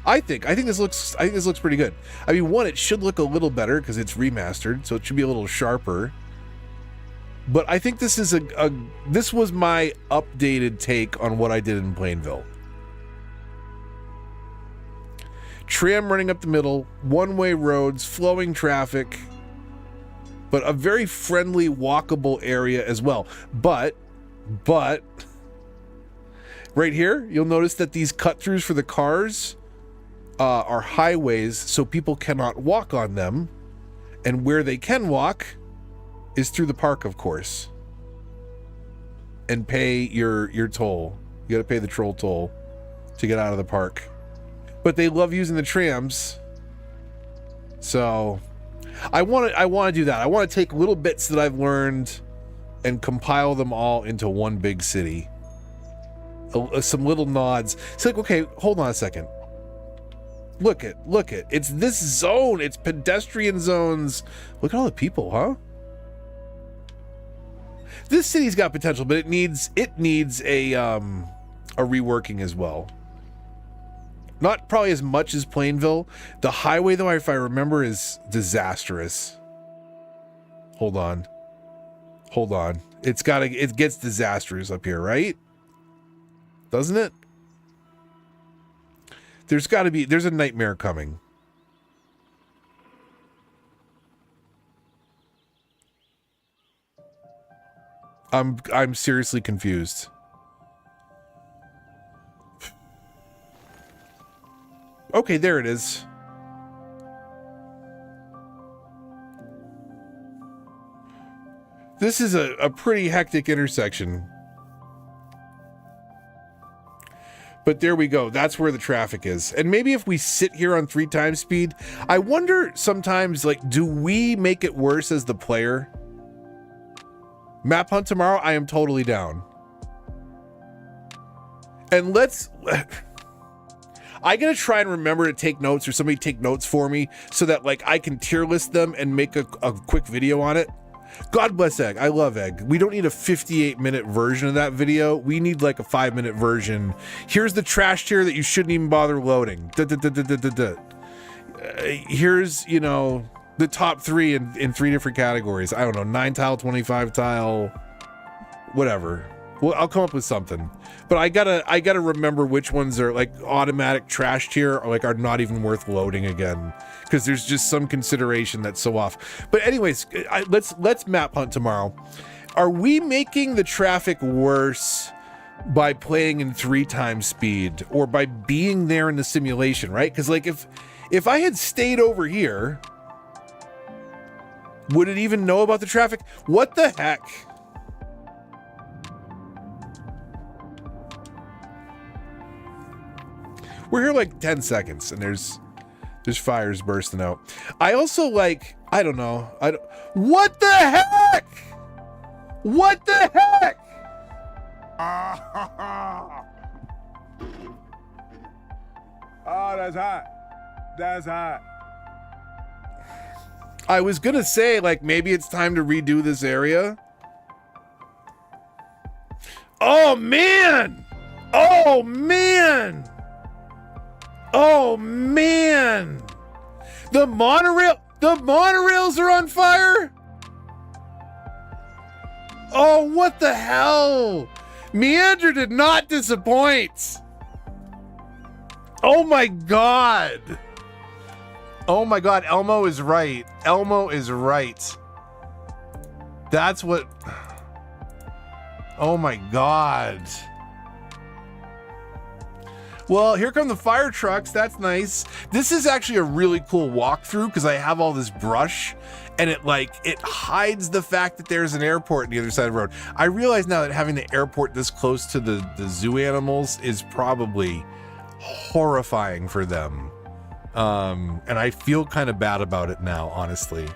I think this looks pretty good. I mean, one, it should look a little better because it's remastered, so it should be a little sharper. But I think this is this was my updated take on what I did in Plainville. Tram running up the middle, one-way roads, flowing traffic, but a very friendly, walkable area as well. But right here, you'll notice that these cut-throughs for the cars are highways, so people cannot walk on them. And where they can walk is through the park, of course. And pay your toll. You gotta pay the troll toll to get out of the park. But they love using the trams. So I want to do that. I want to take little bits that I've learned and compile them all into one big city. Some little nods. It's like, okay, hold on a second. Look it. It's this zone. It's pedestrian zones. Look at all the people, huh? This city's got potential, but it needs a reworking as well. Not probably as much as Plainville. The highway, though, if I remember, is disastrous. Hold on. It gets disastrous up here, right? Doesn't it? There's a nightmare coming. I'm seriously confused. Okay, there it is. This is a pretty hectic intersection. But there we go. That's where the traffic is. And maybe if we sit here on 3 times speed, I wonder sometimes, like, do we make it worse as the player? Map hunt tomorrow, I am totally down. And I gotta try and remember to take notes, or somebody take notes for me, so that like I can tier list them and make a quick video on it. God bless Egg. I love Egg. We don't need a 58-minute version of that video. We need like a 5-minute version. Here's the trash tier that you shouldn't even bother loading. Here's, you know, the top 3 in 3 different categories. I don't know, 9 tile, 25 tile, whatever. Well, I'll come up with something. But I gotta remember which ones are like automatic trash tier or like are not even worth loading again, because there's just some consideration that's so off. But anyways, let's map hunt tomorrow. Are we making the traffic worse by playing in 3 times speed, or by being there in the simulation, right? Because like if I had stayed over here, would it even know about the traffic? What the heck? We're here like 10 seconds and there's fires bursting out. I also like, I don't know. What the heck? What the heck? Oh, that's hot. That's hot. I was gonna say, like, maybe it's time to redo this area. Oh man! Oh man! Oh man! The monorails are on fire? Oh, what the hell? Meander did not disappoint. Oh my god. Oh my god, Elmo is right. Elmo is right. That's what... Oh my god. Well, here come the fire trucks. That's nice. This is actually a really cool walkthrough because I have all this brush and it hides the fact that there's an airport on the other side of the road. I realize now that having the airport this close to the zoo animals is probably horrifying for them. And I feel kind of bad about it now, honestly.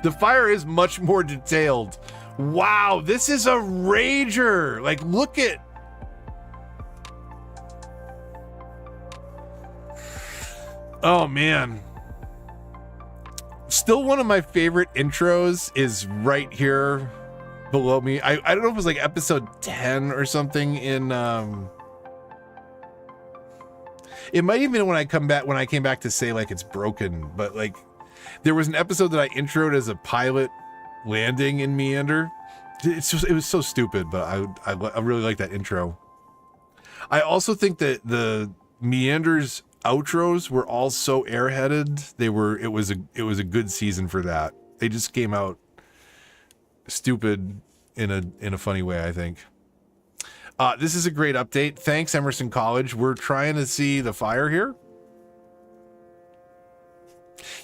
The fire is much more detailed. Wow, this is a rager. Like, look at... Oh man. Still one of my favorite intros is right here below me. I don't know if it was like episode 10 or something in it might even been when I came back to say like it's broken, but like there was an episode that I introed as a pilot landing in Meander. It was so stupid, but I really like that intro. I also think that the Meander's outros were all so airheaded. It was a good season for that. They just came out stupid in a funny way, I think. This is a great update. Thanks, Emerson College. We're trying to see the fire here.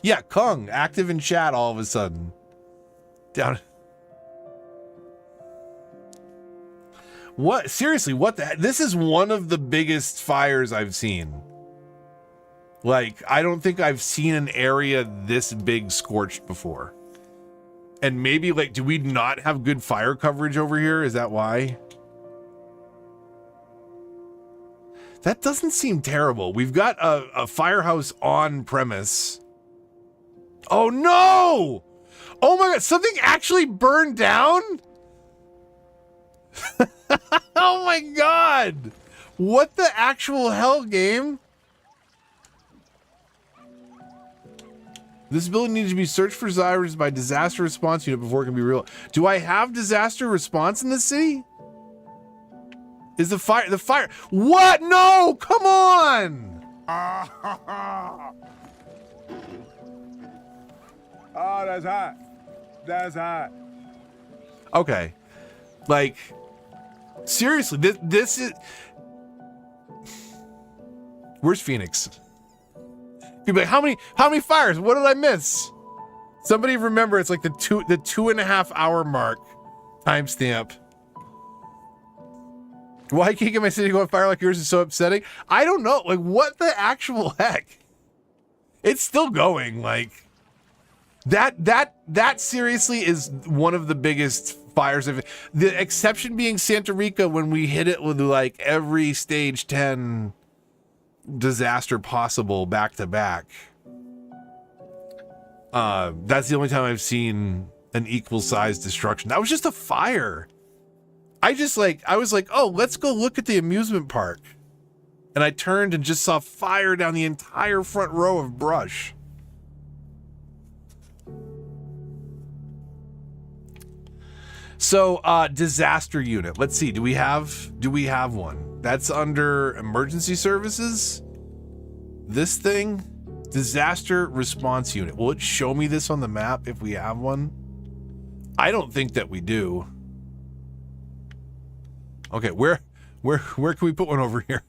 Yeah, Kung, active in chat all of a sudden. Down. What? Seriously, what the heck? This is one of the biggest fires I've seen. Like, I don't think I've seen an area this big scorched before. And maybe, like, do we not have good fire coverage over here? Is that why? That doesn't seem terrible. We've got a firehouse on premise. Oh, no! Oh, my God. Something actually burned down? Oh, my God. What the actual hell, game? This building needs to be searched for survivors by disaster response unit before it can be real. Do I have disaster response in this city? Is the fire? What? No, come on. Oh, that's hot. That's hot. Okay. Like, seriously, this is... Where's Phoenix? People be like, how many fires? What did I miss? Somebody remember it's like the 2.5 hour mark timestamp. Why can't get my city go on fire like yours is so upsetting? I don't know. Like, what the actual heck? It's still going. Like, that seriously is one of the biggest fires of it. The exception being Santa Rica when we hit it with like every stage 10 disaster possible back to back. That's the only time I've seen an equal sized destruction. That was just a fire. I was like, oh, let's go look at the amusement park. And I turned and just saw fire down the entire front row of brush. So, disaster unit. Let's see. Do we have one? That's under emergency services. This thing, disaster response unit. Will it show me this on the map if we have one? I don't think that we do. Okay, where can we put one over here?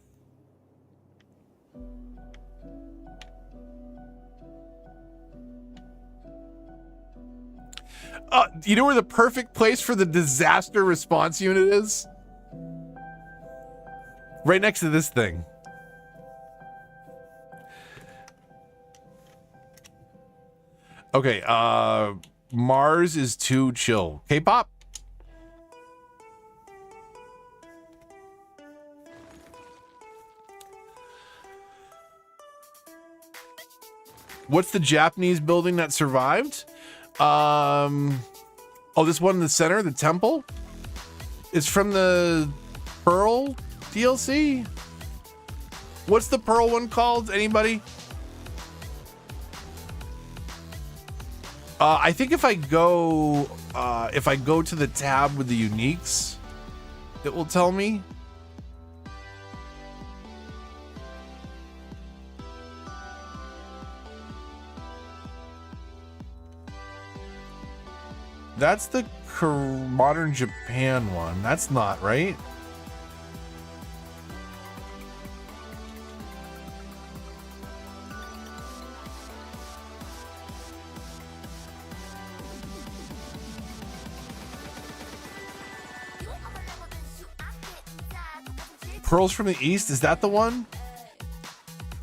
You know where the perfect place for the disaster response unit is? Right next to this thing. Okay, Mars is too chill. K-pop? What's the Japanese building that survived? Oh, this one in the center, the temple? It's from the Pearl DLC? What's the Pearl one called? Anybody? I think if I go to the tab with the uniques, it will tell me. That's the modern Japan one. That's not right. Pearls from the East, is that the one?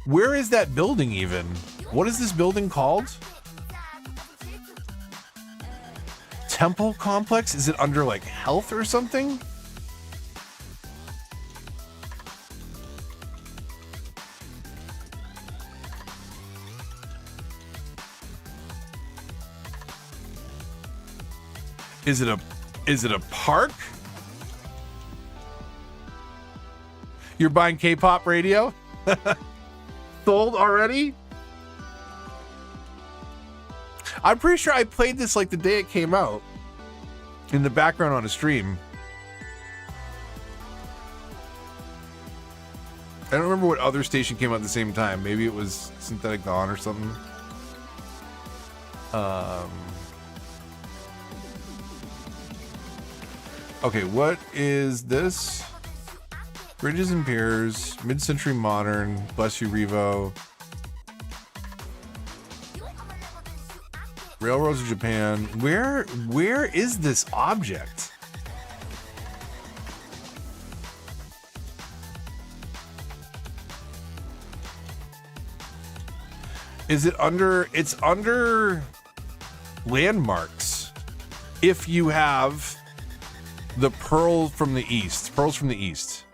Where is that building even? What is this building called? Temple complex? Is it under like health or something? Is it a park? You're buying K-pop radio? Sold already? I'm pretty sure I played this like the day it came out in the background on a stream. I don't remember what other station came out at the same time. Maybe it was Synthetic Dawn or something. Okay, what is this? Bridges and Piers, Mid-Century Modern, Bless You Revo. Railroads of Japan. Where is this object? Is it under? It's under landmarks. If you have the pearls from the east.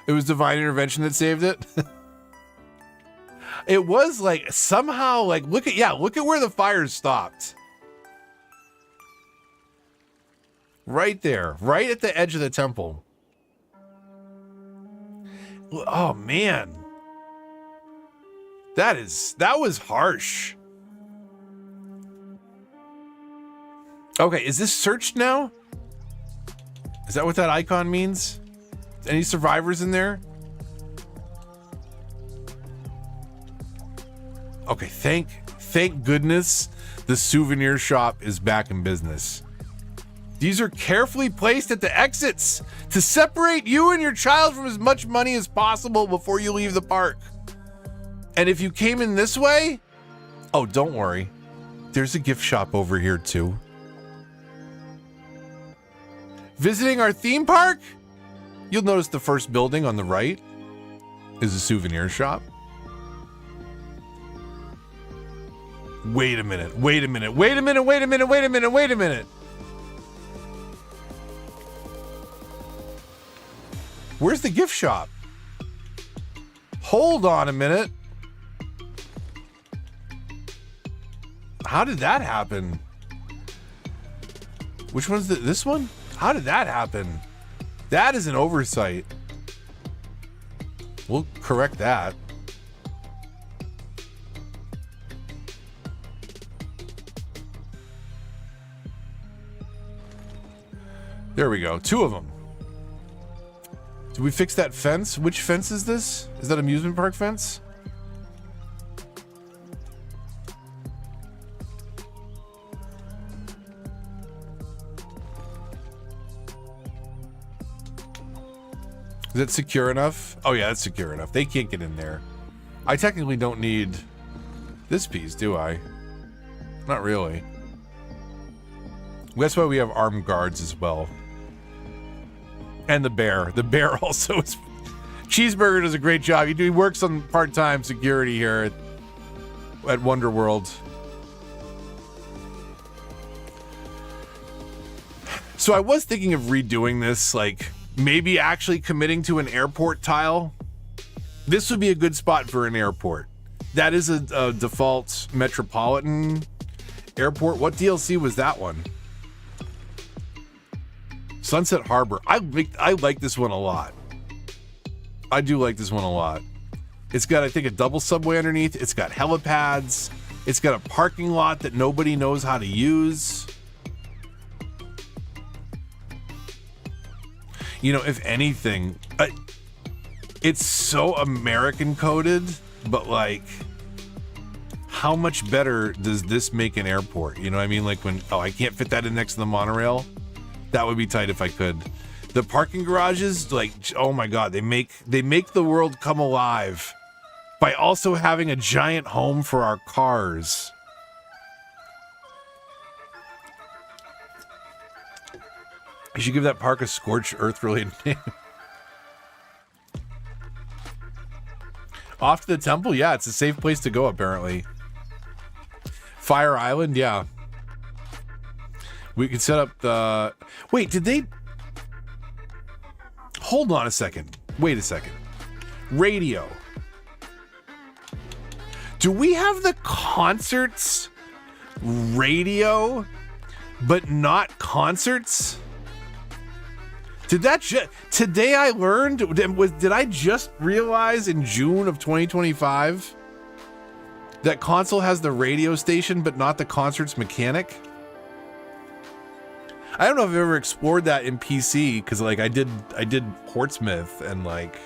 It was divine intervention that saved it. It was like somehow like look at where the fire stopped. Right there, right at the edge of the temple. Oh man. That was harsh. Okay, is this searched now? Is that what that icon means? Any survivors in there? Okay, thank goodness the souvenir shop is back in business. These are carefully placed at the exits to separate you and your child from as much money as possible before you leave the park. And if you came in this way, oh, don't worry. There's a gift shop over here too. Visiting our theme park? You'll notice the first building on the right is a souvenir shop. Wait a minute. Where's the gift shop? Hold on a minute. How did that happen? Which one's this one? How did that happen? That is an oversight. We'll correct that. There we go. 2 of them. Did we fix that fence? Which fence is this? Is that amusement park fence? Is it secure enough? Oh yeah, that's secure enough. They can't get in there. I technically don't need this piece, do I? Not really. That's why we have armed guards as well. And the bear. The bear also is... Cheeseburger does a great job. He works on part-time security here at Wonder World. So I was thinking of redoing this, like... maybe actually committing to an airport tile. This would be a good spot for an airport. That is a default Metropolitan airport. What DLC was that one? Sunset Harbor. I like this one a lot. I do like this one a lot. It's got, I think, a double subway underneath. It's got helipads. It's got a parking lot that nobody knows how to use. You know, if anything, it's so American coded, but like, how much better does this make an airport? You know what I mean? Like when, oh, I can't fit that in next to the monorail. That would be tight if I could. The parking garages, like, oh my God, they make the world come alive by also having a giant home for our cars. You should give that park a scorched earth related name. Off to the temple? Yeah, it's a safe place to go, apparently. Fire Island? Yeah. We could set up the... Wait, did they... Hold on a second. Wait a second. Radio. Do we have the concerts radio, but not concerts? Did that today I learned, did I just realize in June of 2025 that console has the radio station but not the concerts mechanic? I don't know if I've ever explored that in PC because like I did Portsmouth and like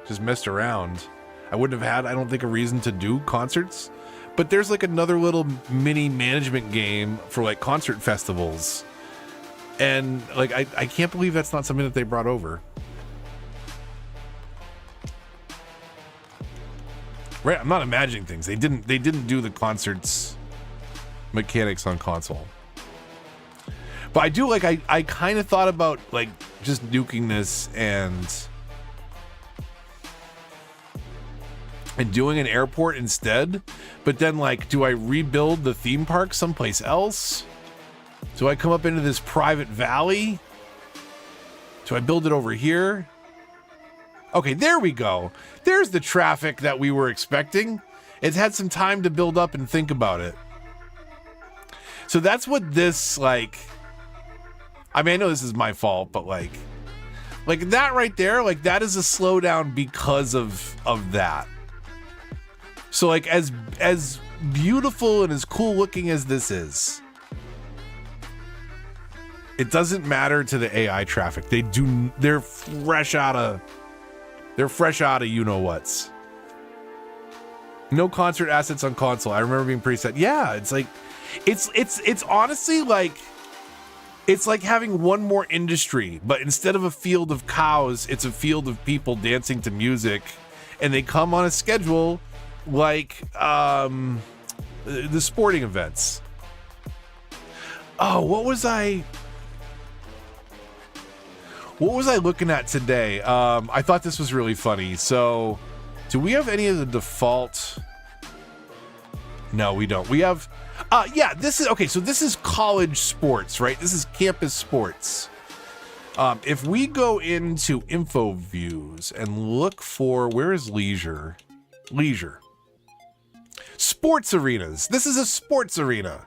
just messed around. I wouldn't have had, I don't think, a reason to do concerts. But there's like another little mini management game for like concert festivals. And like I can't believe that's not something that they brought over. Right, I'm not imagining things. They didn't do the concerts mechanics on console. But I do like I kind of thought about like just nuking this and doing an airport instead. But then like, do I rebuild the theme park someplace else? Do I come up into this private valley? Do I build it over here? Okay, there we go. There's the traffic that we were expecting. It's had some time to build up and think about it. So that's what this, like... I mean, I know this is my fault, but like that right there, like that is a slowdown because of that. So like as beautiful and as cool looking as this is, it doesn't matter to the AI traffic. They're fresh out of you know what's. No concert assets on console. I remember being pretty sad. Yeah, it's like it's honestly like it's like having one more industry, but instead of a field of cows, it's a field of people dancing to music, and they come on a schedule like the sporting events. Oh, what was I looking at today? I thought this was really funny. So, do we have any of the default? No, we don't. We have yeah, this is okay. So this is college sports, right? This is campus sports. If we go into info views and look for, where is leisure? Leisure. Sports arenas. This is a sports arena.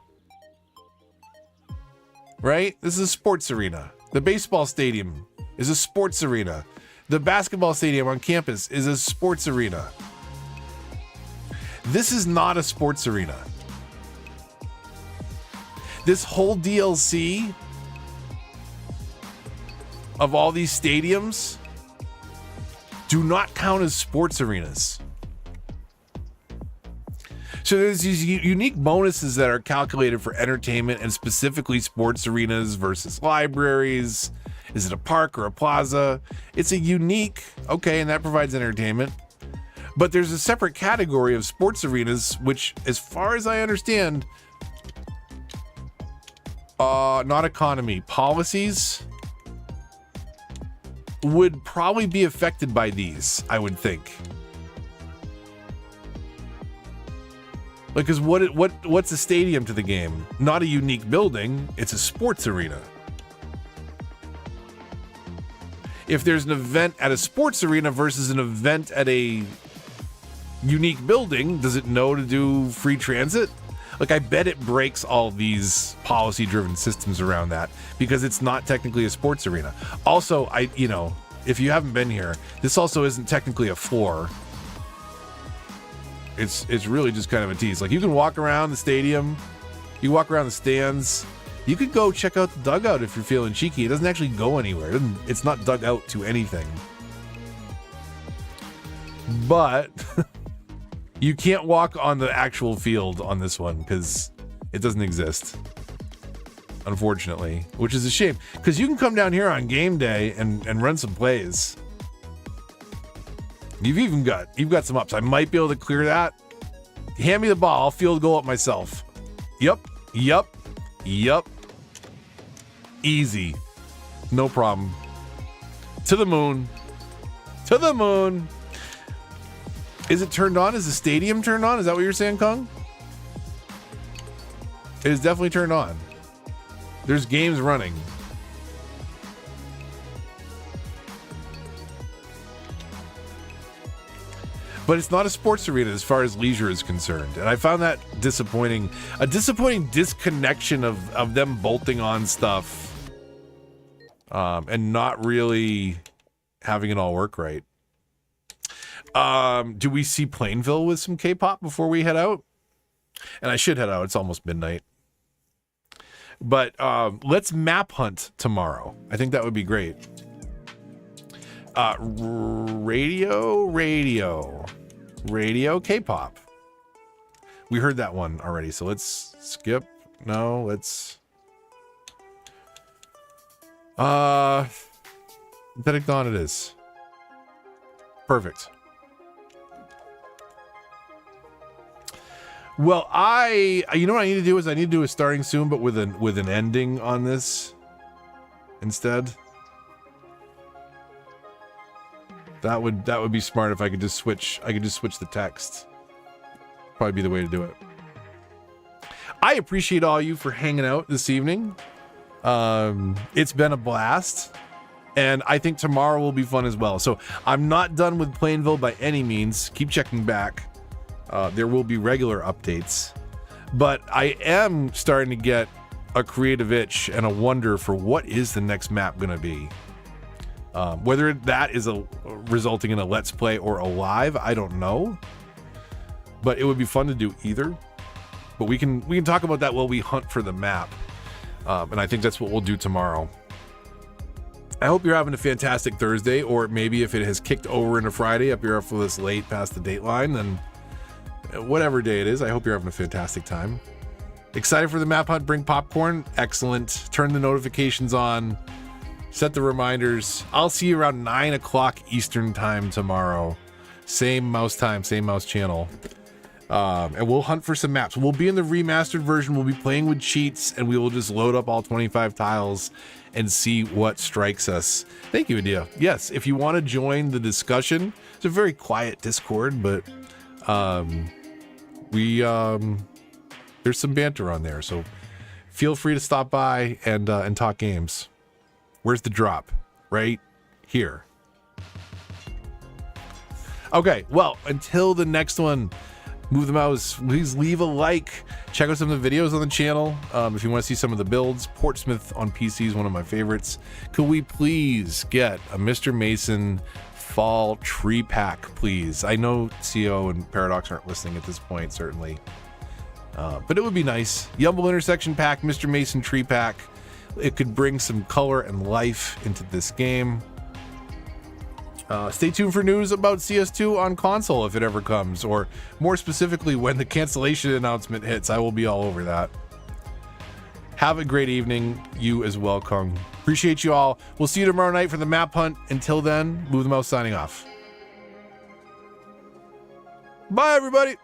Right? This is a sports arena. The baseball stadium is a sports arena. The basketball stadium on campus is a sports arena. This is not a sports arena. This whole DLC of all these stadiums do not count as sports arenas. So there's these unique bonuses that are calculated for entertainment and specifically sports arenas versus libraries. Is it a park or a plaza? It's a unique, okay, and that provides entertainment. But there's a separate category of sports arenas, which, as far as I understand, not economy, policies would probably be affected by these, I would think. Like, cause what's a stadium to the game? Not a unique building, it's a sports arena. If there's an event at a sports arena versus an event at a unique building, does it know to do free transit? Like, I bet it breaks all these policy-driven systems around that because it's not technically a sports arena. Also, if you haven't been here, this also isn't technically a floor. It's really just kind of a tease. Like, you can walk around the stadium, you walk around the stands, you could go check out the dugout if you're feeling cheeky. It doesn't actually go anywhere. It's not dug out to anything. But you can't walk on the actual field on this one because it doesn't exist, unfortunately, which is a shame because you can come down here on game day and run some plays. You've got some ups. I might be able to clear that. Hand me the ball. I'll field goal it myself. Yep. Easy. No problem. To the moon. Is it turned on? Is the stadium turned on? Is that what you're saying, Kong? It is definitely turned on. There's games running. But it's not a sports arena as far as leisure is concerned. And I found that disappointing. A disappointing disconnection of them bolting on stuff and not really having it all work right. Do we see Plainville with some K-pop before we head out? And I should head out. It's almost midnight. But let's map hunt tomorrow. I think that would be great. Radio K-pop. We heard that one already, so let's skip. No, let's Synthetic Dawn it is. Perfect. Well, you know what I need to do is I need to do a starting soon, but with an ending on this instead. That would be smart if I could just switch. I could just switch the text. Probably be the way to do it. I appreciate all you for hanging out this evening. It's been a blast, and I think tomorrow will be fun as well. So I'm not done with Plainville by any means. Keep checking back. There will be regular updates, but I am starting to get a creative itch and a wonder for what is the next map going to be. Whether that is resulting in a Let's Play or a live, I don't know, but it would be fun to do either. But we can talk about that while we hunt for the map, and I think that's what we'll do tomorrow. I hope you're having a fantastic Thursday, or maybe if it has kicked over into Friday, if you're up for this late past the dateline, then whatever day it is, I hope you're having a fantastic time. Excited for the map hunt? Bring popcorn? Excellent. Turn the notifications on. Set the reminders. I'll see you around 9 o'clock Eastern time tomorrow. Same mouse time, same mouse channel. And we'll hunt for some maps. We'll be in the remastered version. We'll be playing with cheats, and we will just load up all 25 tiles and see what strikes us. Thank you, Adia. Yes, if you want to join the discussion, it's a very quiet Discord, but there's some banter on there, so feel free to stop by and talk games. Where's the drop? Right here. Okay, well, until the next one, move the mouse. Please leave a like. Check out some of the videos on the channel. If you want to see some of the builds, Portsmouth on PC is one of my favorites. Could we please get a Mr. Mason fall tree pack, please? I know CO and Paradox aren't listening at this point, certainly. But it would be nice. Yumble intersection pack, Mr. Mason tree pack. It could bring some color and life into this game. Stay tuned for news about CS2 on console if it ever comes, or more specifically, when the cancellation announcement hits. I will be all over that. Have a great evening. You as well, Kung. Appreciate you all. We'll see you tomorrow night for the map hunt. Until then, Move the Mouse signing off. Bye, everybody.